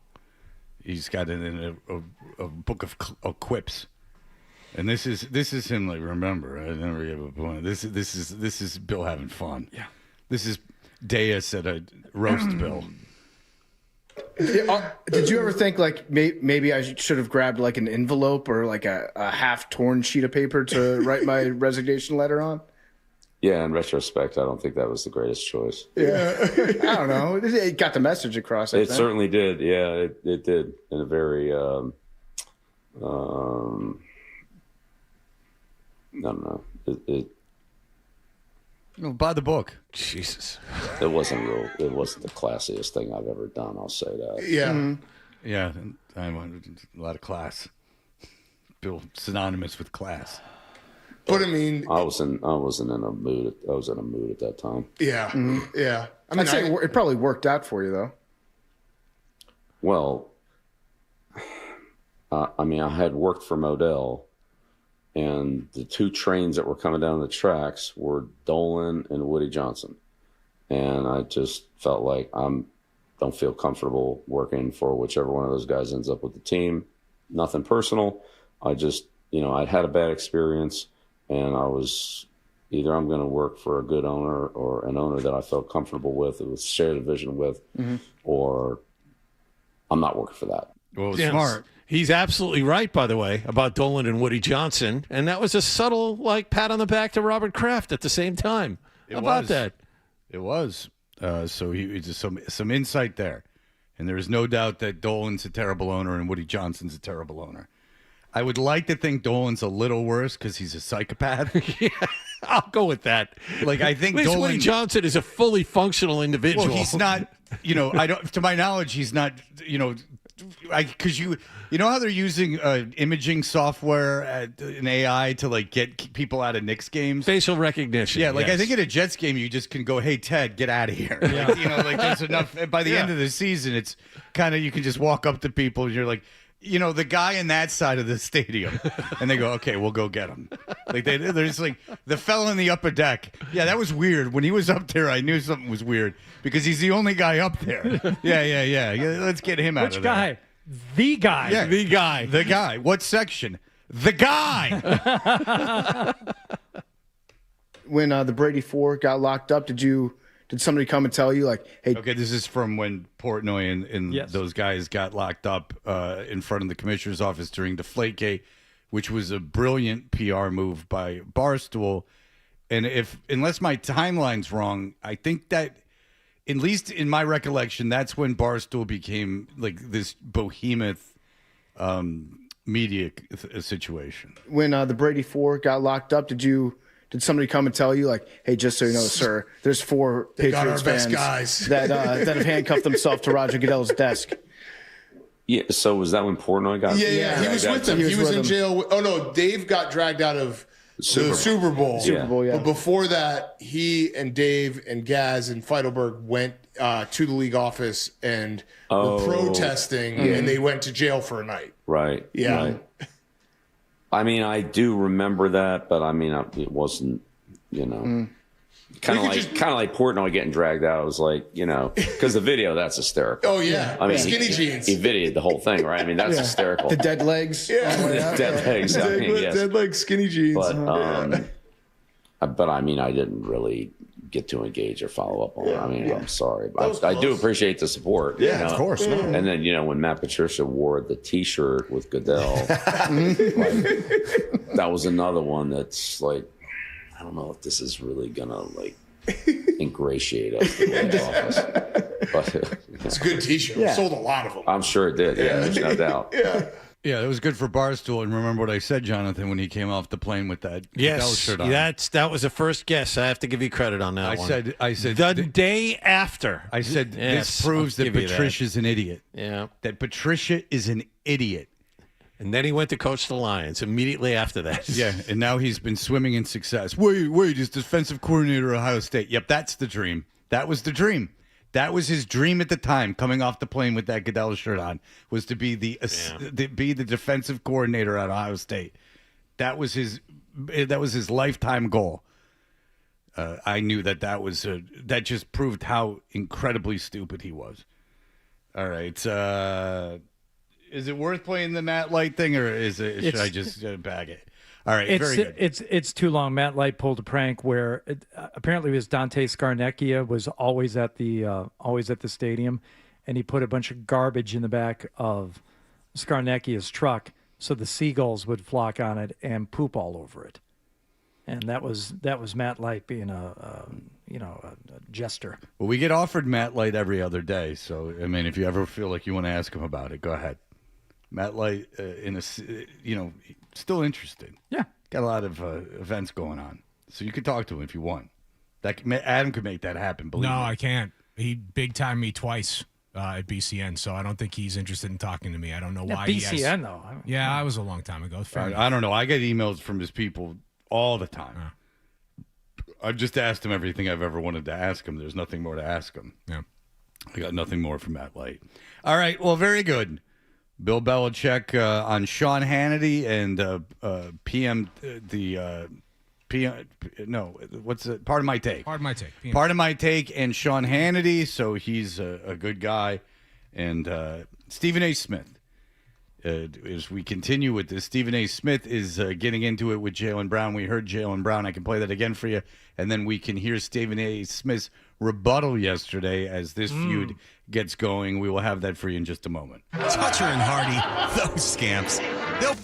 He's got it in a book of quips. And this is him. Like, remember, I never gave up a point. This is Bill having fun. Yeah. This is Deus at a roast Bill. Did you ever think like maybe I should have grabbed like an envelope or like a half torn sheet of paper to write my resignation letter on? Yeah, in retrospect, I don't think that was the greatest choice. Yeah, I don't know. It got the message across. I It think. certainly did. Yeah, it did in a very I don't know. By the book. Jesus. It wasn't real. It wasn't the classiest thing I've ever done. I'll say that. Yeah. Mm-hmm. Yeah, I wanted a lot of class. Bill synonymous with class. But I mean, I wasn't in a mood. I was in a mood at that time. yeah, yeah. I mean, I'd say it probably worked out for you though. Well, I mean, I had worked for Modell, and the two trains that were coming down the tracks were Dolan and Woody Johnson, and I just felt like don't feel comfortable working for whichever one of those guys ends up with the team. Nothing personal. I just, I'd had a bad experience. And I was either I'm going to work for a good owner or an owner that I felt comfortable with, it was shared a vision with, or I'm not working for that. Well, Yes. smart. He's absolutely right, by the way, about Dolan and Woody Johnson. And that was a subtle, pat on the back to Robert Kraft at the same time. How about that? It was. So he just some insight there. And there is no doubt that Dolan's a terrible owner and Woody Johnson's a terrible owner. I would like to think Dolan's a little worse because he's a psychopath. Yeah, I'll go with that. Like, I think At least Dolan, Woody Johnson is a fully functional individual. well, he's not, I don't, to my knowledge, he's not, because you know how they're using imaging software and AI to get people out of Knicks games? Facial recognition. Yeah, yes. I think at a Jets game, you just can go, hey, Ted, get out of here. Yeah. There's enough. By the end of the season, it's kind of, you can just walk up to people and you're like, the guy in that side of the stadium. And they go, okay, we'll go get him. They're just like, the fellow in the upper deck. Yeah, that was weird. When he was up there, I knew something was weird because he's the only guy up there. Yeah. Let's get him out of there. Which guy? The guy. Yeah, the guy. The guy. What section? The guy. When the Brady Four got locked up, did somebody come and tell you, like, hey? Okay, this is from when Portnoy and Yes. those guys got locked up in front of the commissioner's office during Deflategate, which was a brilliant PR move by Barstool. And unless my timeline's wrong, I think that, at least in my recollection, that's when Barstool became like this behemoth media situation. When the Brady Four got locked up, did somebody come and tell you, like, hey, just so you know, sir, there's 4 They got Patriots our best fans guys. that have handcuffed themselves to Roger Goodell's desk? Yeah. So was that when Portnoy got? Yeah. He was with them. He was in jail. Oh no, Dave got dragged out of the Super Bowl. Super Bowl, yeah. But before that, he and Dave and Gaz and Feidelberg went to the league office and were protesting, and they went to jail for a night. Right. Yeah. Right. I mean, I do remember that, but I mean, it wasn't, kind of like Portnoy getting dragged out. I was like, because the video, that's hysterical. Oh yeah. I mean, skinny jeans. He videoed the whole thing, right? I mean, that's hysterical. The dead legs. Yeah. Dead legs. I mean, yes. Dead leg skinny jeans. But I mean, I didn't really get to engage or follow up on it. I mean, I'm sorry, but I do close. appreciate the support. Yeah, of course. Yeah. And then when Matt Patricia wore the T-shirt with Goodell, that was another one that's like, I don't know if this is really gonna ingratiate us in the office. But It's a good T-shirt. Yeah. We sold a lot of them. I'm sure it did. Yeah, there's no doubt. Yeah, it was good for Barstool. And remember what I said, Jonathan, when he came off the plane with that Goodell Yes, shirt on. that was the first guess. I have to give you credit on that one. I said the day after. I said Yes, this proves I'll that give you Patricia's an idiot. Yeah. That Patricia is an idiot. And then he went to coach the Lions immediately after that. Yeah, and now he's been swimming in success. Wait, he's defensive coordinator at Ohio State. Yep, that's the dream. That was the dream. That was his dream at the time, coming off the plane with that Goodell shirt on, was to be the defensive coordinator at Ohio State. That was his lifetime goal. I knew that just proved how incredibly stupid he was. All right, is it worth playing the Matt Light thing, or should I just bag it? All right, very good. It's too long. Matt Light pulled a prank where apparently it was Dante Scarnecchia was always at the stadium, and he put a bunch of garbage in the back of Scarnecchia's truck so the seagulls would flock on it and poop all over it. And that was Matt Light being a jester. Well, we get offered Matt Light every other day, so I mean, if you ever feel like you want to ask him about it, go ahead. Matt Light, still interested. Yeah, got a lot of events going on, so you could talk to him if you want. Adam could make that happen. Believe me. I can't. He big timed me twice at BCN, so I don't think he's interested in talking to me. I don't know why. BCN though. Yeah, I was a long time ago. I don't know. I get emails from his people all the time. I've just asked him everything I've ever wanted to ask him. There's nothing more to ask him. Yeah, I got nothing more from Matt Light. All right. Well, very good. Bill Belichick on Sean Hannity and what's it? Part of my take. Part of my take. PM. Part of my take and Sean Hannity, so he's a good guy. And Stephen A. Smith. As we continue with this, Stephen A. Smith is getting into it with Jaylen Brown. We heard Jaylen Brown. I can play that again for you. And then we can hear Stephen A. Smith's rebuttal yesterday as this feud gets going. We will have that for you in just a moment. Toucher and Hardy, those scamps. They'll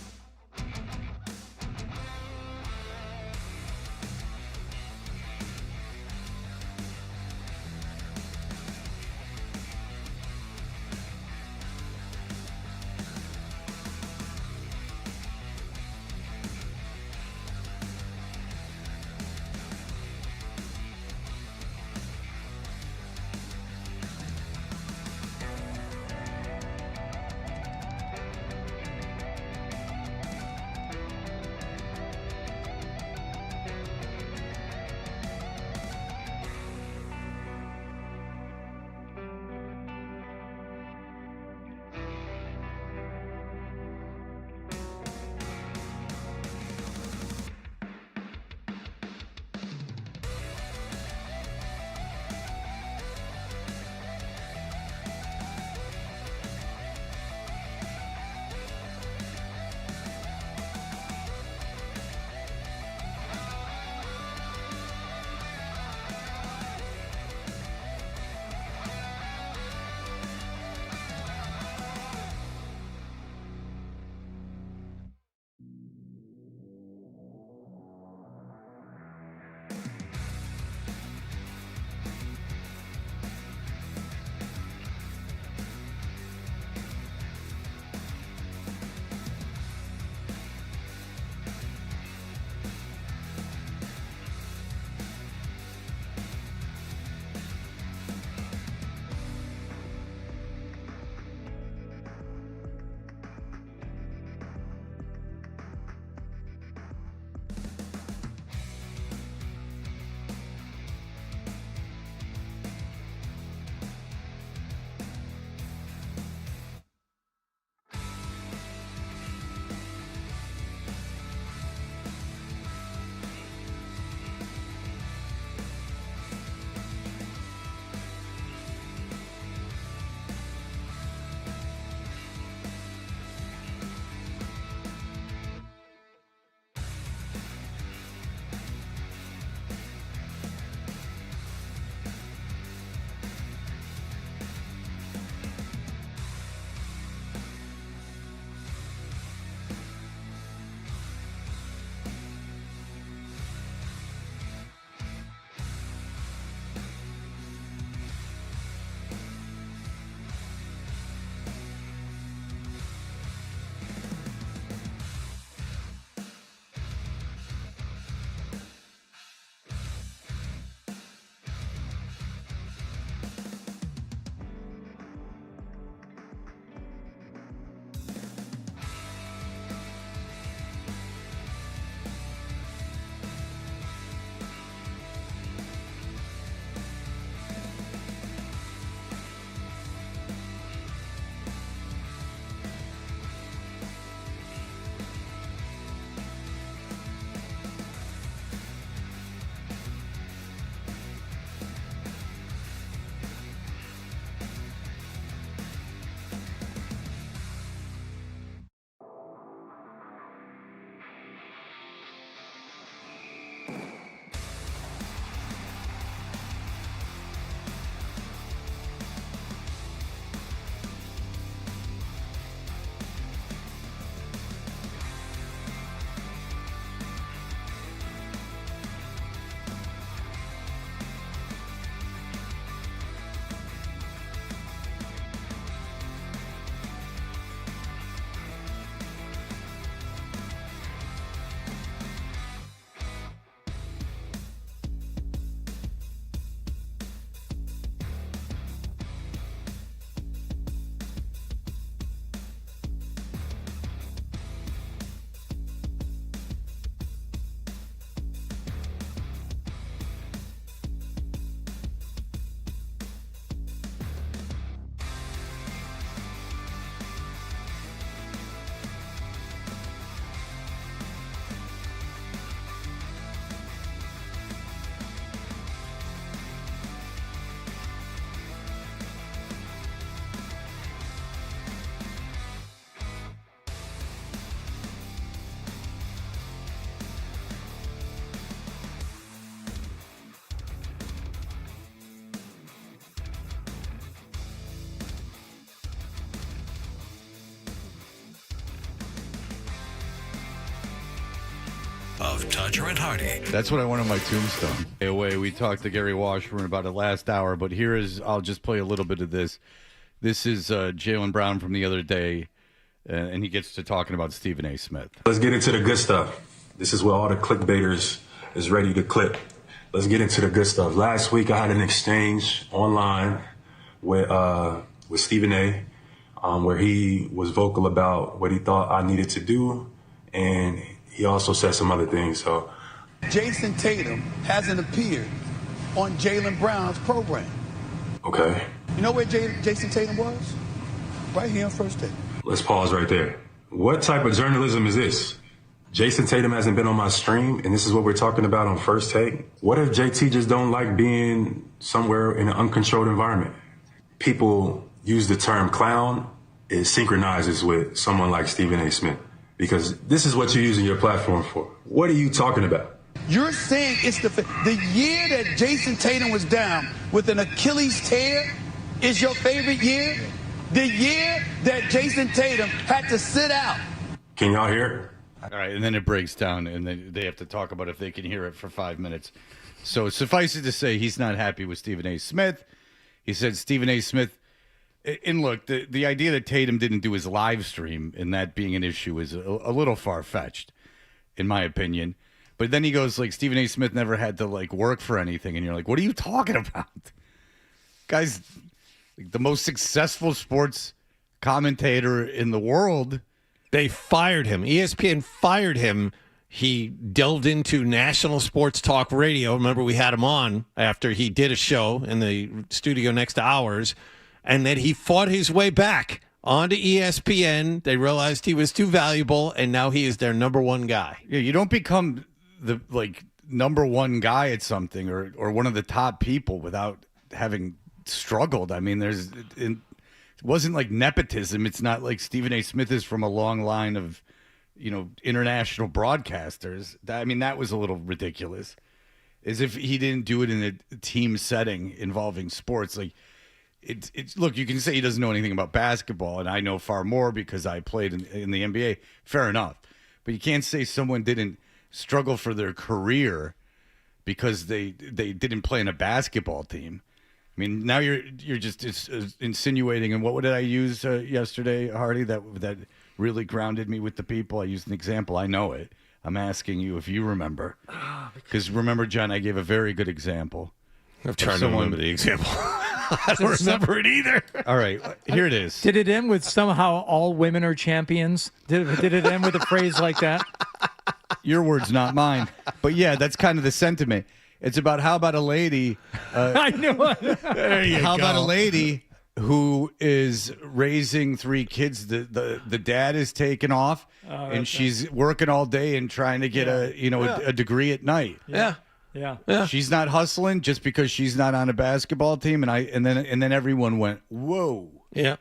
of Toucher and Hardy. That's what I want on my tombstone. Away, we talked to Gary Washburn about it last hour, but here is, I'll just play a little bit of this. This is Jaylen Brown from the other day, and he gets to talking about Stephen A. Smith. Let's get into the good stuff. This is where all the clickbaiters is ready to click. Let's get into the good stuff. Last week, I had an exchange online with Stephen A., where he was vocal about what he thought I needed to do, and he also said some other things. So, Jason Tatum hasn't appeared on Jaylen Brown's program. Okay. You know where Jason Tatum was? Right here on First Take. Let's pause right there. What type of journalism is this? Jason Tatum hasn't been on my stream, and this is what we're talking about on First Take. What if JT just don't like being somewhere in an uncontrolled environment? People use the term clown. It synchronizes with someone like Stephen A. Smith, because this is what you're using your platform for. What are you talking about? You're saying it's the year that Jason Tatum was down with an Achilles tear is your favorite year? The year that Jason Tatum had to sit out. Can y'all hear it? All right, and then it breaks down, and then they have to talk about if they can hear it for 5 minutes. So suffice it to say, he's not happy with Stephen A. Smith. He said Stephen A. Smith, and look, the idea that Tatum didn't do his live stream and that being an issue is a little far-fetched, in my opinion. But then he goes, like, Stephen A. Smith never had to, like, work for anything, and you're like, what are you talking about? Guy's like, the most successful sports commentator in the world. They fired him. ESPN fired him. He delved into national sports talk radio. Remember, we had him on after he did a show in the studio next to ours, and then he fought his way back onto ESPN. They realized he was too valuable, and now he is their number one guy. Yeah, you don't become the number one guy at something or one of the top people without having struggled. I mean, it wasn't like nepotism. It's not like Stephen A. Smith is from a long line of, international broadcasters. I mean, that was a little ridiculous. As if he didn't do it in a team setting involving sports. Like, it's look, you can say he doesn't know anything about basketball, and I know far more because I played in the NBA. Fair enough. But you can't say someone didn't struggle for their career because they didn't play in a basketball team. I mean, now you're just insinuating. And what did I use yesterday, Hardy? That really grounded me with the people. I used an example. I know it. I'm asking you if you remember. Because remember, John, I gave a very good example. I'm trying to remember the example. I don't remember it either. All right, here it is. Did it end with somehow all women are champions? Did it end with a phrase like that? Your words, not mine. But yeah, that's kind of the sentiment. It's about how about a lady. I knew it. There you how go. about a lady who is raising 3 kids? The dad is taken off, and she's working all day and trying to get a degree at night. Yeah. Yeah. She's not hustling just because she's not on a basketball team, and then everyone went, whoa. Yeah.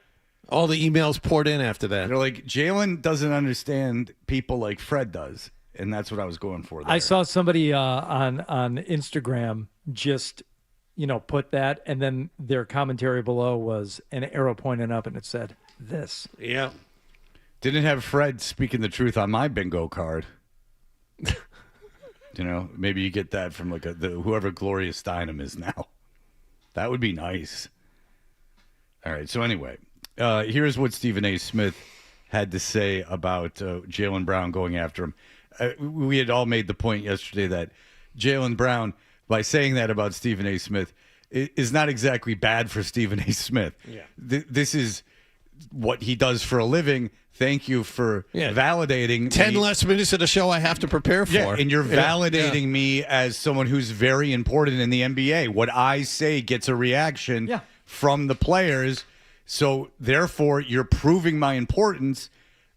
All the emails poured in after that. They're like, Jaylen doesn't understand people like Fred does, and that's what I was going for there. I saw somebody on Instagram just, put that, and then their commentary below was an arrow pointing up, and it said this. Yeah. Didn't have Fred speaking the truth on my bingo card. Maybe you get that from whoever Gloria Steinem is now. That would be nice. All right. So anyway, here's what Stephen A. Smith had to say about Jaylen Brown going after him. We had all made the point yesterday that Jaylen Brown, by saying that about Stephen A. Smith, is not exactly bad for Stephen A. Smith. Yeah. This is what he does for a living. Thank you for validating 10 me. less minutes of the show I have to prepare for. Yeah, and you're validating me as someone who's very important in the NBA. What I say gets a reaction from the players. So, therefore, you're proving my importance.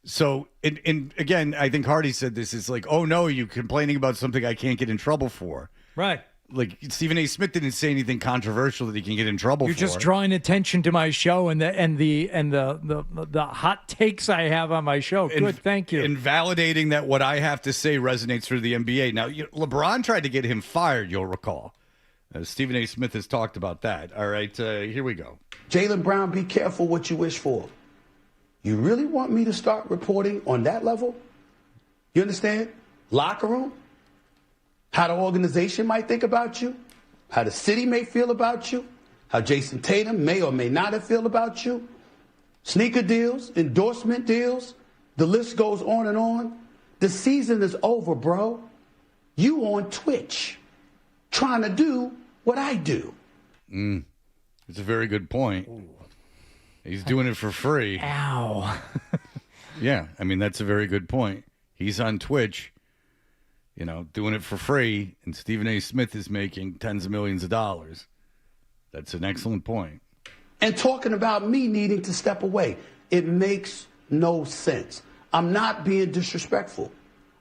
So, and again, I think Hardy said this is like, oh, no, you're complaining about something I can't get in trouble for. Right. Like, Stephen A. Smith didn't say anything controversial that he can get in trouble for. You're just drawing attention to my show and the hot takes I have on my show. Good, thank you. And validating that what I have to say resonates through the NBA. Now, LeBron tried to get him fired, you'll recall. Stephen A. Smith has talked about that. All right, here we go. Jaylen Brown, be careful what you wish for. You really want me to start reporting on that level? You understand? Locker room? how the organization might think about you, how the city may feel about you, how Jason Tatum may or may not have feel about you. Sneaker deals, endorsement deals, the list goes on and on. The season is over, bro. You on Twitch trying to do what I do. It's a very good point. He's doing it for free. Ow. Yeah, I mean, that's a very good point. He's on Twitch, doing it for free, and Stephen A. Smith is making tens of millions of dollars. That's an excellent point. And talking about me needing to step away. It makes no sense. I'm not being disrespectful.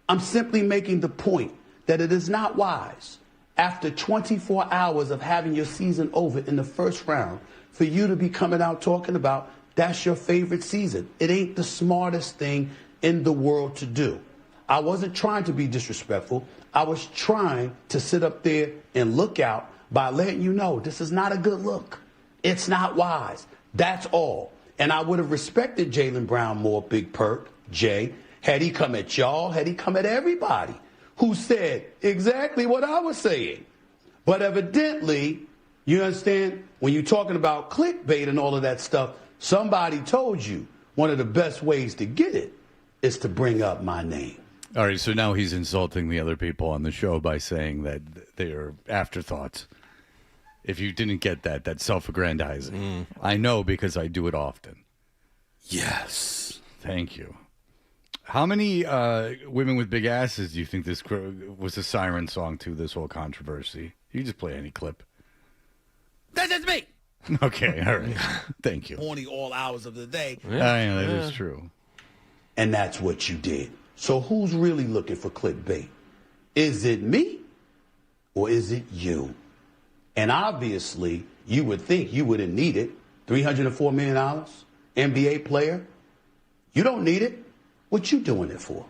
I'm simply making the point that it is not wise, after 24 hours of having your season over in the first round, for you to be coming out talking about that's your favorite season. It ain't the smartest thing in the world to do. I wasn't trying to be disrespectful. I was trying to sit up there and look out by letting you know this is not a good look. It's not wise. That's all. And I would have respected Jaylen Brown more, Big Perk, Jay, had he come at y'all, had he come at everybody who said exactly what I was saying. But evidently, you understand, when you're talking about clickbait and all of that stuff, somebody told you one of the best ways to get it is to bring up my name. All right, so now he's insulting the other people on the show by saying that they are afterthoughts. If you didn't get that, that's self-aggrandizing. I know because I do it often. Yes. Thank you. How many women with big asses do you think this was a siren song to, this whole controversy? You just play any clip. That's just me. Okay, all right. Thank you. Horny all hours of the day. I know, that is true. And that's what you did. So who's really looking for clickbait? Is it me or is it you? And obviously, you would think you wouldn't need it. $304 million, NBA player. You don't need it. What you doing it for?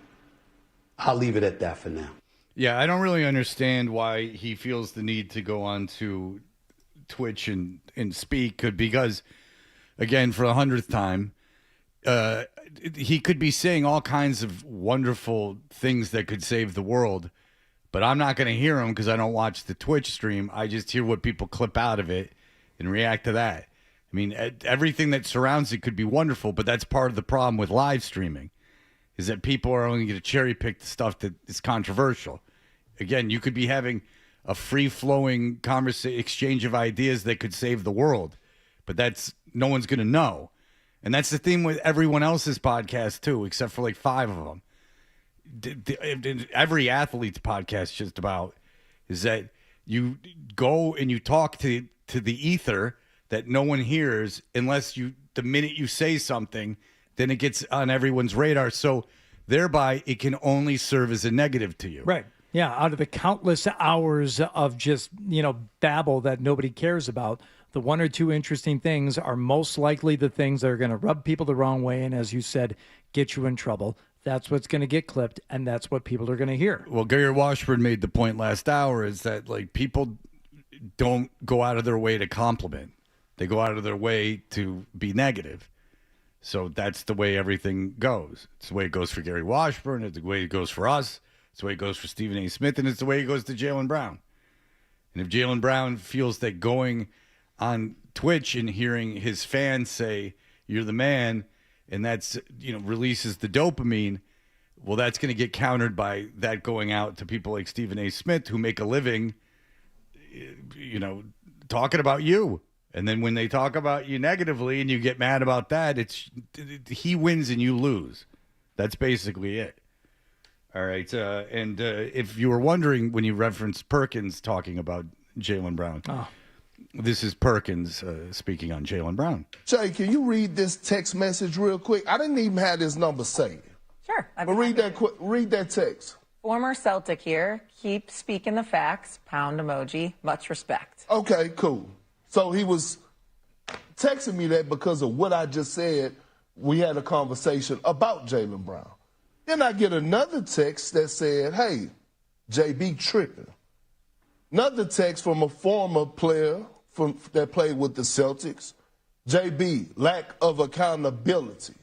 I'll leave it at that for now. Yeah, I don't really understand why he feels the need to go on to Twitch and speak, because, again, for the 100th time, he could be saying all kinds of wonderful things that could save the world, but I'm not going to hear him because I don't watch the Twitch stream. I just hear what people clip out of it and react to that. I mean, everything that surrounds it could be wonderful, but that's part of the problem with live streaming, is that people are only going to cherry pick the stuff that is controversial. Again, you could be having a free-flowing exchange of ideas that could save the world, but no one's going to know. And that's the theme with everyone else's podcast, too, except for like 5 of them. Every athlete's podcast just about is that you go and you talk to the ether that no one hears unless the minute you say something, then it gets on everyone's radar. So thereby it can only serve as a negative to you. Right. Yeah. Out of the countless hours of just, babble that nobody cares about, the 1 or 2 interesting things are most likely the things that are going to rub people the wrong way. And as you said, get you in trouble. That's what's going to get clipped, and that's what people are going to hear. Well, Gary Washburn made the point last hour is that people don't go out of their way to compliment. They go out of their way to be negative. So that's the way everything goes. It's the way it goes for Gary Washburn. It's the way it goes for us. It's the way it goes for Stephen A. Smith, and it's the way it goes to Jaylen Brown. And if Jaylen Brown feels that going on Twitch and hearing his fans say, "You're the man," and that's, releases the dopamine, well, that's going to get countered by that going out to people like Stephen A. Smith, who make a living, talking about you. And then when they talk about you negatively and you get mad about that, he wins and you lose. That's basically it. All right. And if you were wondering when you referenced Perkins talking about Jaylen Brown, this is Perkins speaking on Jaylen Brown. Jay, can you read this text message real quick? I didn't even have this number saved. Sure. But read that text. Former Celtic here. Keep speaking the facts. Pound emoji. Much respect. Okay, cool. So he was texting me that because of what I just said. We had a conversation about Jaylen Brown. Then I get another text that said, "Hey, JB tripping." Another text from a former player that played with the Celtics. JB, lack of accountability.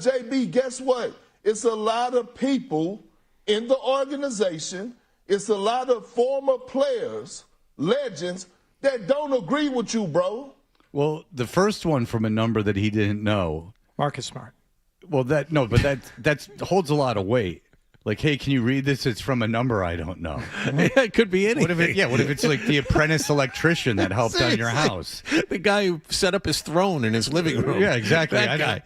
JB, guess what? It's a lot of people in the organization it's a lot of former players, legends, that don't agree with you, bro. Well, the first one from a number that he didn't know. Marcus Smart. Well, that holds a lot of weight. Like, hey, can you read this? It's from a number I don't know. Yeah, it could be anything. What if it's like the apprentice electrician that helped on your house? The guy who set up his throne in his living room. Yeah, exactly. That guy.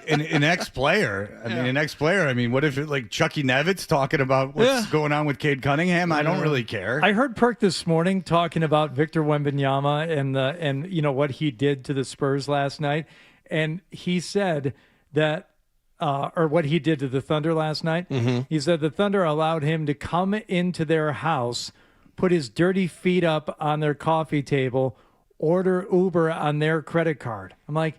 An ex-player. An ex-player. I mean, what if it, like Chucky Nevitz talking about what's going on with Cade Cunningham? I don't really care. I heard Perk this morning talking about Victor Wembanyama and you know what he did to the Spurs last night, and he said that. Or what he did to the Thunder last night. Mm-hmm. He said the Thunder allowed him to come into their house, put his dirty feet up on their coffee table, order Uber on their credit card. I'm like,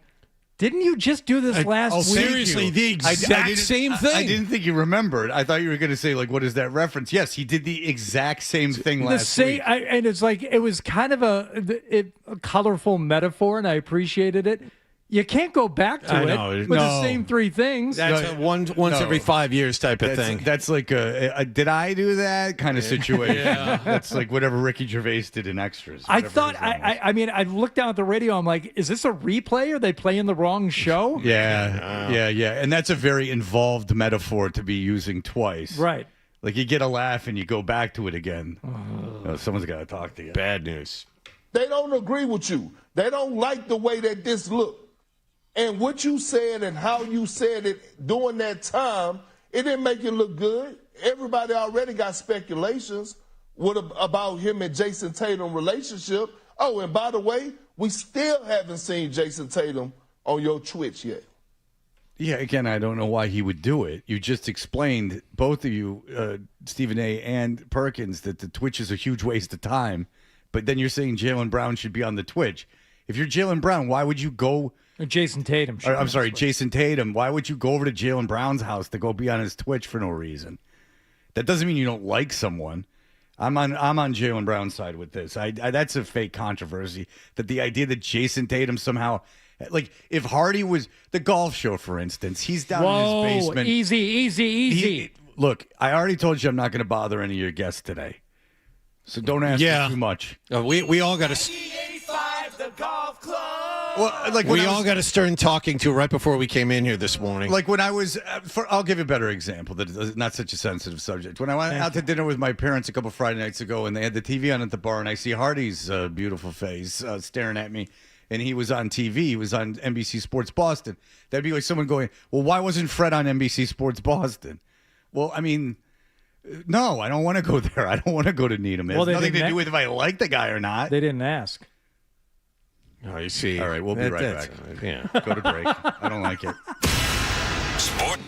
didn't you just do this last week? Seriously, the exact same thing. I didn't think you remembered. I thought you were going to say, like, what is that reference? Yes, he did the exact same thing last week. And it's like, it was kind of a colorful metaphor, and I appreciated it. You can't go back to it with the same three things. That's a once every 5 years type of thing. That's like a did I do that kind of situation. That's like whatever Ricky Gervais did in Extras. I thought, I mean, I looked down at the radio. I'm like, is this a replay? Are they playing the wrong show? Yeah. And that's a very involved metaphor to be using twice. Right. Like you get a laugh and you go back to it again. Someone's got to talk to you. Bad news. They don't agree with you. They don't like the way that this looked. And what you said and how you said it during that time, it didn't make it look good. Everybody already got speculations about him and Jason Tatum relationship. Oh, and by the way, we still haven't seen Jason Tatum on your Twitch yet. Yeah, again, I don't know why he would do it. You just explained, both of you, Stephen A. and Perkins, that the Twitch is a huge waste of time. But then you're saying Jaylen Brown should be on the Twitch. If you're Jaylen Brown, why would you go... Jason Tatum. Jason Tatum. Why would you go over to Jaylen Brown's house to go be on his Twitch for no reason? That doesn't mean you don't like someone. I'm on Jaylen Brown's side with this. That's a fake controversy. That the idea that Jason Tatum somehow, like if Hardy was the golf show, for instance, he's down in his basement. Easy. Look, I already told you I'm not going to bother any of your guests today, so don't ask me too much. We all got to. The golf club. Well, like we all got a stern talking to right before we came in here this morning. Like when I was, I'll give you a better example that is not such a sensitive subject. When I went out to dinner with my parents a couple Friday nights ago, and they had the TV on at the bar, and I see Hardy's beautiful face staring at me, and he was on TV. He was on NBC Sports Boston. That'd be like someone going, "Well, why wasn't Fred on NBC Sports Boston?" Well, I mean. No, I don't want to go there. I don't want to go to Needham. It has nothing to do with if I like the guy or not. They didn't ask. Oh, you see. All right, we'll be right back. Yeah. Go to break. I don't like it. Sport.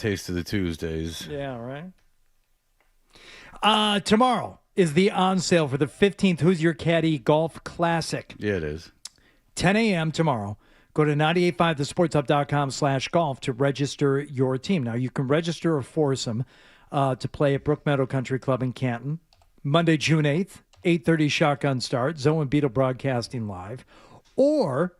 taste of the Tuesdays. Yeah, right. Tomorrow is the on sale for the 15th Who's Your Caddy Golf Classic. Yeah, it is. 10 a.m. tomorrow. Go to 985thesportshub.com/golf to register your team. Now, you can register a foursome to play at Brook Meadow Country Club in Canton. Monday, June 8th, 8:30 shotgun start, Zoe and Beetle broadcasting live. Or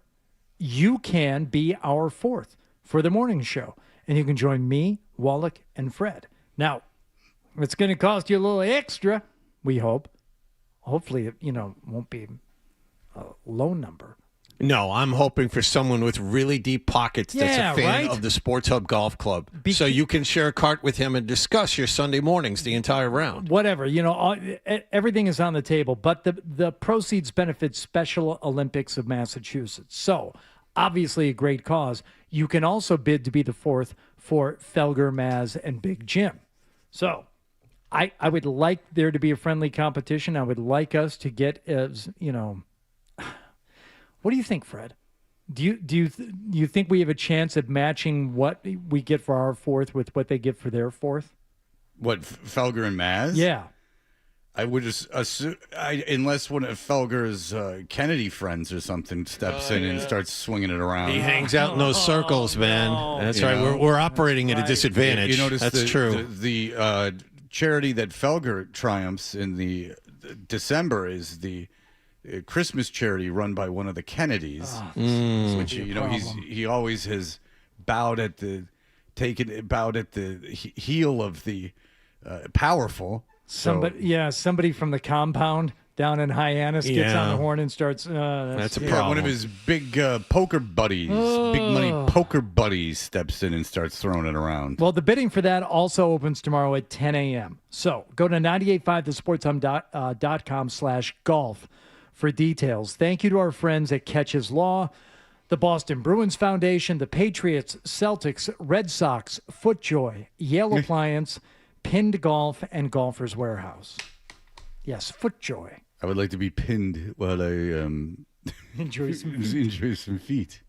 you can be our fourth for the morning show, and you can join me, Wallach, and Fred. Now, it's going to cost you a little extra, we hope. Hopefully, it won't be a low number. No, I'm hoping for someone with really deep pockets that's a fan of the Sports Hub Golf Club. So you can share a cart with him and discuss your Sunday mornings the entire round. Whatever. Everything is on the table, but the proceeds benefit Special Olympics of Massachusetts. So, obviously a great cause. You can also bid to be the fourth for Felger, Maz, and Big Jim. So, I would like there to be a friendly competition. I would like us to get, what do you think, Fred? Do you think we have a chance at matching what we get for our fourth with what they get for their fourth? What, Felger and Maz? Yeah. I would just assume, unless one of Felger's Kennedy friends or something steps in and starts swinging it around. He hangs out in those circles, man. No. That's right. We're operating at a disadvantage. You notice that's true. The charity that Felger triumphs in the December is the Christmas charity run by one of the Kennedys, which he always has bowed at the heel of the powerful. Somebody from the compound down in Hyannis gets on the horn and starts. That's a problem. One of his big poker buddies, big money poker buddies, steps in and starts throwing it around. Well, the bidding for that also opens tomorrow at 10 a.m. So go to 985thesportshub.com/golf for details. Thank you to our friends at Catches Law, the Boston Bruins Foundation, the Patriots, Celtics, Red Sox, FootJoy, Yale Appliance, Pinned Golf, and Golfers Warehouse. Yes, FootJoy. I would like to be pinned while I enjoy some feet.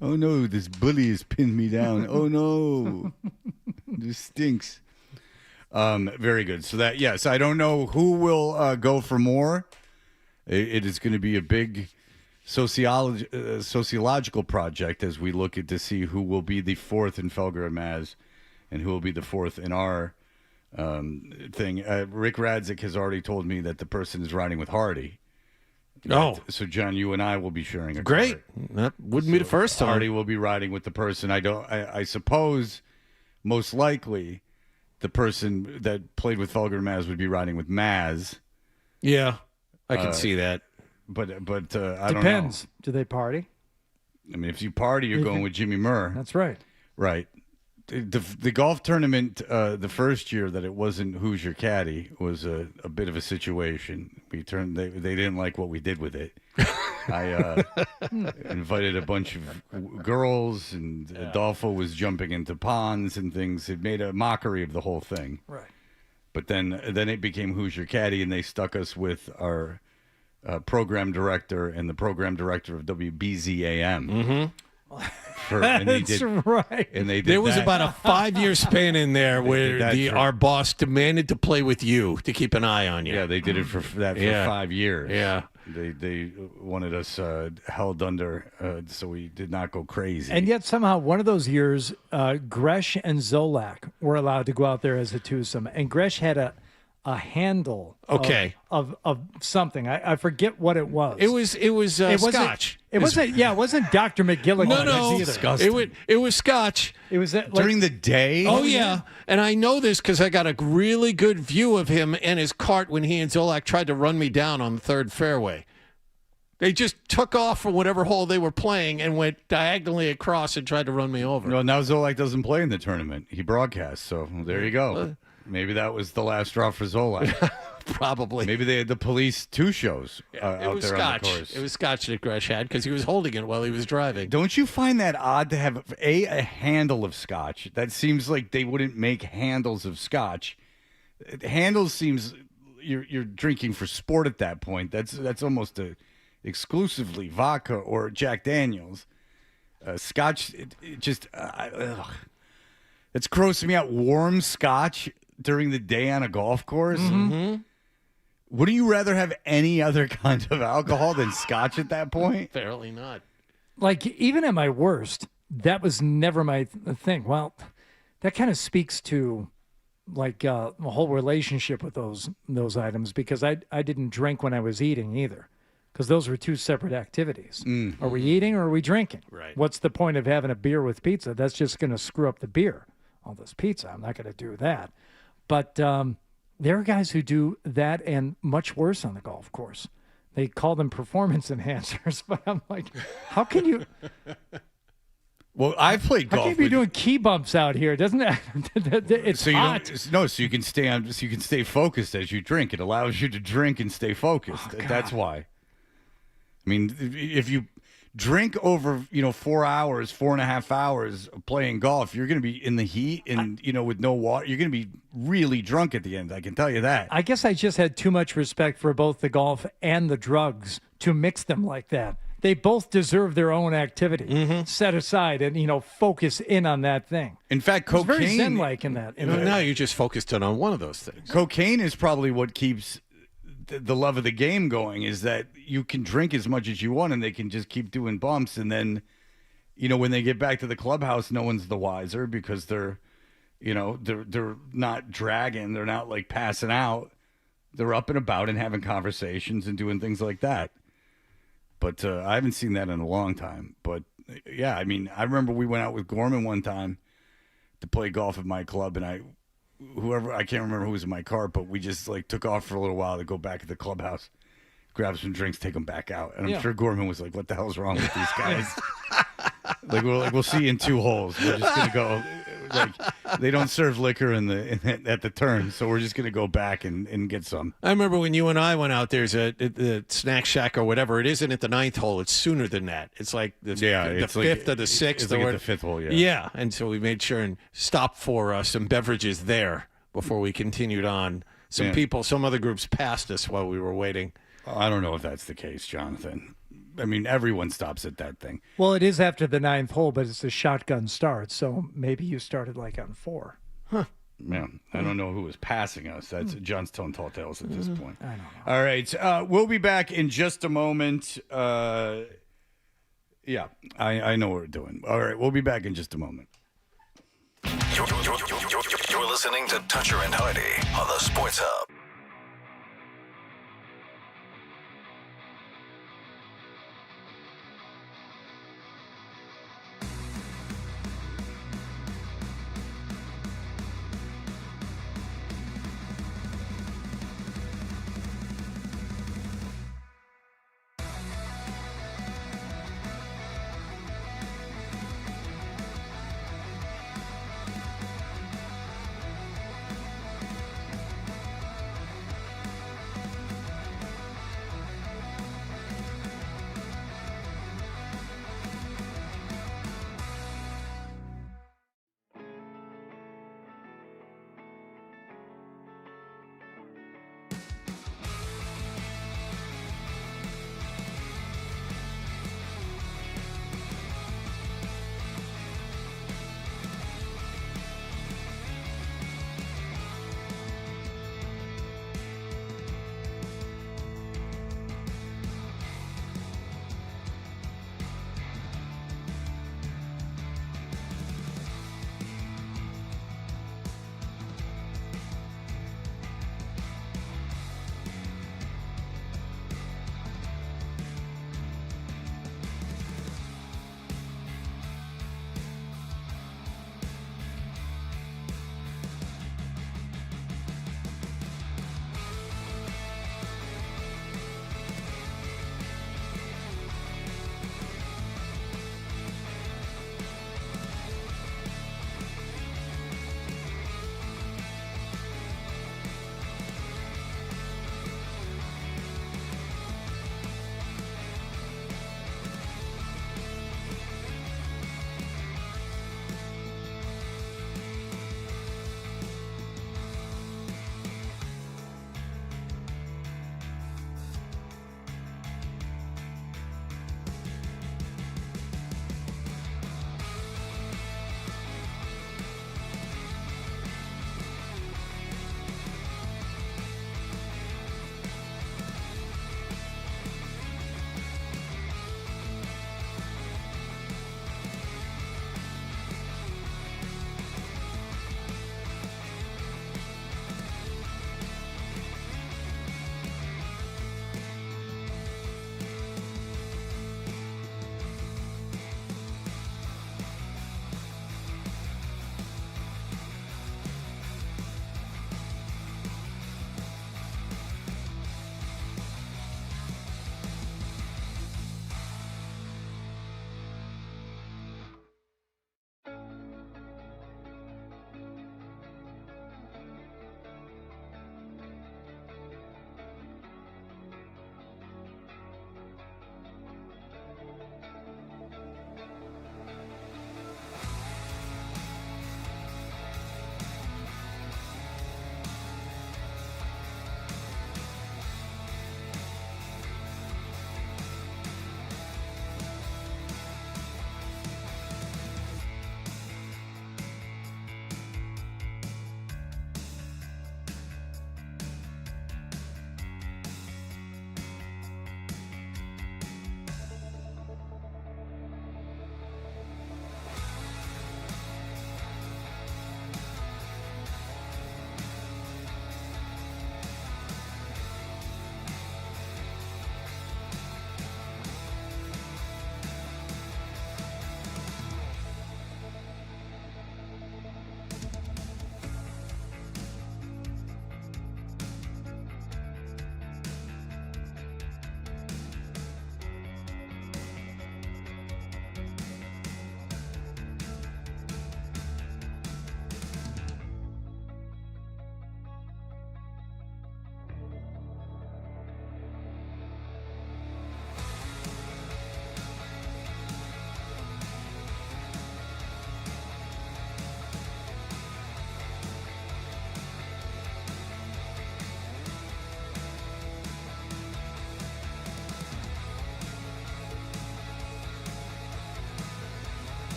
Oh no, this bully has pinned me down. Oh no, this stinks. Very good. So I don't know who will go for more. It is going to be a big sociological project as we look at to see who will be the fourth in Felger and Maz and who will be the fourth in our thing. Rick Radzik has already told me that the person is riding with Hardy. Oh. So, John, you and I will be sharing a Great. cart. That wouldn't be the first time. Hardy will be riding with the person. I suppose most likely the person that played with Felger and Maz would be riding with Maz. Yeah. I can see that. But I don't know. Depends. Do they party? I mean, if you party, you're going with Jimmy Murr. That's right. Right. The golf tournament, the first year that it wasn't Who's Your Caddy was a bit of a situation. They didn't like what we did with it. I invited a bunch of girls, and Adolfo was jumping into ponds and things. It made a mockery of the whole thing. Right. But then it became Who's Your Caddy, and they stuck us with our program director and the program director of WBZAM. Mm-hmm. That's right. And they did there was that. about a 5-year span in there where our boss demanded to play with you to keep an eye on you. Yeah, they did it for 5 years. Yeah. They wanted us held under so we did not go crazy. And yet somehow one of those years, Gresh and Zolak were allowed to go out there as a twosome. And Gresh had a handle of something. I forget what it was. It was Scotch. It wasn't Dr. McGilligan. No. Either. It was Scotch. It was during the day. Oh yeah, and I know this because I got a really good view of him and his cart when he and Zolak tried to run me down on the third fairway. They just took off from whatever hole they were playing and went diagonally across and tried to run me over. No, now Zolak doesn't play in the tournament. He broadcasts, so there you go. Maybe that was the last straw for Zolak. Probably. Maybe they had the police 2 shows out there on the course. It was Scotch that Gresh had because he was holding it while he was driving. Don't you find that odd to have a handle of Scotch? That seems like they wouldn't make handles of Scotch. Handles seems you're drinking for sport at that point. That's almost exclusively vodka or Jack Daniels. Scotch, It's grossing me out. Warm scotch during the day on a golf course. Mm-hmm. Wouldn't you rather have any other kind of alcohol than scotch at that point? Apparently not. Like, even at my worst, that was never my thing. Well, that kind of speaks to, like, the whole relationship with those items, because I didn't drink when I was eating either, because those were two separate activities. Are we eating or are we drinking? Right. What's the point of having a beer with pizza? That's just going to screw up the beer. All this pizza, I'm not going to do that. But there are guys who do that and much worse on the golf course. They call them performance enhancers, but I'm like, how can you? Well, I've played golf. How can you be doing key bumps out here? Doesn't it? It's so hot. So you can stay focused as you drink. It allows you to drink and stay focused. That's why. I mean, if you drink over 4 hours, 4.5 hours of playing golf, you're going to be in the heat and with no water. You're going to be really drunk at the end. I can tell you that. I guess I just had too much respect for both the golf and the drugs to mix them like that. They both deserve their own activity. Set aside and focus in on that thing. In fact, It's cocaine. very zen-like in that. Now you just focused in on one of those things. Cocaine is probably what keeps the love of the game going, is that you can drink as much as you want and they can just keep doing bumps, and then when they get back to the clubhouse, no one's the wiser, because they're not dragging, they're not like passing out, they're up and about and having conversations and doing things like that. But I haven't seen that in a long time. But yeah, I mean, I remember we went out with Gorman one time to play golf at my club, and I can't remember who was in my car, but we just like took off for a little while to go back to the clubhouse, grab some drinks, take them back out. And I'm sure Gorman was like, "What the hell's wrong with these guys?" we'll see you in 2 holes. We're just gonna go. Like, they don't serve liquor at the turn, so we're just gonna go back and get some. I remember when you and I went out. There's the snack shack or whatever. It isn't at the 9th hole. It's sooner than that. It's like the 5th or the 6th. It's like at the 5th hole. Yeah, and so we made sure and stopped for some beverages there before we continued on. Some other groups passed us while we were waiting. I don't know if that's the case, Jonathan. I mean, everyone stops at that thing. Well, it is after the 9th hole, but it's a shotgun start, so maybe you started like on 4. Huh. Yeah, I don't know who was passing us. That's John's telling tall tales at this point. I don't know. All right, we'll be back in just a moment. Yeah, I know what we're doing. All right, we'll be back in just a moment. You're listening to Toucher and Hardy on the Sports Hub.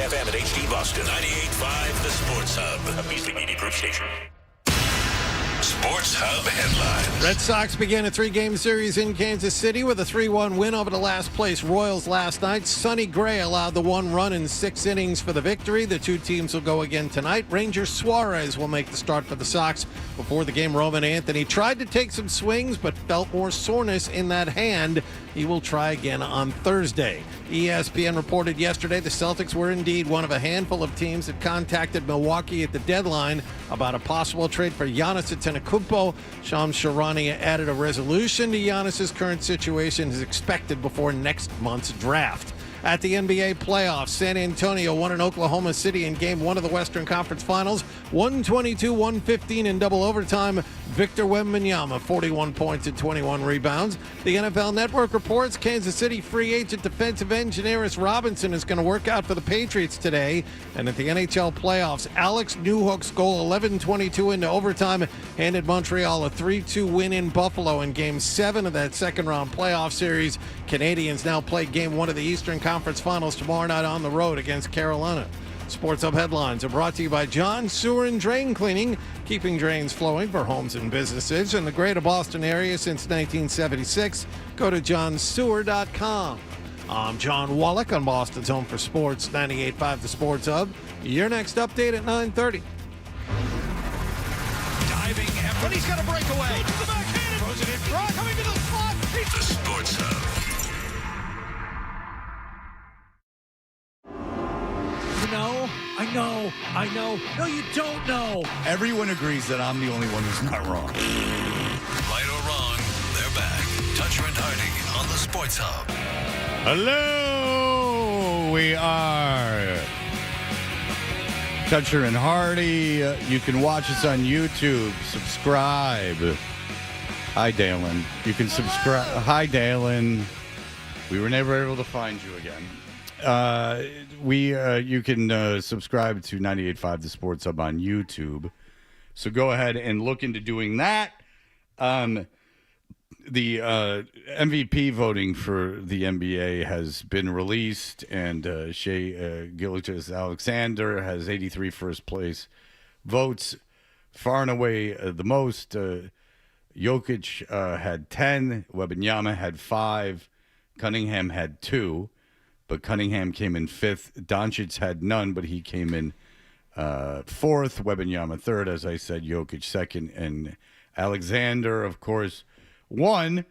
FM at HD Boston. 98.5 The Sports Hub. A Beasley Media Group station. Sports Hub headlines. Red Sox began a 3-game series in Kansas City with a 3-1 win over the last-place Royals last night. Sonny Gray allowed the 1 run in 6 innings for the victory. The 2 teams will go again tonight. Ranger Suarez will make the start for the Sox. Before the game, Roman Anthony tried to take some swings but felt more soreness in that hand. He will try again on Thursday. ESPN reported yesterday the Celtics were indeed one of a handful of teams that contacted Milwaukee at the deadline about a possible trade for Giannis Antetokounmpo. Shams Charania added a resolution to Giannis's current situation is expected before next month's draft. At the NBA playoffs, San Antonio won in Oklahoma City in Game 1 of the Western Conference Finals, 122-115 in double overtime. Victor Wembanyama, 41 points and 21 rebounds. The NFL Network reports Kansas City free agent defensive end Janaris Robinson is going to work out for the Patriots today. And at the NHL playoffs, Alex Newhook's goal, 11-22 into overtime, handed Montreal a 3-2 win in Buffalo in Game 7 of that second-round playoff series. Canadians now play Game 1 of the Eastern Conference Finals tomorrow night on the road against Carolina. Sports Hub headlines are brought to you by John Sewer and Drain Cleaning, keeping drains flowing for homes and businesses in the greater Boston area since 1976. Go to johnsewer.com. I'm John Wallach on Boston's Home for Sports, 98.5 The Sports Hub. Your next update at 9:30. Diving, and he's got a breakaway. Goes to the backhand, throws it in front, coming to the spot. The Sports Hub. I know. No, you don't know. Everyone agrees that I'm the only one who's not wrong. Right or wrong, they're back. Toucher and Harding on the Sports Hub. Hello, we are Toucher and Hardy. You can watch us on YouTube. Subscribe. Hi, Dalen. You can subscribe. Hi, Dalen. We were never able to find you again. You can subscribe to 98.5 The Sports Hub on YouTube. So go ahead and look into doing that. The MVP voting for the NBA has been released, and Shai Gilgeous-Alexander has 83 first place votes, far and away the most. Jokic had 10, Wembanyama had 5, Cunningham had 2. But Cunningham came in 5th. Doncic had none, but he came in 4th. Wembanyama 3rd, as I said. Jokic 2nd. And Alexander, of course, won.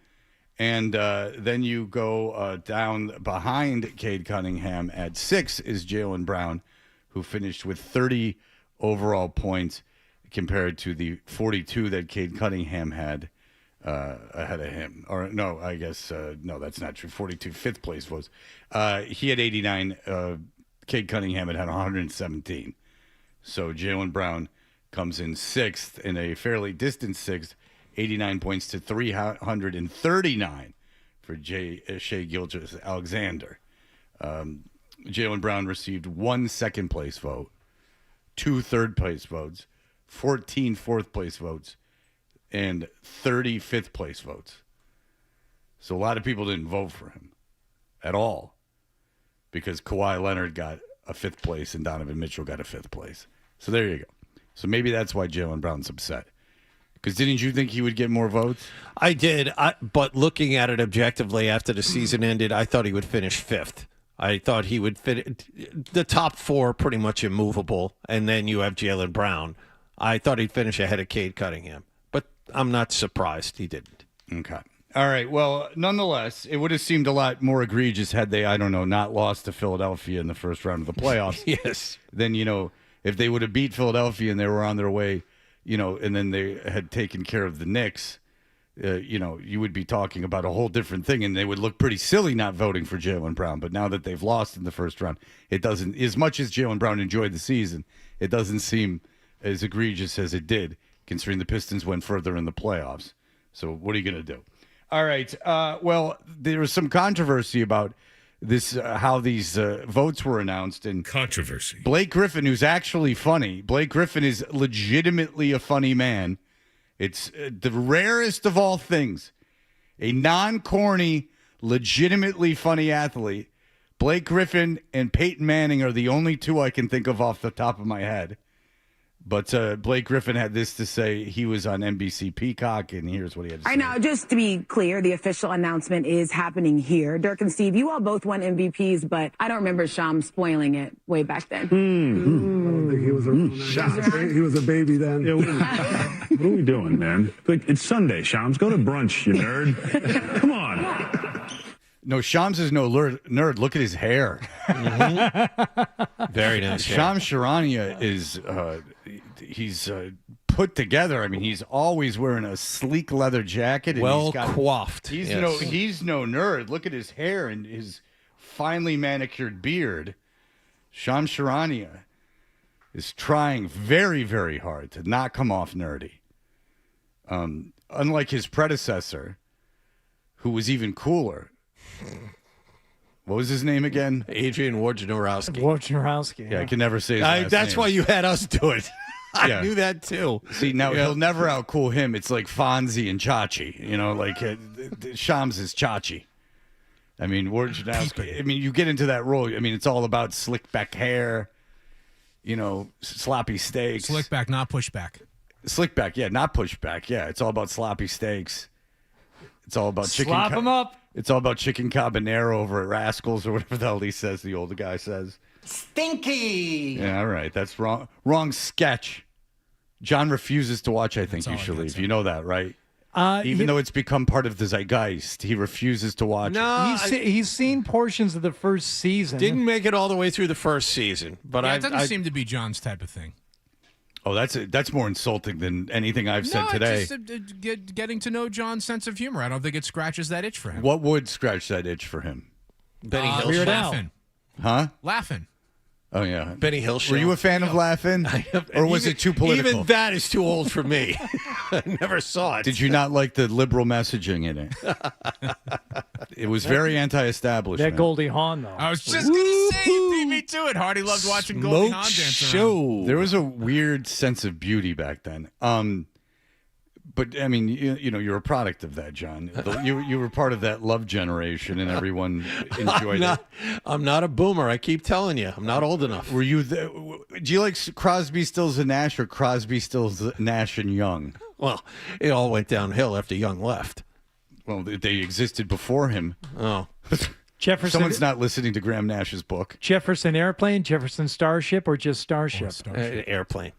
And then you go down behind Cade Cunningham at 6 is Jaylen Brown, who finished with 30 overall points compared to the 42 that Cade Cunningham had ahead of him. Or no, I guess, no, that's not true. 42 5th place votes. He had 89. Cade Cunningham had 117. So Jaylen Brown comes in 6th in a fairly distant 6th, 89 points to 339 for Shai Gilgeous-Alexander. Jaylen Brown received 1 second place vote, 2 third place votes, 14 fourth place votes, and 30 fifth place votes. So a lot of people didn't vote for him at all because Kawhi Leonard got a 5th place and Donovan Mitchell got a 5th place. So there you go. So maybe that's why Jaylen Brown's upset. Because didn't you think he would get more votes? I did, but looking at it objectively after the season ended, I thought he would finish 5th. I thought he would fit the top 4 pretty much immovable, and then you have Jaylen Brown. I thought he'd finish ahead of Cade Cunningham, but I'm not surprised he didn't. Okay. All right. Well, nonetheless, it would have seemed a lot more egregious had they, I don't know, not lost to Philadelphia in the first round of the playoffs. Yes. Then, if they would have beat Philadelphia and they were on their way, and then they had taken care of the Knicks, you would be talking about a whole different thing, and they would look pretty silly not voting for Jaylen Brown. But now that they've lost in the first round, it doesn't, as much as Jaylen Brown enjoyed the season, it doesn't seem as egregious as it did, considering the Pistons went further in the playoffs. So what are you going to do? All right. Well, there was some controversy about this, how these votes were announced. And controversy. Blake Griffin, who's actually funny. Blake Griffin is legitimately a funny man. It's the rarest of all things. A non-corny, legitimately funny athlete Blake Griffin and Peyton Manning are the only two I can think of off the top of my head. But Blake Griffin had this to say. He was on NBC Peacock, and here's what he had to say. I know, just to be clear, the official announcement is happening here. Dirk and Steve, you all both won MVPs, but I don't remember Sham spoiling it way back then. I don't think he was around. He was a baby then. Yeah, what are we doing, man? Like, it's Sunday, Shams. Go to brunch, you nerd. Come on. No, Shams is no nerd. Look at his hair. Very nice. Shams Charania is he's put together. I mean, he's always wearing a sleek leather jacket. And Well coiffed. He's Yes. no nerd. Look at his hair and his finely manicured beard. Shams Charania is trying very, very hard to not come off nerdy. Unlike his predecessor, who was even cooler. What was his name again? Adrian Wojnarowski. Wojnarowski. Yeah, I can never say his last That's name. why you had us do it. I Yeah. knew that too. See, now Yeah. he'll never outcool him. It's like Fonzie and Chachi. You know, like Shams is Chachi. I mean, Wojnarowski. I mean, you get into that role. I mean, it's all about slick back hair, you know, sloppy steaks. Slick back, not pushback. Slick back, yeah, not pushback. Yeah, it's all about sloppy steaks. It's all about chicken. Slop 'em up. It's all about chicken cabanero over at Rascals or whatever the hell he says. The older guy says. Stinky. Yeah, all right. That's wrong. Wrong sketch. John refuses to watch. I think you should leave. You know that, right? Even though it's become part of the zeitgeist, he refuses to watch. No, he's seen portions of the first season. Didn't make it all the way through the first season, but It doesn't seem to be John's type of thing. Oh, that's more insulting than anything I've said today. Just getting to know John's sense of humor. I don't think it scratches that itch for him. What would scratch that itch for him? Benny Hill. Weird Laughing. Huh? Laughing. Oh yeah, Benny Hill show. Were you a fan of Laughing, or was it too political? Even that is too old for me. I never saw it. Did you not like the liberal messaging in it? It was very anti-establishment. That Goldie Hawn, though. I was just going to say, you beat me to it. Hardy loved watching Goldie Hawn dance around. There was a weird sense of beauty back then. But I mean, you know, you're a product of that, John. You were part of that love generation, and everyone enjoyed it. I'm not a boomer. I keep telling you, I'm not old enough. Were you? Do you like Crosby, Stills, and Nash, or Crosby, Stills, Nash, and Young? Well, it all went downhill after Young left. Well, they existed before him. Oh. Jefferson. Someone's not listening to Graham Nash's book. Jefferson Airplane, Jefferson Starship, or just Starship? Airplane.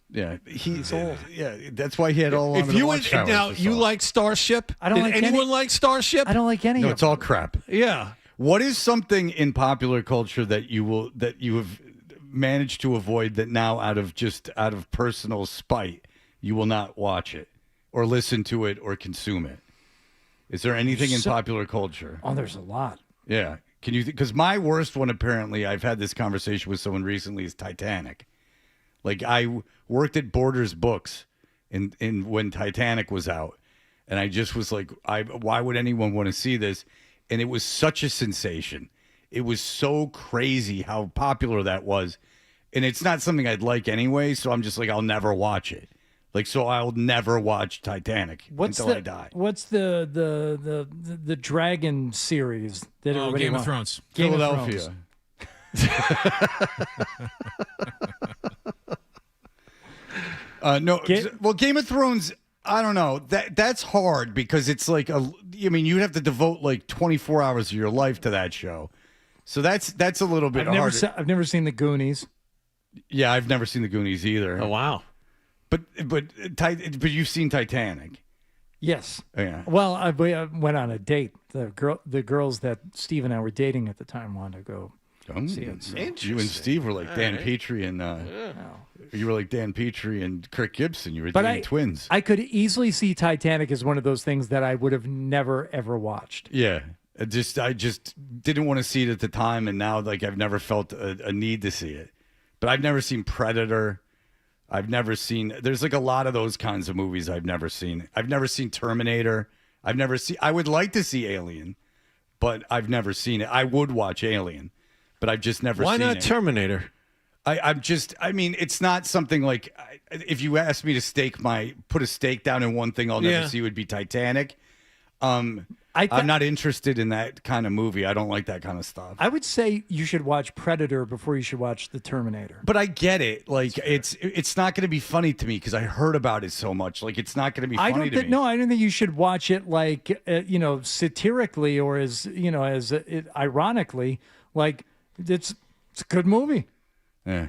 Yeah, he's old. Yeah, that's why he had all. If you now you like Starship, I don't Did like anyone like Starship? I don't like any. No, of it's all crap. Yeah. What is something in popular culture that you have managed to avoid that now out of personal spite you will not watch it or listen to it or consume it? Is there anything in popular culture? Oh, there's a lot. Yeah. Can you? Because my worst one, apparently, I've had this conversation with someone recently, is Titanic. Like, I worked at Borders Books in when Titanic was out, and I just was like, why would anyone want to see this? And it was such a sensation. It was so crazy how popular that was, and it's not something I'd like anyway. So I'm just like, I'll never watch it. Like, so I'll never watch Titanic until I die. What's the dragon series that everybody Game of wants? Thrones. Game of Philadelphia. Thrones. No, well, Game of Thrones, I don't know. That's hard because it's like you'd have to devote like 24 hours of your life to that show. So that's a little bit harder. I've never seen the Goonies. Yeah, I've never seen the Goonies either. Oh wow. But you've seen Titanic. Yes. Oh, yeah. Well, I went on a date. The girls that Steve and I were dating at the time wanted to go see it. So. You and Steve were like Dan Petrie and you were like Dan Petrie and Kirk Gibson. You were dating twins. I could easily see Titanic as one of those things that I would have never ever watched. Yeah. I just didn't want to see it at the time, and now like I've never felt a need to see it. But I've never seen Predator. I've never seen. There's like a lot of those kinds of movies I've never seen. I've never seen Terminator. I would like to see Alien, but I've never seen it. I would watch Alien, but I've just never seen it. Why not Terminator? I mean, it's not something like, if you asked me to put a stake down in one thing I'll never see, would be Titanic. I'm not interested in that kind of movie. I don't like that kind of stuff. I would say you should watch Predator before you should watch The Terminator. But I get it. Like it's not going to be funny to me because I heard about it so much. Like it's not going to be funny to me. No, I don't think you should watch it like satirically or as ironically. Like it's a good movie. Yeah.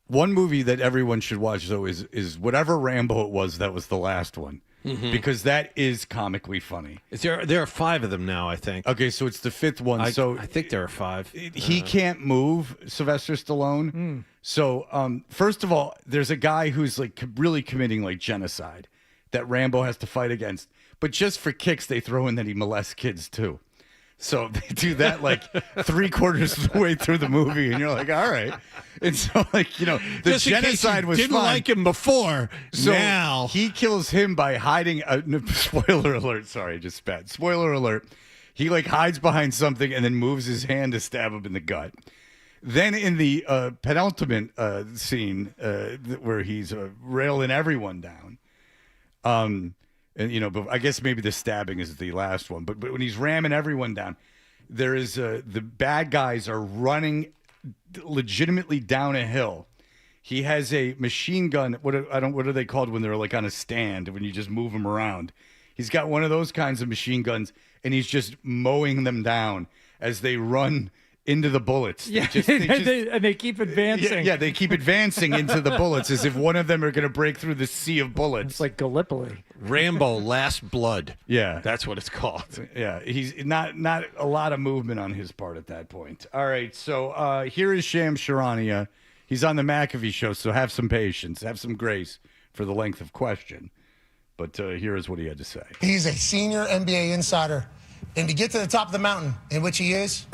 One movie that everyone should watch though is whatever Rambo it was that was the last one. Mm-hmm. Because that is comically funny. There are 5 of them now, I think. Okay, so it's the 5th one. I So think there are 5. He can't move, Sylvester Stallone. So first of all, there's a guy who's like really committing like genocide that Rambo has to fight against. But just for kicks, they throw in that he molests kids too. So they do that like 3/4 of the way through the movie, and you're like, all right. And so, like, the just genocide was didn't fun. like him before. So now he kills him by hiding. Spoiler alert! Sorry, I just spat. Spoiler alert! He like hides behind something and then moves his hand to stab him in the gut. Then in the penultimate scene where he's railing everyone down, and but I guess maybe the stabbing is the last one. But when he's ramming everyone down, there is the bad guys are running legitimately down a hill. He has a machine gun. What are they called when they're like on a stand when you just move them around? He's got one of those kinds of machine guns, and he's just mowing them down as they run into the bullets. Yeah, they keep advancing. Yeah, they keep advancing into the bullets as if one of them are going to break through the sea of bullets. It's like Gallipoli. Rambo: Last Blood. Yeah, that's what it's called. Yeah, he's not a lot of movement on his part at that point. All right, so here is Shams Charania. He's on the McAfee show, so have some patience, have some grace for the length of question. But here is what he had to say. He's a senior NBA insider, and to get to the top of the mountain in which he is,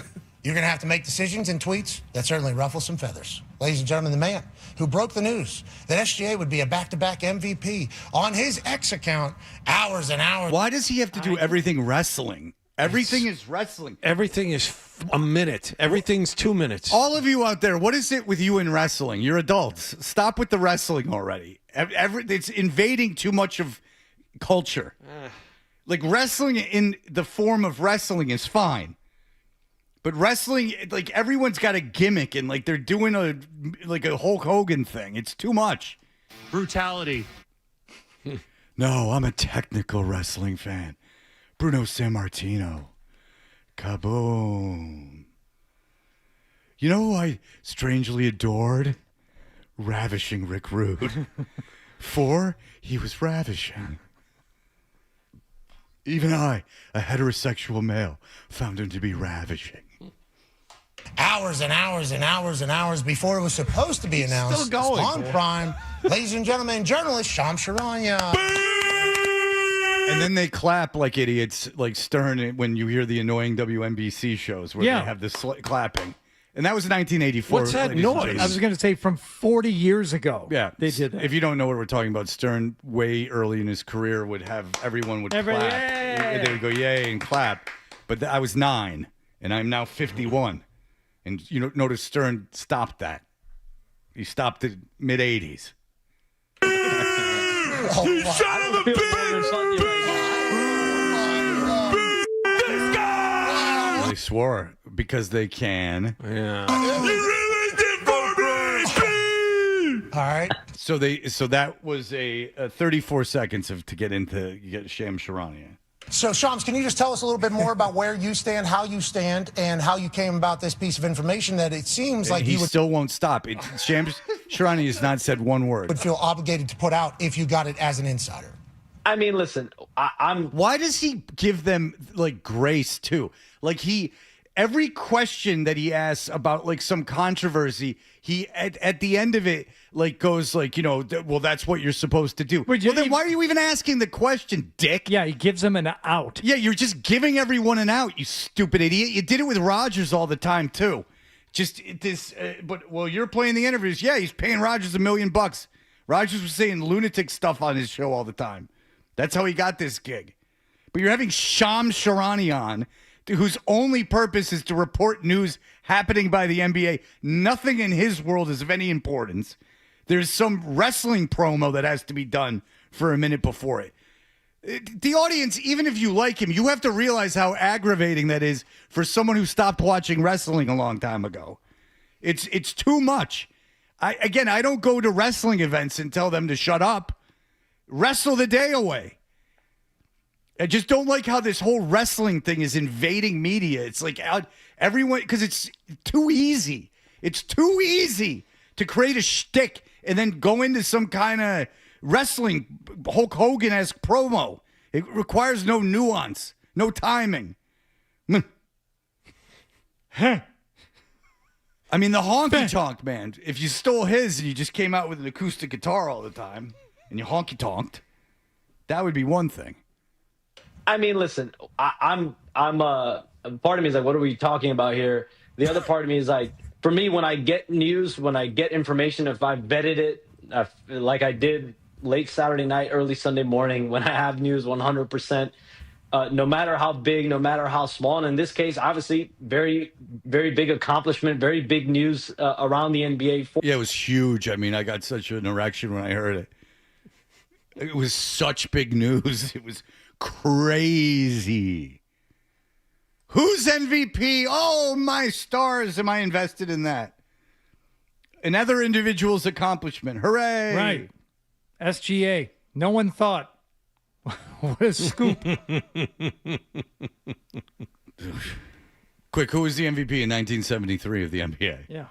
you're going to have to make decisions and tweets that certainly ruffle some feathers. Ladies and gentlemen, the man who broke the news that SGA would be a back-to-back MVP on his X account, hours and hours. Why does he have to do everything wrestling? Everything is wrestling. Everything is a minute. Everything's 2 minutes. All of you out there, what is it with you in wrestling? You're adults. Stop with the wrestling already. It's invading too much of culture. Like wrestling in the form of wrestling is fine. But wrestling, like everyone's got a gimmick and like they're doing a Hulk Hogan thing. It's too much. Brutality. No, I'm a technical wrestling fan. Bruno Sammartino. Kaboom. You know who I strangely adored? Ravishing Rick Rude. For he was ravishing. Even I, a heterosexual male, found him to be ravishing. Hours and hours and hours and hours before it was supposed to be announced. Still going. On Prime. Ladies and gentlemen, journalist Shams Charania. And then they clap like idiots, like Stern, when you hear the annoying WNBC shows where they have this clapping. And that was 1984. What's that noise? I was going to say from 40 years ago. Yeah, they did that. If you don't know what we're talking about, Stern, way early in his career, would have everyone would clap. Yay! They would go, yay, and clap. But I was 9, and I'm now 51. And notice Stern stopped that. He stopped it mid-'80s. You son of a bitch! This guy! They swore because they can. Yeah. All right. So that was a 34 seconds to get Shams Charania. So, Shams, can you just tell us a little bit more about where you stand, how you stand, and how you came about this piece of information that it seems like he still won't stop. Shams Charania has not said one word. Would feel obligated to put out if you got it as an insider. I mean, listen, I'm. Why does he give them like grace too? Like every question that he asks about like some controversy, he at the end of it like goes like, well, that's what you're supposed to do. Well, then why are you even asking the question, dick? Yeah, he gives them an out. Yeah, you're just giving everyone an out, you stupid idiot. You did it with Rodgers all the time too. Just this, you're playing the interviews. Yeah, he's paying Rodgers $1 million. Rodgers was saying lunatic stuff on his show all the time. That's how he got this gig. But you're having Shams Charania on, whose only purpose is to report news happening by the NBA. Nothing in his world is of any importance. There's some wrestling promo that has to be done for a minute before it. The audience, even if you like him, you have to realize how aggravating that is for someone who stopped watching wrestling a long time ago. It's too much. I don't go to wrestling events and tell them to shut up. Wrestle the day away. I just don't like how this whole wrestling thing is invading media. It's like everyone, because it's too easy. It's too easy to create a shtick and then go into some kind of wrestling Hulk Hogan-esque promo. It requires no nuance, no timing. I mean, the honky-tonk, man. If you stole his and you just came out with an acoustic guitar all the time and you honky-tonked, that would be one thing. I mean, listen, I'm part of me is like, what are we talking about here? The other part of me is like, for me, when I get news, when I get information, if I vetted it like I did late Saturday night, early Sunday morning, when I have news 100%, no matter how big, no matter how small. And in this case, obviously, very, very big accomplishment, very big news around the NBA. Yeah, it was huge. I mean, I got such an erection when I heard it. It was such big news. It was crazy. Who's MVP? Oh, my stars. Am I invested in that? Another individual's accomplishment. Hooray. Right. SGA. No one thought. What a scoop. Quick, who was the MVP in 1973 of the NBA? Yeah.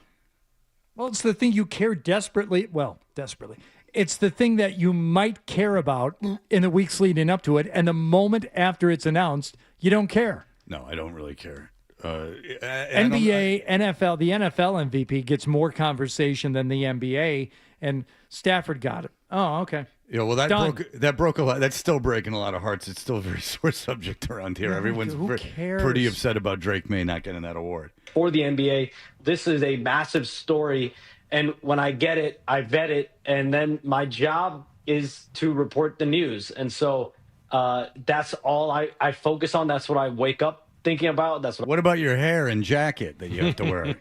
Well, it's the thing you care desperately. Well, desperately. It's the thing that you might care about in the weeks leading up to it. And the moment after it's announced, you don't care. No, I don't really care. NBA, NFL, the NFL MVP gets more conversation than the NBA, and Stafford got it. Oh, okay. Yeah, well, that broke a lot. That's still breaking a lot of hearts. It's still a very sore subject around here. Everyone's pretty upset about Drake May not getting that award. For the NBA, this is a massive story. And when I get it, I vet it. And then my job is to report the news. And so that's all I focus on. That's what I wake up thinking about. What about your hair and jacket that you have to wear?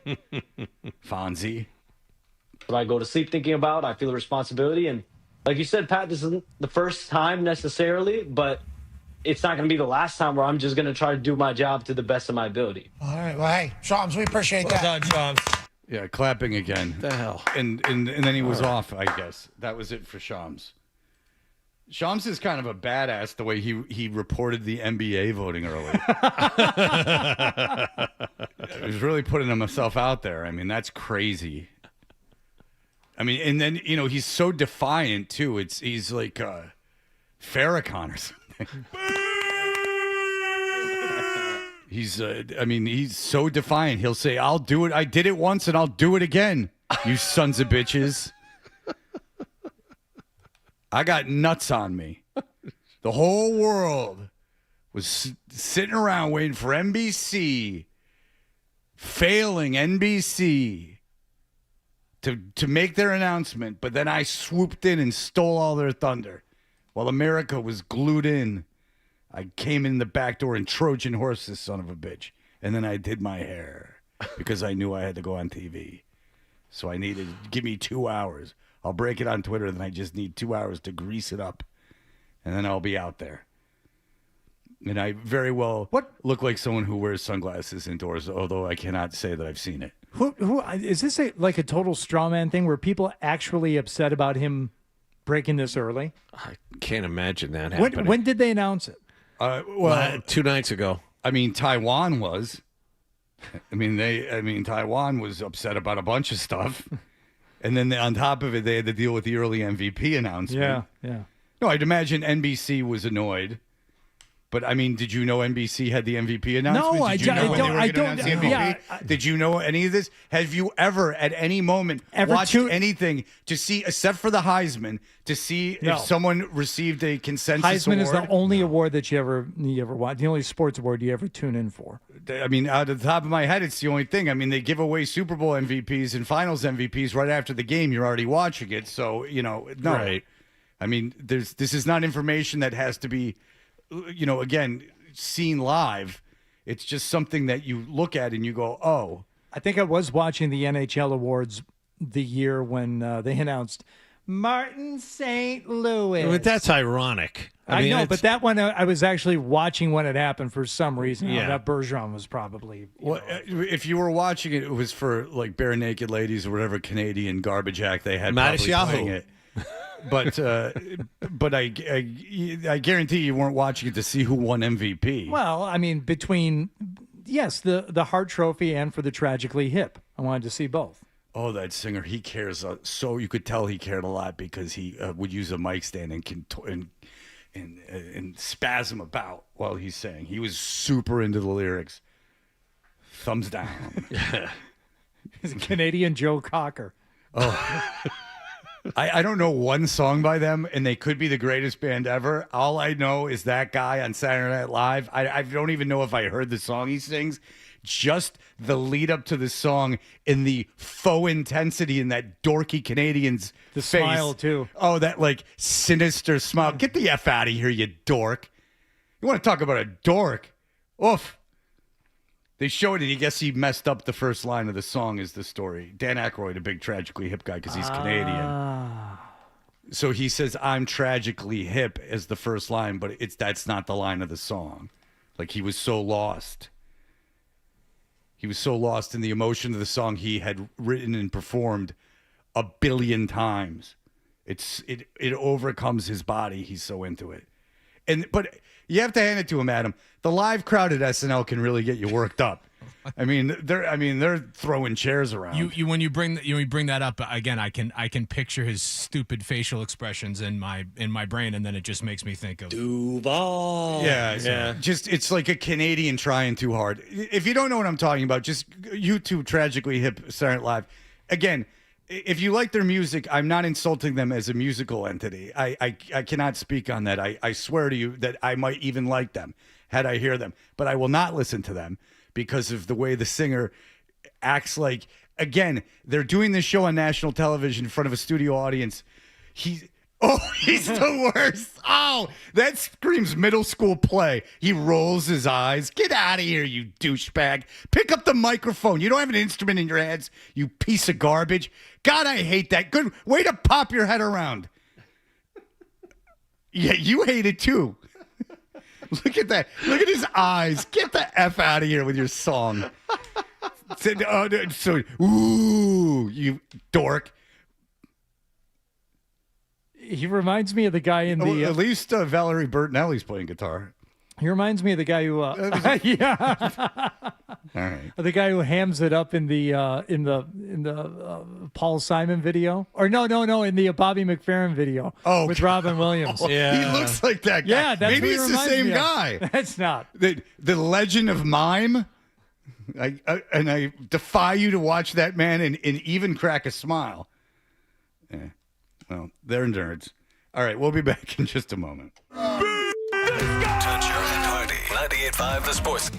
Fonzie? What I go to sleep thinking about. I feel the responsibility. And like you said, Pat, this isn't the first time necessarily, but it's not going to be the last time where I'm just going to try to do my job to the best of my ability. All right. Well, hey, Shams, we appreciate that. Well done, Shams. Yeah, clapping again. The hell. And then he was off, I guess. That was it for Shams. Shams is kind of a badass the way he reported the NBA voting early. He was really putting himself out there. I mean, that's crazy. I mean, and then, he's so defiant, too. He's like Farrakhan or something. He's so defiant. He'll say, I'll do it. I did it once and I'll do it again, you sons of bitches. I got nuts on me. The whole world was sitting around waiting for NBC, failing NBC, to make their announcement, but then I swooped in and stole all their thunder. While America was glued in, I came in the back door and Trojan horse this son of a bitch. And then I did my hair because I knew I had to go on TV. So I needed, give me 2 hours. I'll break it on Twitter, then I just need 2 hours to grease it up. And then I'll be out there. And I very well look like someone who wears sunglasses indoors, although I cannot say that I've seen it. Who is this like a total straw man thing where people actually upset about him breaking this early? I can't imagine that happening. When did they announce it? Well, 2 nights ago. I mean, Taiwan was. Taiwan was upset about a bunch of stuff. And then on top of it, they had to deal with the early MVP announcement. Yeah. No, I'd imagine NBC was annoyed. But, I mean, did you know NBC had the MVP announcement? No, I don't. Yeah, did you know any of this? Have you ever, at any moment, watched anything to see, except for the Heisman, to see if someone received a consensus Heisman award? Is the only award that you ever watch, the only sports award you ever tune in for. I mean, out of the top of my head, it's the only thing. I mean, they give away Super Bowl MVPs and Finals MVPs right after the game. You're already watching it. So, no. Right. I mean, this is not information that has to be, again, seen live. It's just something that you look at and you go, oh. I think I was watching the NHL awards the year when they announced Martin St. Louis. But that's ironic. I know, but that one I was actually watching when it happened for some reason. Yeah. That Bergeron was probably. Well, if you were watching it, it was for like Bare Naked Ladies or whatever Canadian garbage act they had probably playing it. But I guarantee you weren't watching it to see who won MVP. Well, I mean, between the Hart Trophy and for the Tragically Hip, I wanted to see both. Oh, that singer, he cares. So you could tell he cared a lot because he would use a mic stand and spasm about while he's sang. He was super into the lyrics. Thumbs down. He's a Canadian Joe Cocker. Oh. I don't know one song by them, and they could be the greatest band ever. All I know is that guy on Saturday Night Live. I don't even know if I heard the song he sings. Just the lead up to the song in the faux intensity in that dorky Canadian's the face. Smile, too. Oh, that like sinister smile. Get the F out of here, you dork. You want to talk about a dork? Oof. They showed it. I guess he messed up the first line of the song is the story. Dan Aykroyd, a big Tragically Hip guy because he's Canadian. So he says, I'm tragically hip as the first line, but that's not the line of the song. Like he was so lost. He was so lost in the emotion of the song he had written and performed 1 billion times. It overcomes his body. He's so into it. But you have to hand it to him, Adam. The live crowd at SNL can really get you worked up. They're throwing chairs around. When you bring that up again, I can picture his stupid facial expressions in my brain, and then it just makes me think of Duval. Yeah. Just it's like a Canadian trying too hard. If you don't know what I'm talking about, just YouTube Tragically Hip Saturday Night Live. Again, if you like their music, I'm not insulting them as a musical entity. I cannot speak on that. I swear to you that I might even like them had I hear them, but I will not listen to them because of the way the singer acts like, again, they're doing this show on national television in front of a studio audience. He's the worst. Oh, that screams middle school play. He rolls his eyes. Get out of here, you douchebag. Pick up the microphone. You don't have an instrument in your hands, you piece of garbage. God, I hate that. Good way to pop your head around. Yeah, you hate it too. Look at that. Look at his eyes. Get the F out of here with your song. Ooh, you dork. He reminds me of the guy in the... at least Valerie Bertinelli's playing guitar. He reminds me of the guy who... yeah. All right. The guy who hams it up in the Paul Simon video. Or no, in the Bobby McFerrin video with Robin Williams. Yeah. He looks like that guy. Yeah, that's maybe what it's the same guy. That's not. The Legend of Mime. I defy you to watch that man and even crack a smile. Yeah. Well, they're nerds. All right, we'll be back in just a moment. Toucher and Hardy, 98.5 The Sports.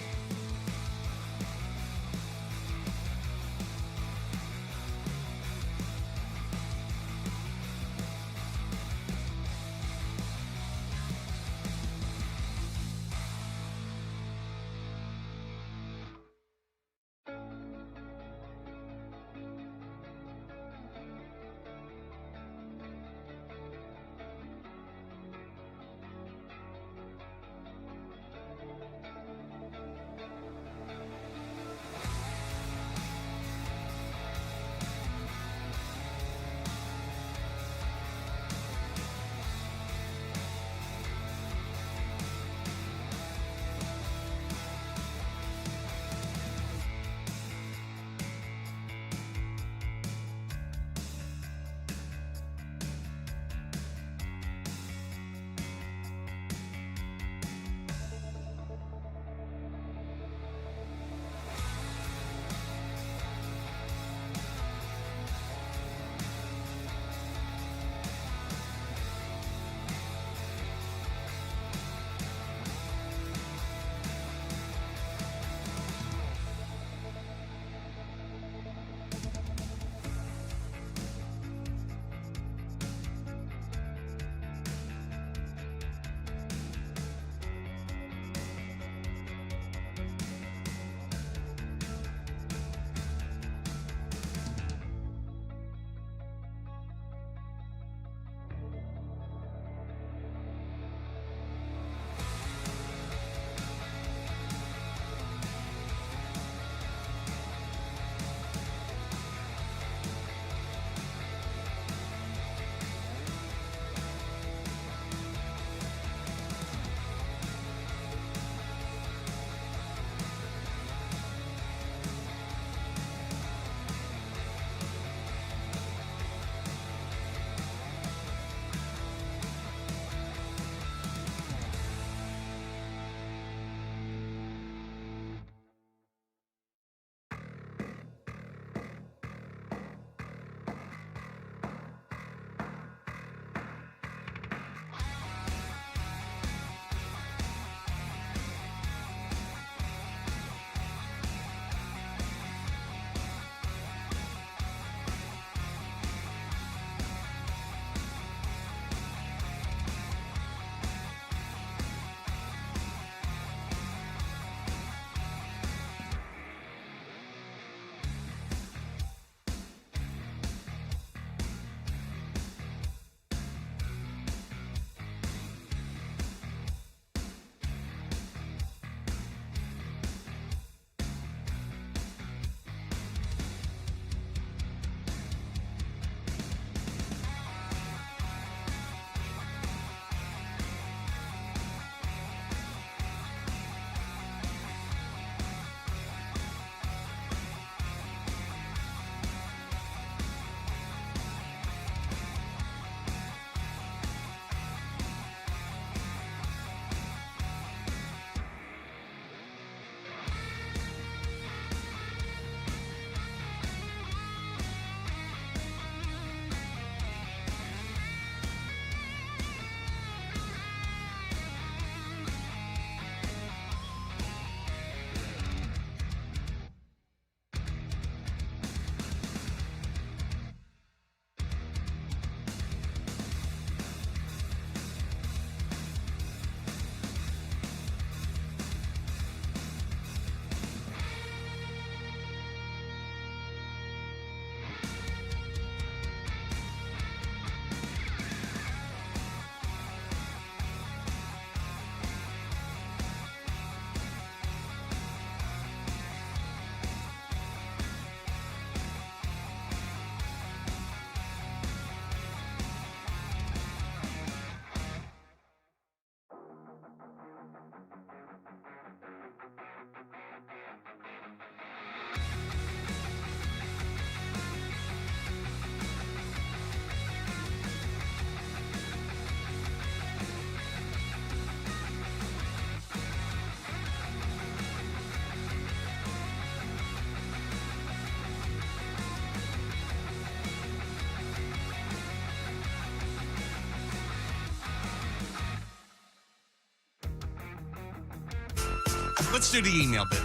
Let's do the email bit.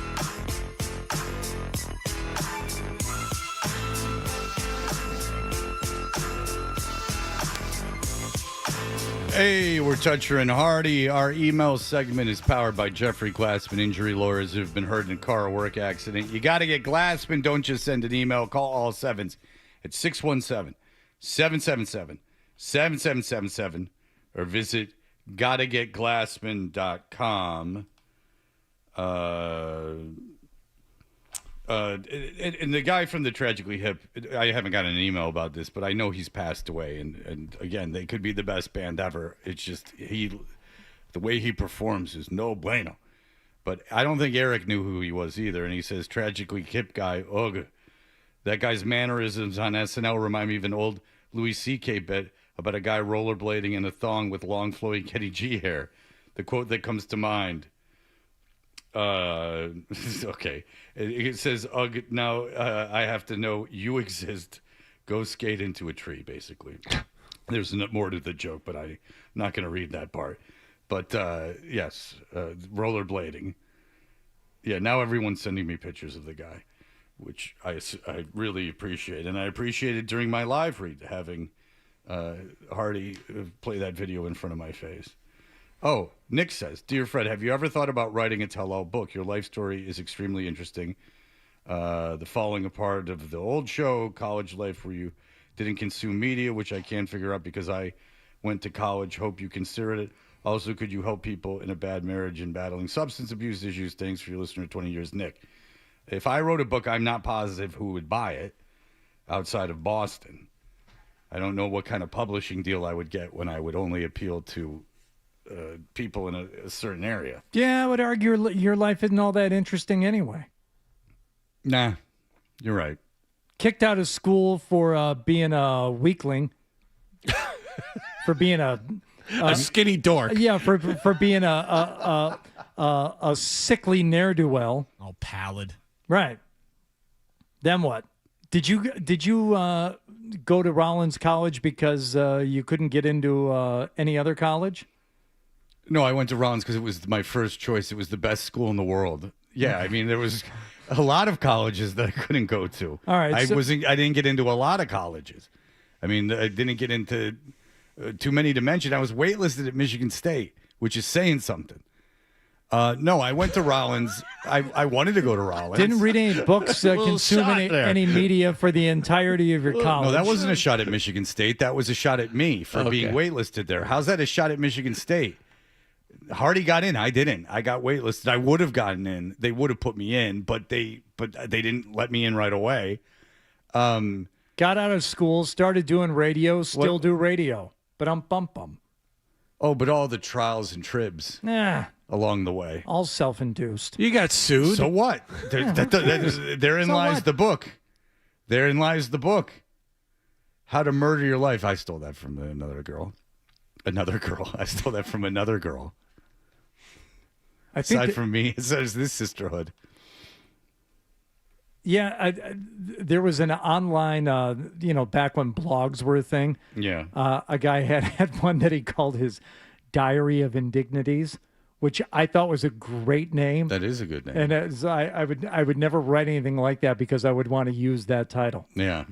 Hey, we're Toucher and Hardy. Our email segment is powered by Jeffrey Glassman, injury lawyers who've been hurt in a car or work accident. You got to get Glassman. Don't just send an email. Call all sevens at 617-777-7777 or visit gottagetglassman.com. And the guy from the Tragically Hip, I haven't gotten an email about this, but I know he's passed away. And again, they could be the best band ever. It's just the way he performs is no bueno. But I don't think Eric knew who he was either. And he says, Tragically Hip guy, ugh. That guy's mannerisms on SNL remind me of an old Louis C.K. bit about a guy rollerblading in a thong with long flowing Kenny G hair. The quote that comes to mind. Okay. It says, ugh, now I have to know you exist. Go skate into a tree, basically. There's more to the joke, but I'm not going to read that part. But yes, rollerblading. Yeah, now everyone's sending me pictures of the guy, which I really appreciate. And I appreciated during my live read having Hardy play that video in front of my face. Oh, Nick says, Dear Fred, have you ever thought about writing a tell-all book? Your life story is extremely interesting. The falling apart of the old show, college life where you didn't consume media, which I can't figure out because I went to college. Hope you considered it. Also, could you help people in a bad marriage and battling substance abuse issues? Thanks for your listener 20 years, Nick. If I wrote a book, I'm not positive who would buy it outside of Boston. I don't know what kind of publishing deal I would get when I would only appeal to people in a certain area. Yeah, I would argue your life isn't all that interesting anyway. Nah, you're right. Kicked out of school for being a weakling, for being a skinny dork. Yeah, for being a sickly ne'er-do-well. Oh, pallid. Right. Then what? Did you go to Rollins College because you couldn't get into any other college? No, I went to Rollins because it was my first choice. It was the best school in the world. Yeah, I mean, there was a lot of colleges that I couldn't go to. All right, I didn't get into a lot of colleges. I mean, I didn't get into too many to mention. I was waitlisted at Michigan State, which is saying something. No, I went to Rollins. I wanted to go to Rollins. Didn't read any books, consume any media for the entirety of your college. No, that wasn't a shot at Michigan State. That was a shot at me for being waitlisted there. How's that a shot at Michigan State? Hardy got in. I didn't. I got waitlisted. I would have gotten in. They would have put me in, but they didn't let me in right away. Got out of school, started doing radio, still do radio. But bum. Oh, but all the trials and tribs along the way. All self-induced. You got sued. So what? Therein lies the book. Therein lies the book. How to Murder Your Life. I stole that from another girl. I stole that from another girl. I think Aside from me, it says this sisterhood. Yeah, there was an online, back when blogs were a thing. Yeah. A guy had one that he called his Diary of Indignities, which I thought was a great name. That is a good name. And I would never write anything like that because I would want to use that title. Yeah.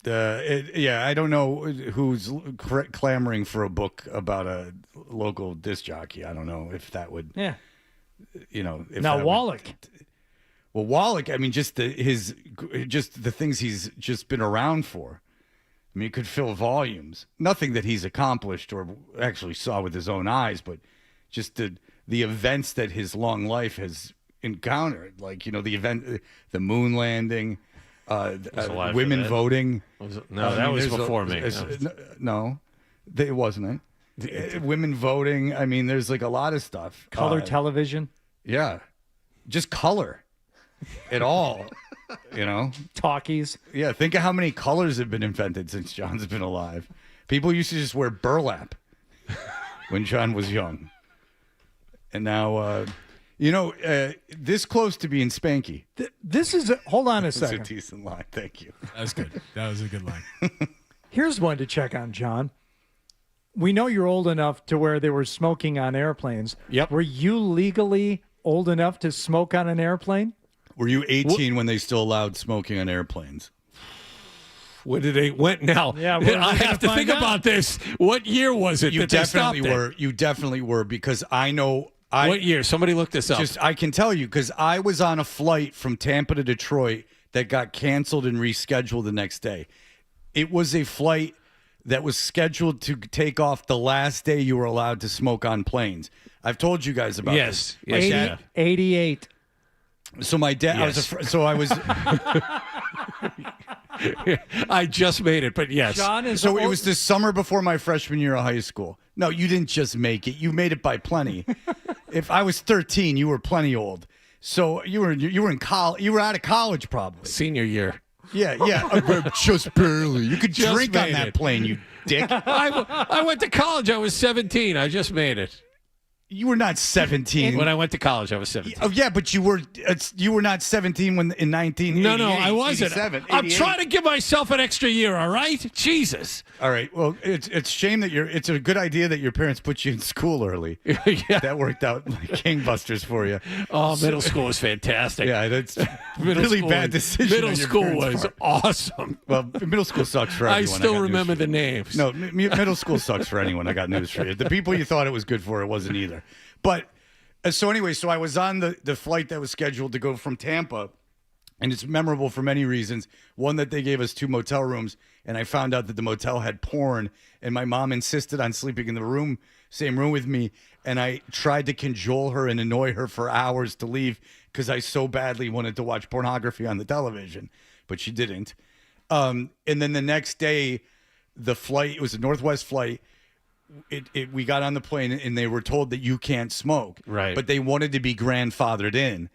I don't know who's clamoring for a book about a local disc jockey. I don't know if that would. Yeah. Now Wallach. Well, Wallach. I mean, just the things he's just been around for. I mean, it could fill volumes. Nothing that he's accomplished or actually saw with his own eyes, but just the events that his long life has encountered. Like the moon landing. Women voting. That was before me. No, it wasn't it. Women voting. I mean, there's like a lot of stuff. Color television. Yeah, just color. It all. Talkies. Yeah, think of how many colors have been invented since John's been alive. People used to just wear burlap when John was young, and now. This close to being Spanky. Hold on a second. It's a decent line. Thank you. That was good. That was a good line. Here's one to check on, John. We know you're old enough to where they were smoking on airplanes. Yep. Were you legally old enough to smoke on an airplane? Were you 18 when they still allowed smoking on airplanes? When did they went now? Yeah, I have to think about this. What year was it? You that they definitely stopped it? were. You definitely were, because I know. What year? Somebody look this up. I can tell you, because I was on a flight from Tampa to Detroit that got canceled and rescheduled the next day. It was a flight that was scheduled to take off the last day you were allowed to smoke on planes. I've told you guys about this. Yes. 88. So my dad, Yes. I was. I just made it, but yes. John is So it was the summer before my freshman year of high school. No, you didn't just make it. You made it by plenty. If I was 13, you were plenty old. So you were in college. You were out of college probably. Senior year. Yeah. Just barely. You could Just drink on made that it. plane, you dick. I went to college. I was 17. I just made it. You were not 17 When I went to college, I was 17. Oh yeah, but you were not 17 when in 1988. No, I wasn't. 87, I'm 88. trying to give myself an extra year, all right? Jesus. All right. Well, it's shame that it's a good idea that your parents put you in school early. Yeah. That worked out like gangbusters for you. Oh, middle school was fantastic. Yeah, that's Middle really school- bad decision. Middle on your school parents' was part. awesome. Well, middle school sucks for everyone. I still got news remember for the you. names. No, middle school sucks for anyone. I got news for you. The people you thought it was good for, it wasn't either. But so anyway, so I was on the flight that was scheduled to go from Tampa, and it's memorable for many reasons. One, that they gave us 2 motel rooms, and I found out that the motel had porn, and my mom insisted on sleeping in the same room with me, and I tried to cajole her and annoy her for hours to leave because I so badly wanted to watch pornography on the television, but she didn't. And then the next day, the flight, it was a Northwest flight. We got on the plane and they were told that you can't smoke. Right. But they wanted to be grandfathered in.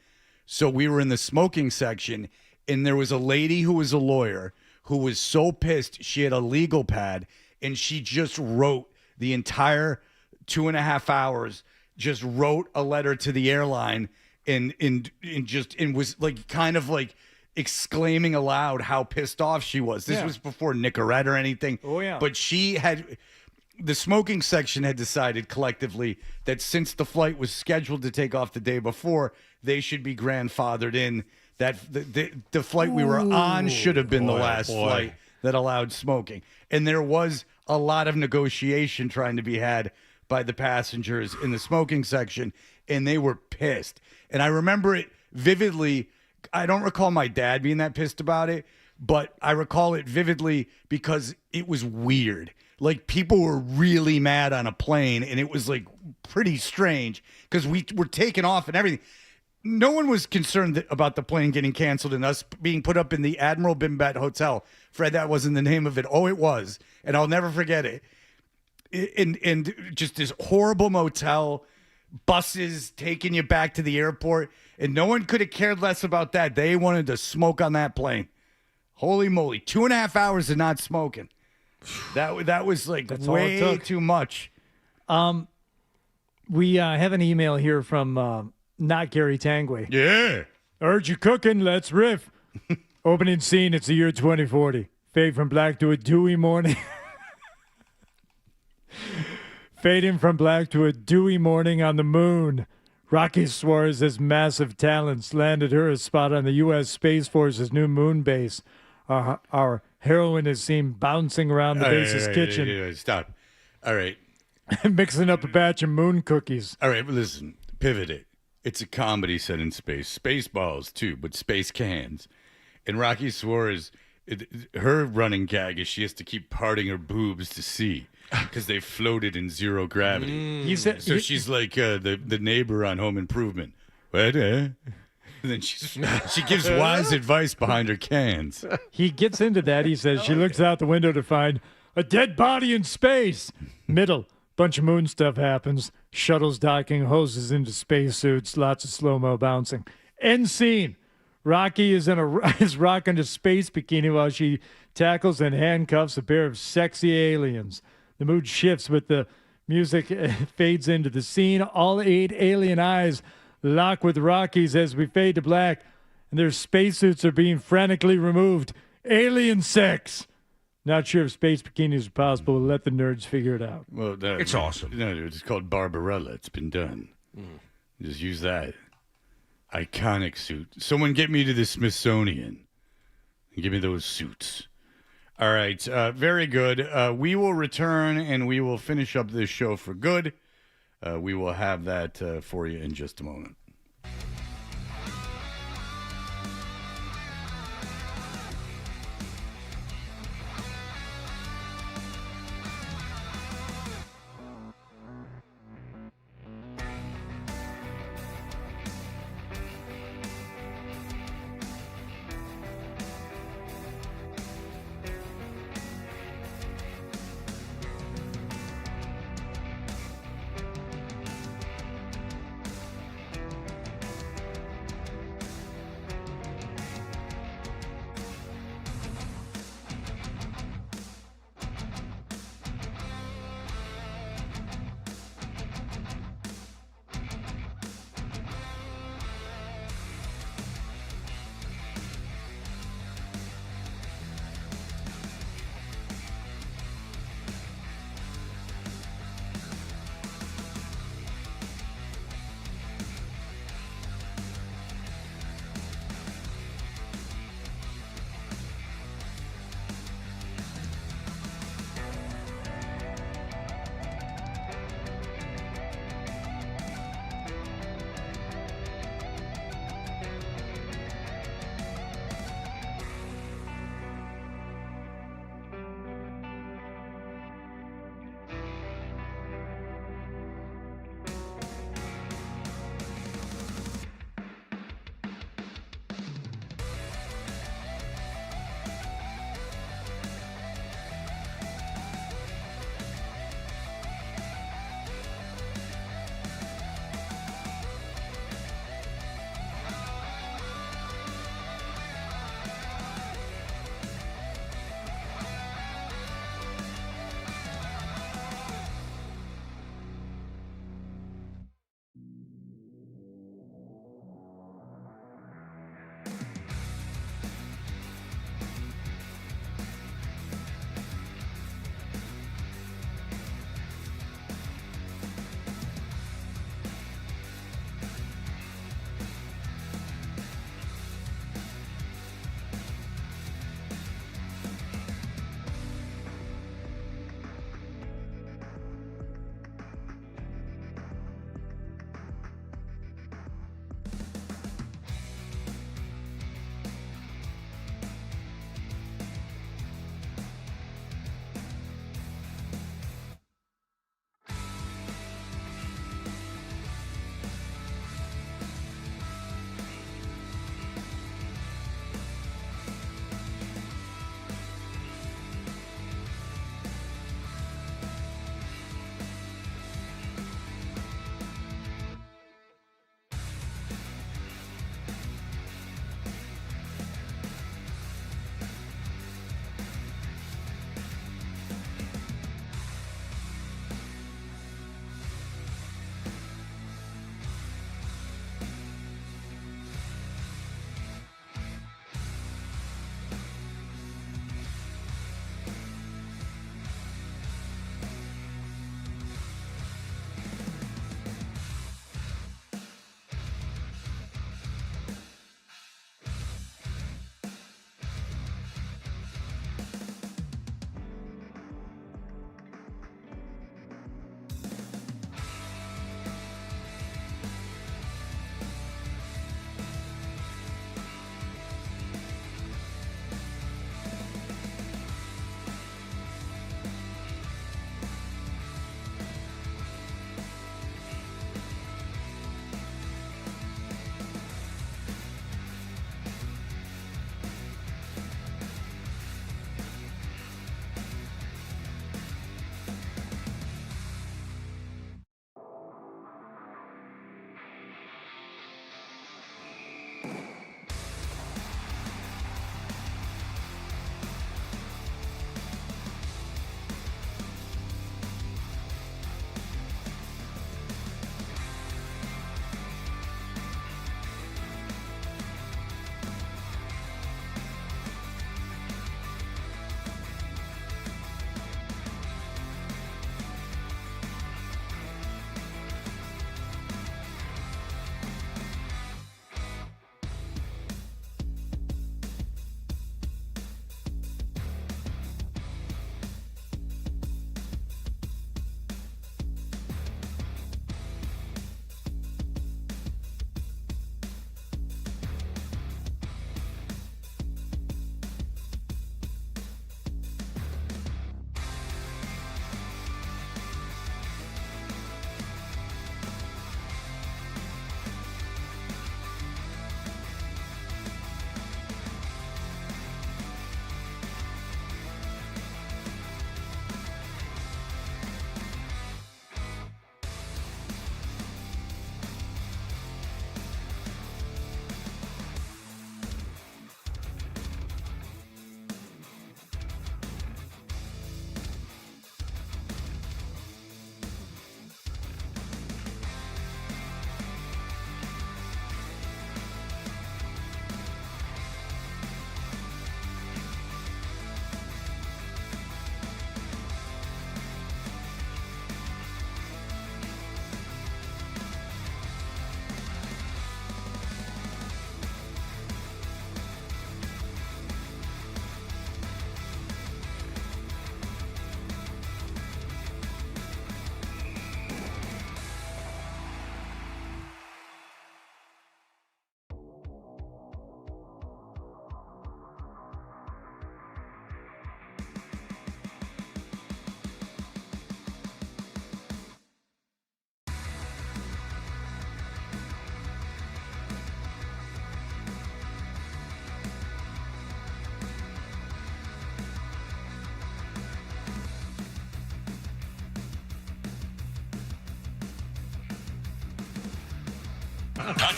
So we were in the smoking section, and there was a lady who was a lawyer who was so pissed she had a legal pad, and she just wrote the entire 2.5 hours, just wrote a letter to the airline and was like kind of like exclaiming aloud how pissed off she was. This was before Nicorette or anything. Oh, yeah. But the smoking section had decided collectively that since the flight was scheduled to take off the day before, they should be grandfathered in. That the flight we were on should have been the last flight that allowed smoking. And there was a lot of negotiation trying to be had by the passengers in the smoking section, and they were pissed. And I remember it vividly. I don't recall my dad being that pissed about it, but I recall it vividly because it was weird. Like, people were really mad on a plane, and it was like pretty strange because we were taking off and everything. No one was concerned about the plane getting canceled and us being put up in the Admiral Bimbet Hotel. Fred, that wasn't the name of it. Oh, it was. And I'll never forget it. And just this horrible motel, buses taking you back to the airport. And no one could have cared less about that. They wanted to smoke on that plane. Holy moly. 2.5 hours of not smoking. That was like That's all it way took. too much. We have an email here from not Gary Tangway. Yeah. Heard you cooking, let's riff. Opening scene, it's the year 2040. Fade from black to a dewy morning. Fading from black to a dewy morning on the moon. Rocky Suarez's massive talents landed her a spot on the U.S. Space Force's new moon base. Our heroine is seen bouncing around the base's kitchen, Stop. All right. mixing up a batch of moon cookies. All right, but listen, pivot it. It's a comedy set in space. Space balls, too, but space cans. And Rocky Suarez, her running gag is she has to keep parting her boobs to see because they floated in zero gravity. She's like the neighbor on Home Improvement. What, And then she gives wise advice behind her cans. He gets into that. He says she looks out the window to find a dead body in space. Middle. Bunch of moon stuff happens. Shuttles docking, hoses into spacesuits, lots of slow-mo bouncing. End scene. Rocky is rocking a space bikini while she tackles and handcuffs a pair of sexy aliens. The mood shifts with the music fades into the scene. All 8 alien eyes lock with Rocky's as we fade to black, and their spacesuits are being frantically removed. Alien sex. Not sure if space bikinis are possible. We'll let the nerds figure it out. Well, It's awesome. No, it's called Barbarella. It's been done. Just use that. Iconic suit. Someone get me to the Smithsonian. Give me those suits. All right. Very good. We will return and we will finish up this show for good. We will have that for you in just a moment.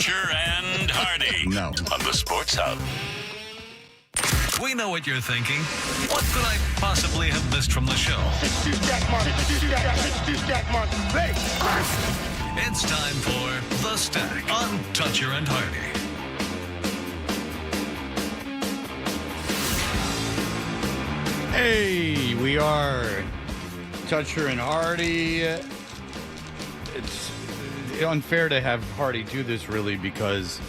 Toucher and Hardy. No. On the Sports Hub. We know what you're thinking. What could I possibly have missed from the show? It's time for The Stack on Toucher and Hardy. Hey, we are Toucher and Hardy. It's unfair to have Hardy do this, really, because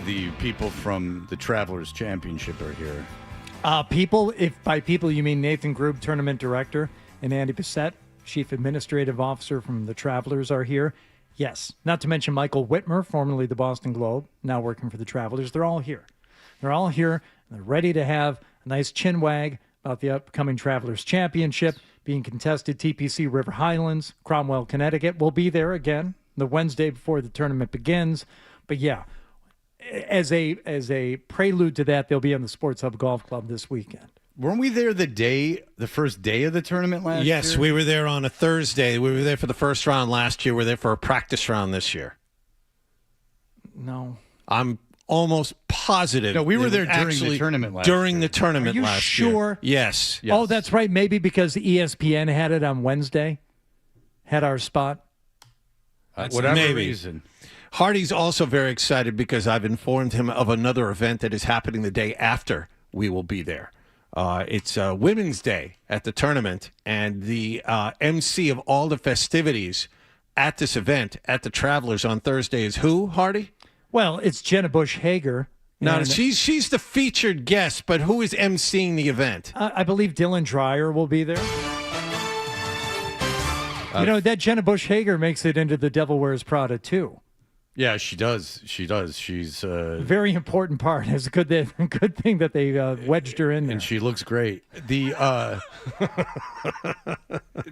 the people from the Travelers Championship are here. People, if by people you mean Nathan Grube, tournament director, and Andy Bissett, chief administrative officer from the Travelers, are here. Yes, not to mention Michael Whitmer, formerly the Boston Globe, now working for the Travelers. They're all here. They're all here, and they're ready to have a nice chin wag about the upcoming Travelers Championship being contested. TPC River Highlands, Cromwell, Connecticut will be there again the Wednesday before the tournament begins. But yeah, as a prelude to that, they'll be on the Sports Hub Golf Club this weekend. Weren't we there the first day of the tournament last year? Yes, we were there on a Thursday. We were there for the first round last year. We're there for a practice round this year. No. I'm almost positive. No, we were there during the tournament last During year. the tournament Are you last sure? year. Yes. Oh, that's right. Maybe because ESPN had it on Wednesday, had our spot. Whatever reason. Hardy's also very excited because I've informed him of another event that is happening the day after we will be there. It's Women's Day at the tournament, and the MC of all the festivities at this event at the Travelers on Thursday is who, Hardy? Well, it's Jenna Bush Hager. No, she's the featured guest, but who is emceeing the event? I believe Dylan Dreyer will be there. That Jenna Bush Hager makes it into The Devil Wears Prada, too. Yeah, she does. She's very important part. It's a good thing that they wedged her in there. And she looks great.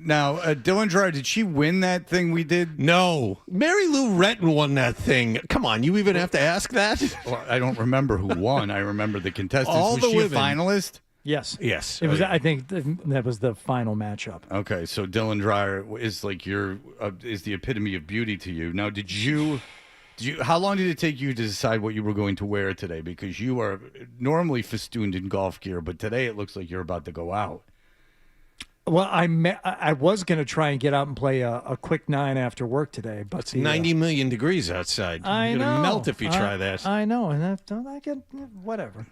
Now, Dylan Dreyer, did she win that thing we did? No. Mary Lou Retton won that thing. Come on, you even have to ask that? Well, I don't remember who won. I remember the contestants. All was the she women. a finalist? Yes. Yes. It was. I think that was the final matchup. Okay, so Dylan Dreyer is like is the epitome of beauty to you. Now, how long did it take you to decide what you were going to wear today? Because you are normally festooned in golf gear, but today it looks like you're about to go out. Well, I was going to try and get out and play a quick 9 after work today, but it's 90 million degrees outside. You're going to melt if you try that. I know, and I get whatever.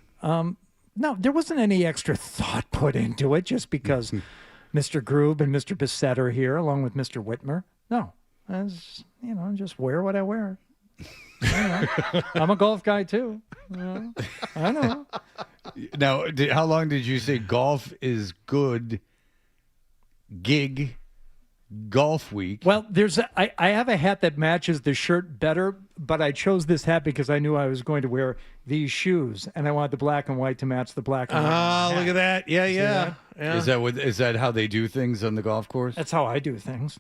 No, there wasn't any extra thought put into it just because Mr. Grube and Mr. Bissett are here along with Mr. Whitmer. No, just wear what I wear. I'm a golf guy too. I know. Now, how long did you say golf is good gig golf week? Well, I have a hat that matches the shirt better, but I chose this hat because I knew I was going to wear these shoes, and I wanted the black and white to match the black and white. Oh, look at that. Yeah. Is that how they do things on the golf course? That's how I do things.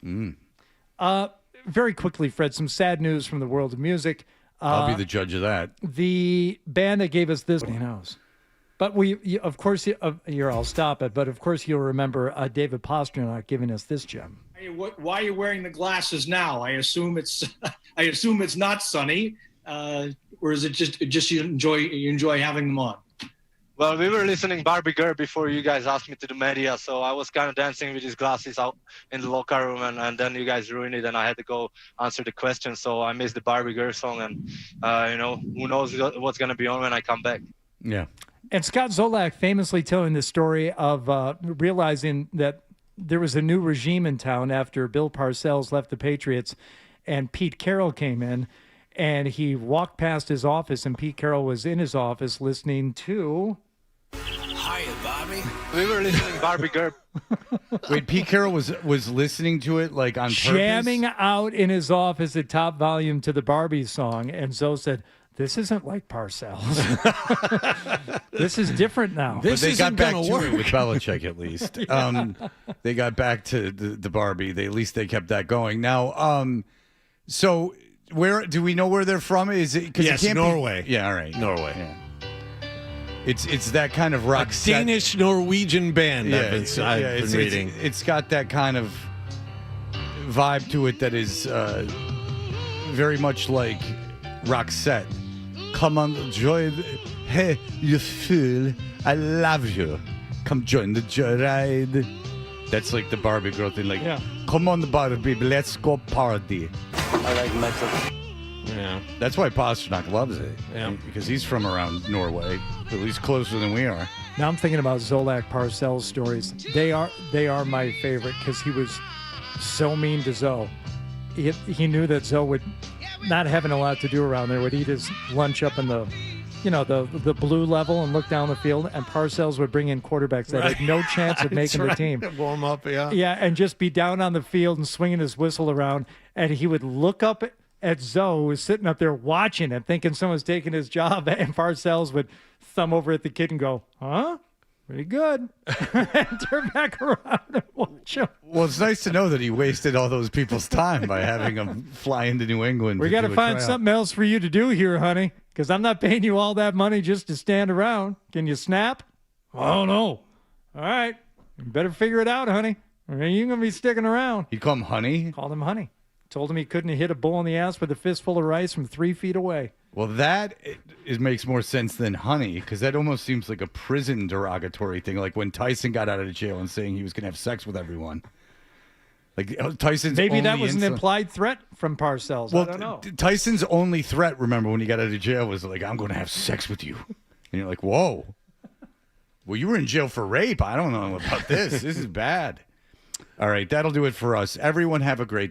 Very quickly, Fred, some sad news from the world of music. I'll be the judge of that. The band that gave us this, nobody knows. But of course, I'll stop it. But of course, you'll remember David Pastrnak giving us this gem. Hey, why are you wearing the glasses now? I assume it's not sunny, or is it just you enjoy having them on? Well, we were listening Barbie Girl before you guys asked me to do media, so I was kind of dancing with these glasses out in the locker room, and then you guys ruined it, and I had to go answer the question, so I missed the Barbie Girl song, and who knows what's going to be on when I come back. Yeah. And Scott Zolak famously telling the story of realizing that there was a new regime in town after Bill Parcells left the Patriots and Pete Carroll came in, and he walked past his office, and Pete Carroll was in his office listening to... Hiya, Bobby. We were listening Barbie Girl. Wait, Pete Carroll was listening to it like on purpose? Jamming out in his office at top volume to the Barbie song, and Zoe said, "This isn't like Parcells. This is different now." But they got back to it with Belichick, at least. They got back to the Barbie. At least they kept that going. Now, so where do we know where they're from? Is it? Yes, Norway. Yeah, all right. Norway. Yeah. It's that kind of rock. Danish Norwegian band. Yeah, I've been reading. It's got that kind of vibe to it that is very much like Roxette, come on, join. Hey, you fool. I love you. Come join the joyride. That's like the Barbie girl thing. Like, come on, the Barbie, let's go party. I like metal. Yeah. That's why Pasternak loves it. Yeah. Because he's from around Norway, at least closer than we are. Now I'm thinking about Zolak Parcells' stories. They are my favorite because he was so mean to Zoe. He knew that Zoe would, not having a lot to do around there, would eat his lunch up in the blue level and look down the field, and Parcells would bring in quarterbacks that had no chance of making the team. Warm up, yeah. Yeah, and just be down on the field and swinging his whistle around, and he would look up at Zoe, who was sitting up there watching and thinking someone's taking his job, and Parcells would thumb over at the kid and go, huh? Pretty good. And turn back around and watch him. Well, it's nice to know that he wasted all those people's time by having them fly into New England. We got to find something else for you to do here, honey, because I'm not paying you all that money just to stand around. Can you snap? I don't know. All right. You better figure it out, honey. Or you're going to be sticking around. You call him honey? Called him honey. Told him he couldn't hit a bull in the ass with a fistful of rice from 3 feet away. Well, that makes more sense than honey, because that almost seems like a prison derogatory thing, like when Tyson got out of jail and saying he was going to have sex with everyone. Like Tyson's maybe that was an implied threat from Parcells. Well, I don't know. Tyson's only threat, remember, when he got out of jail was like, I'm going to have sex with you. And you're like, whoa. Well, you were in jail for rape. I don't know about this. This is bad. All right, that'll do it for us. Everyone have a great day.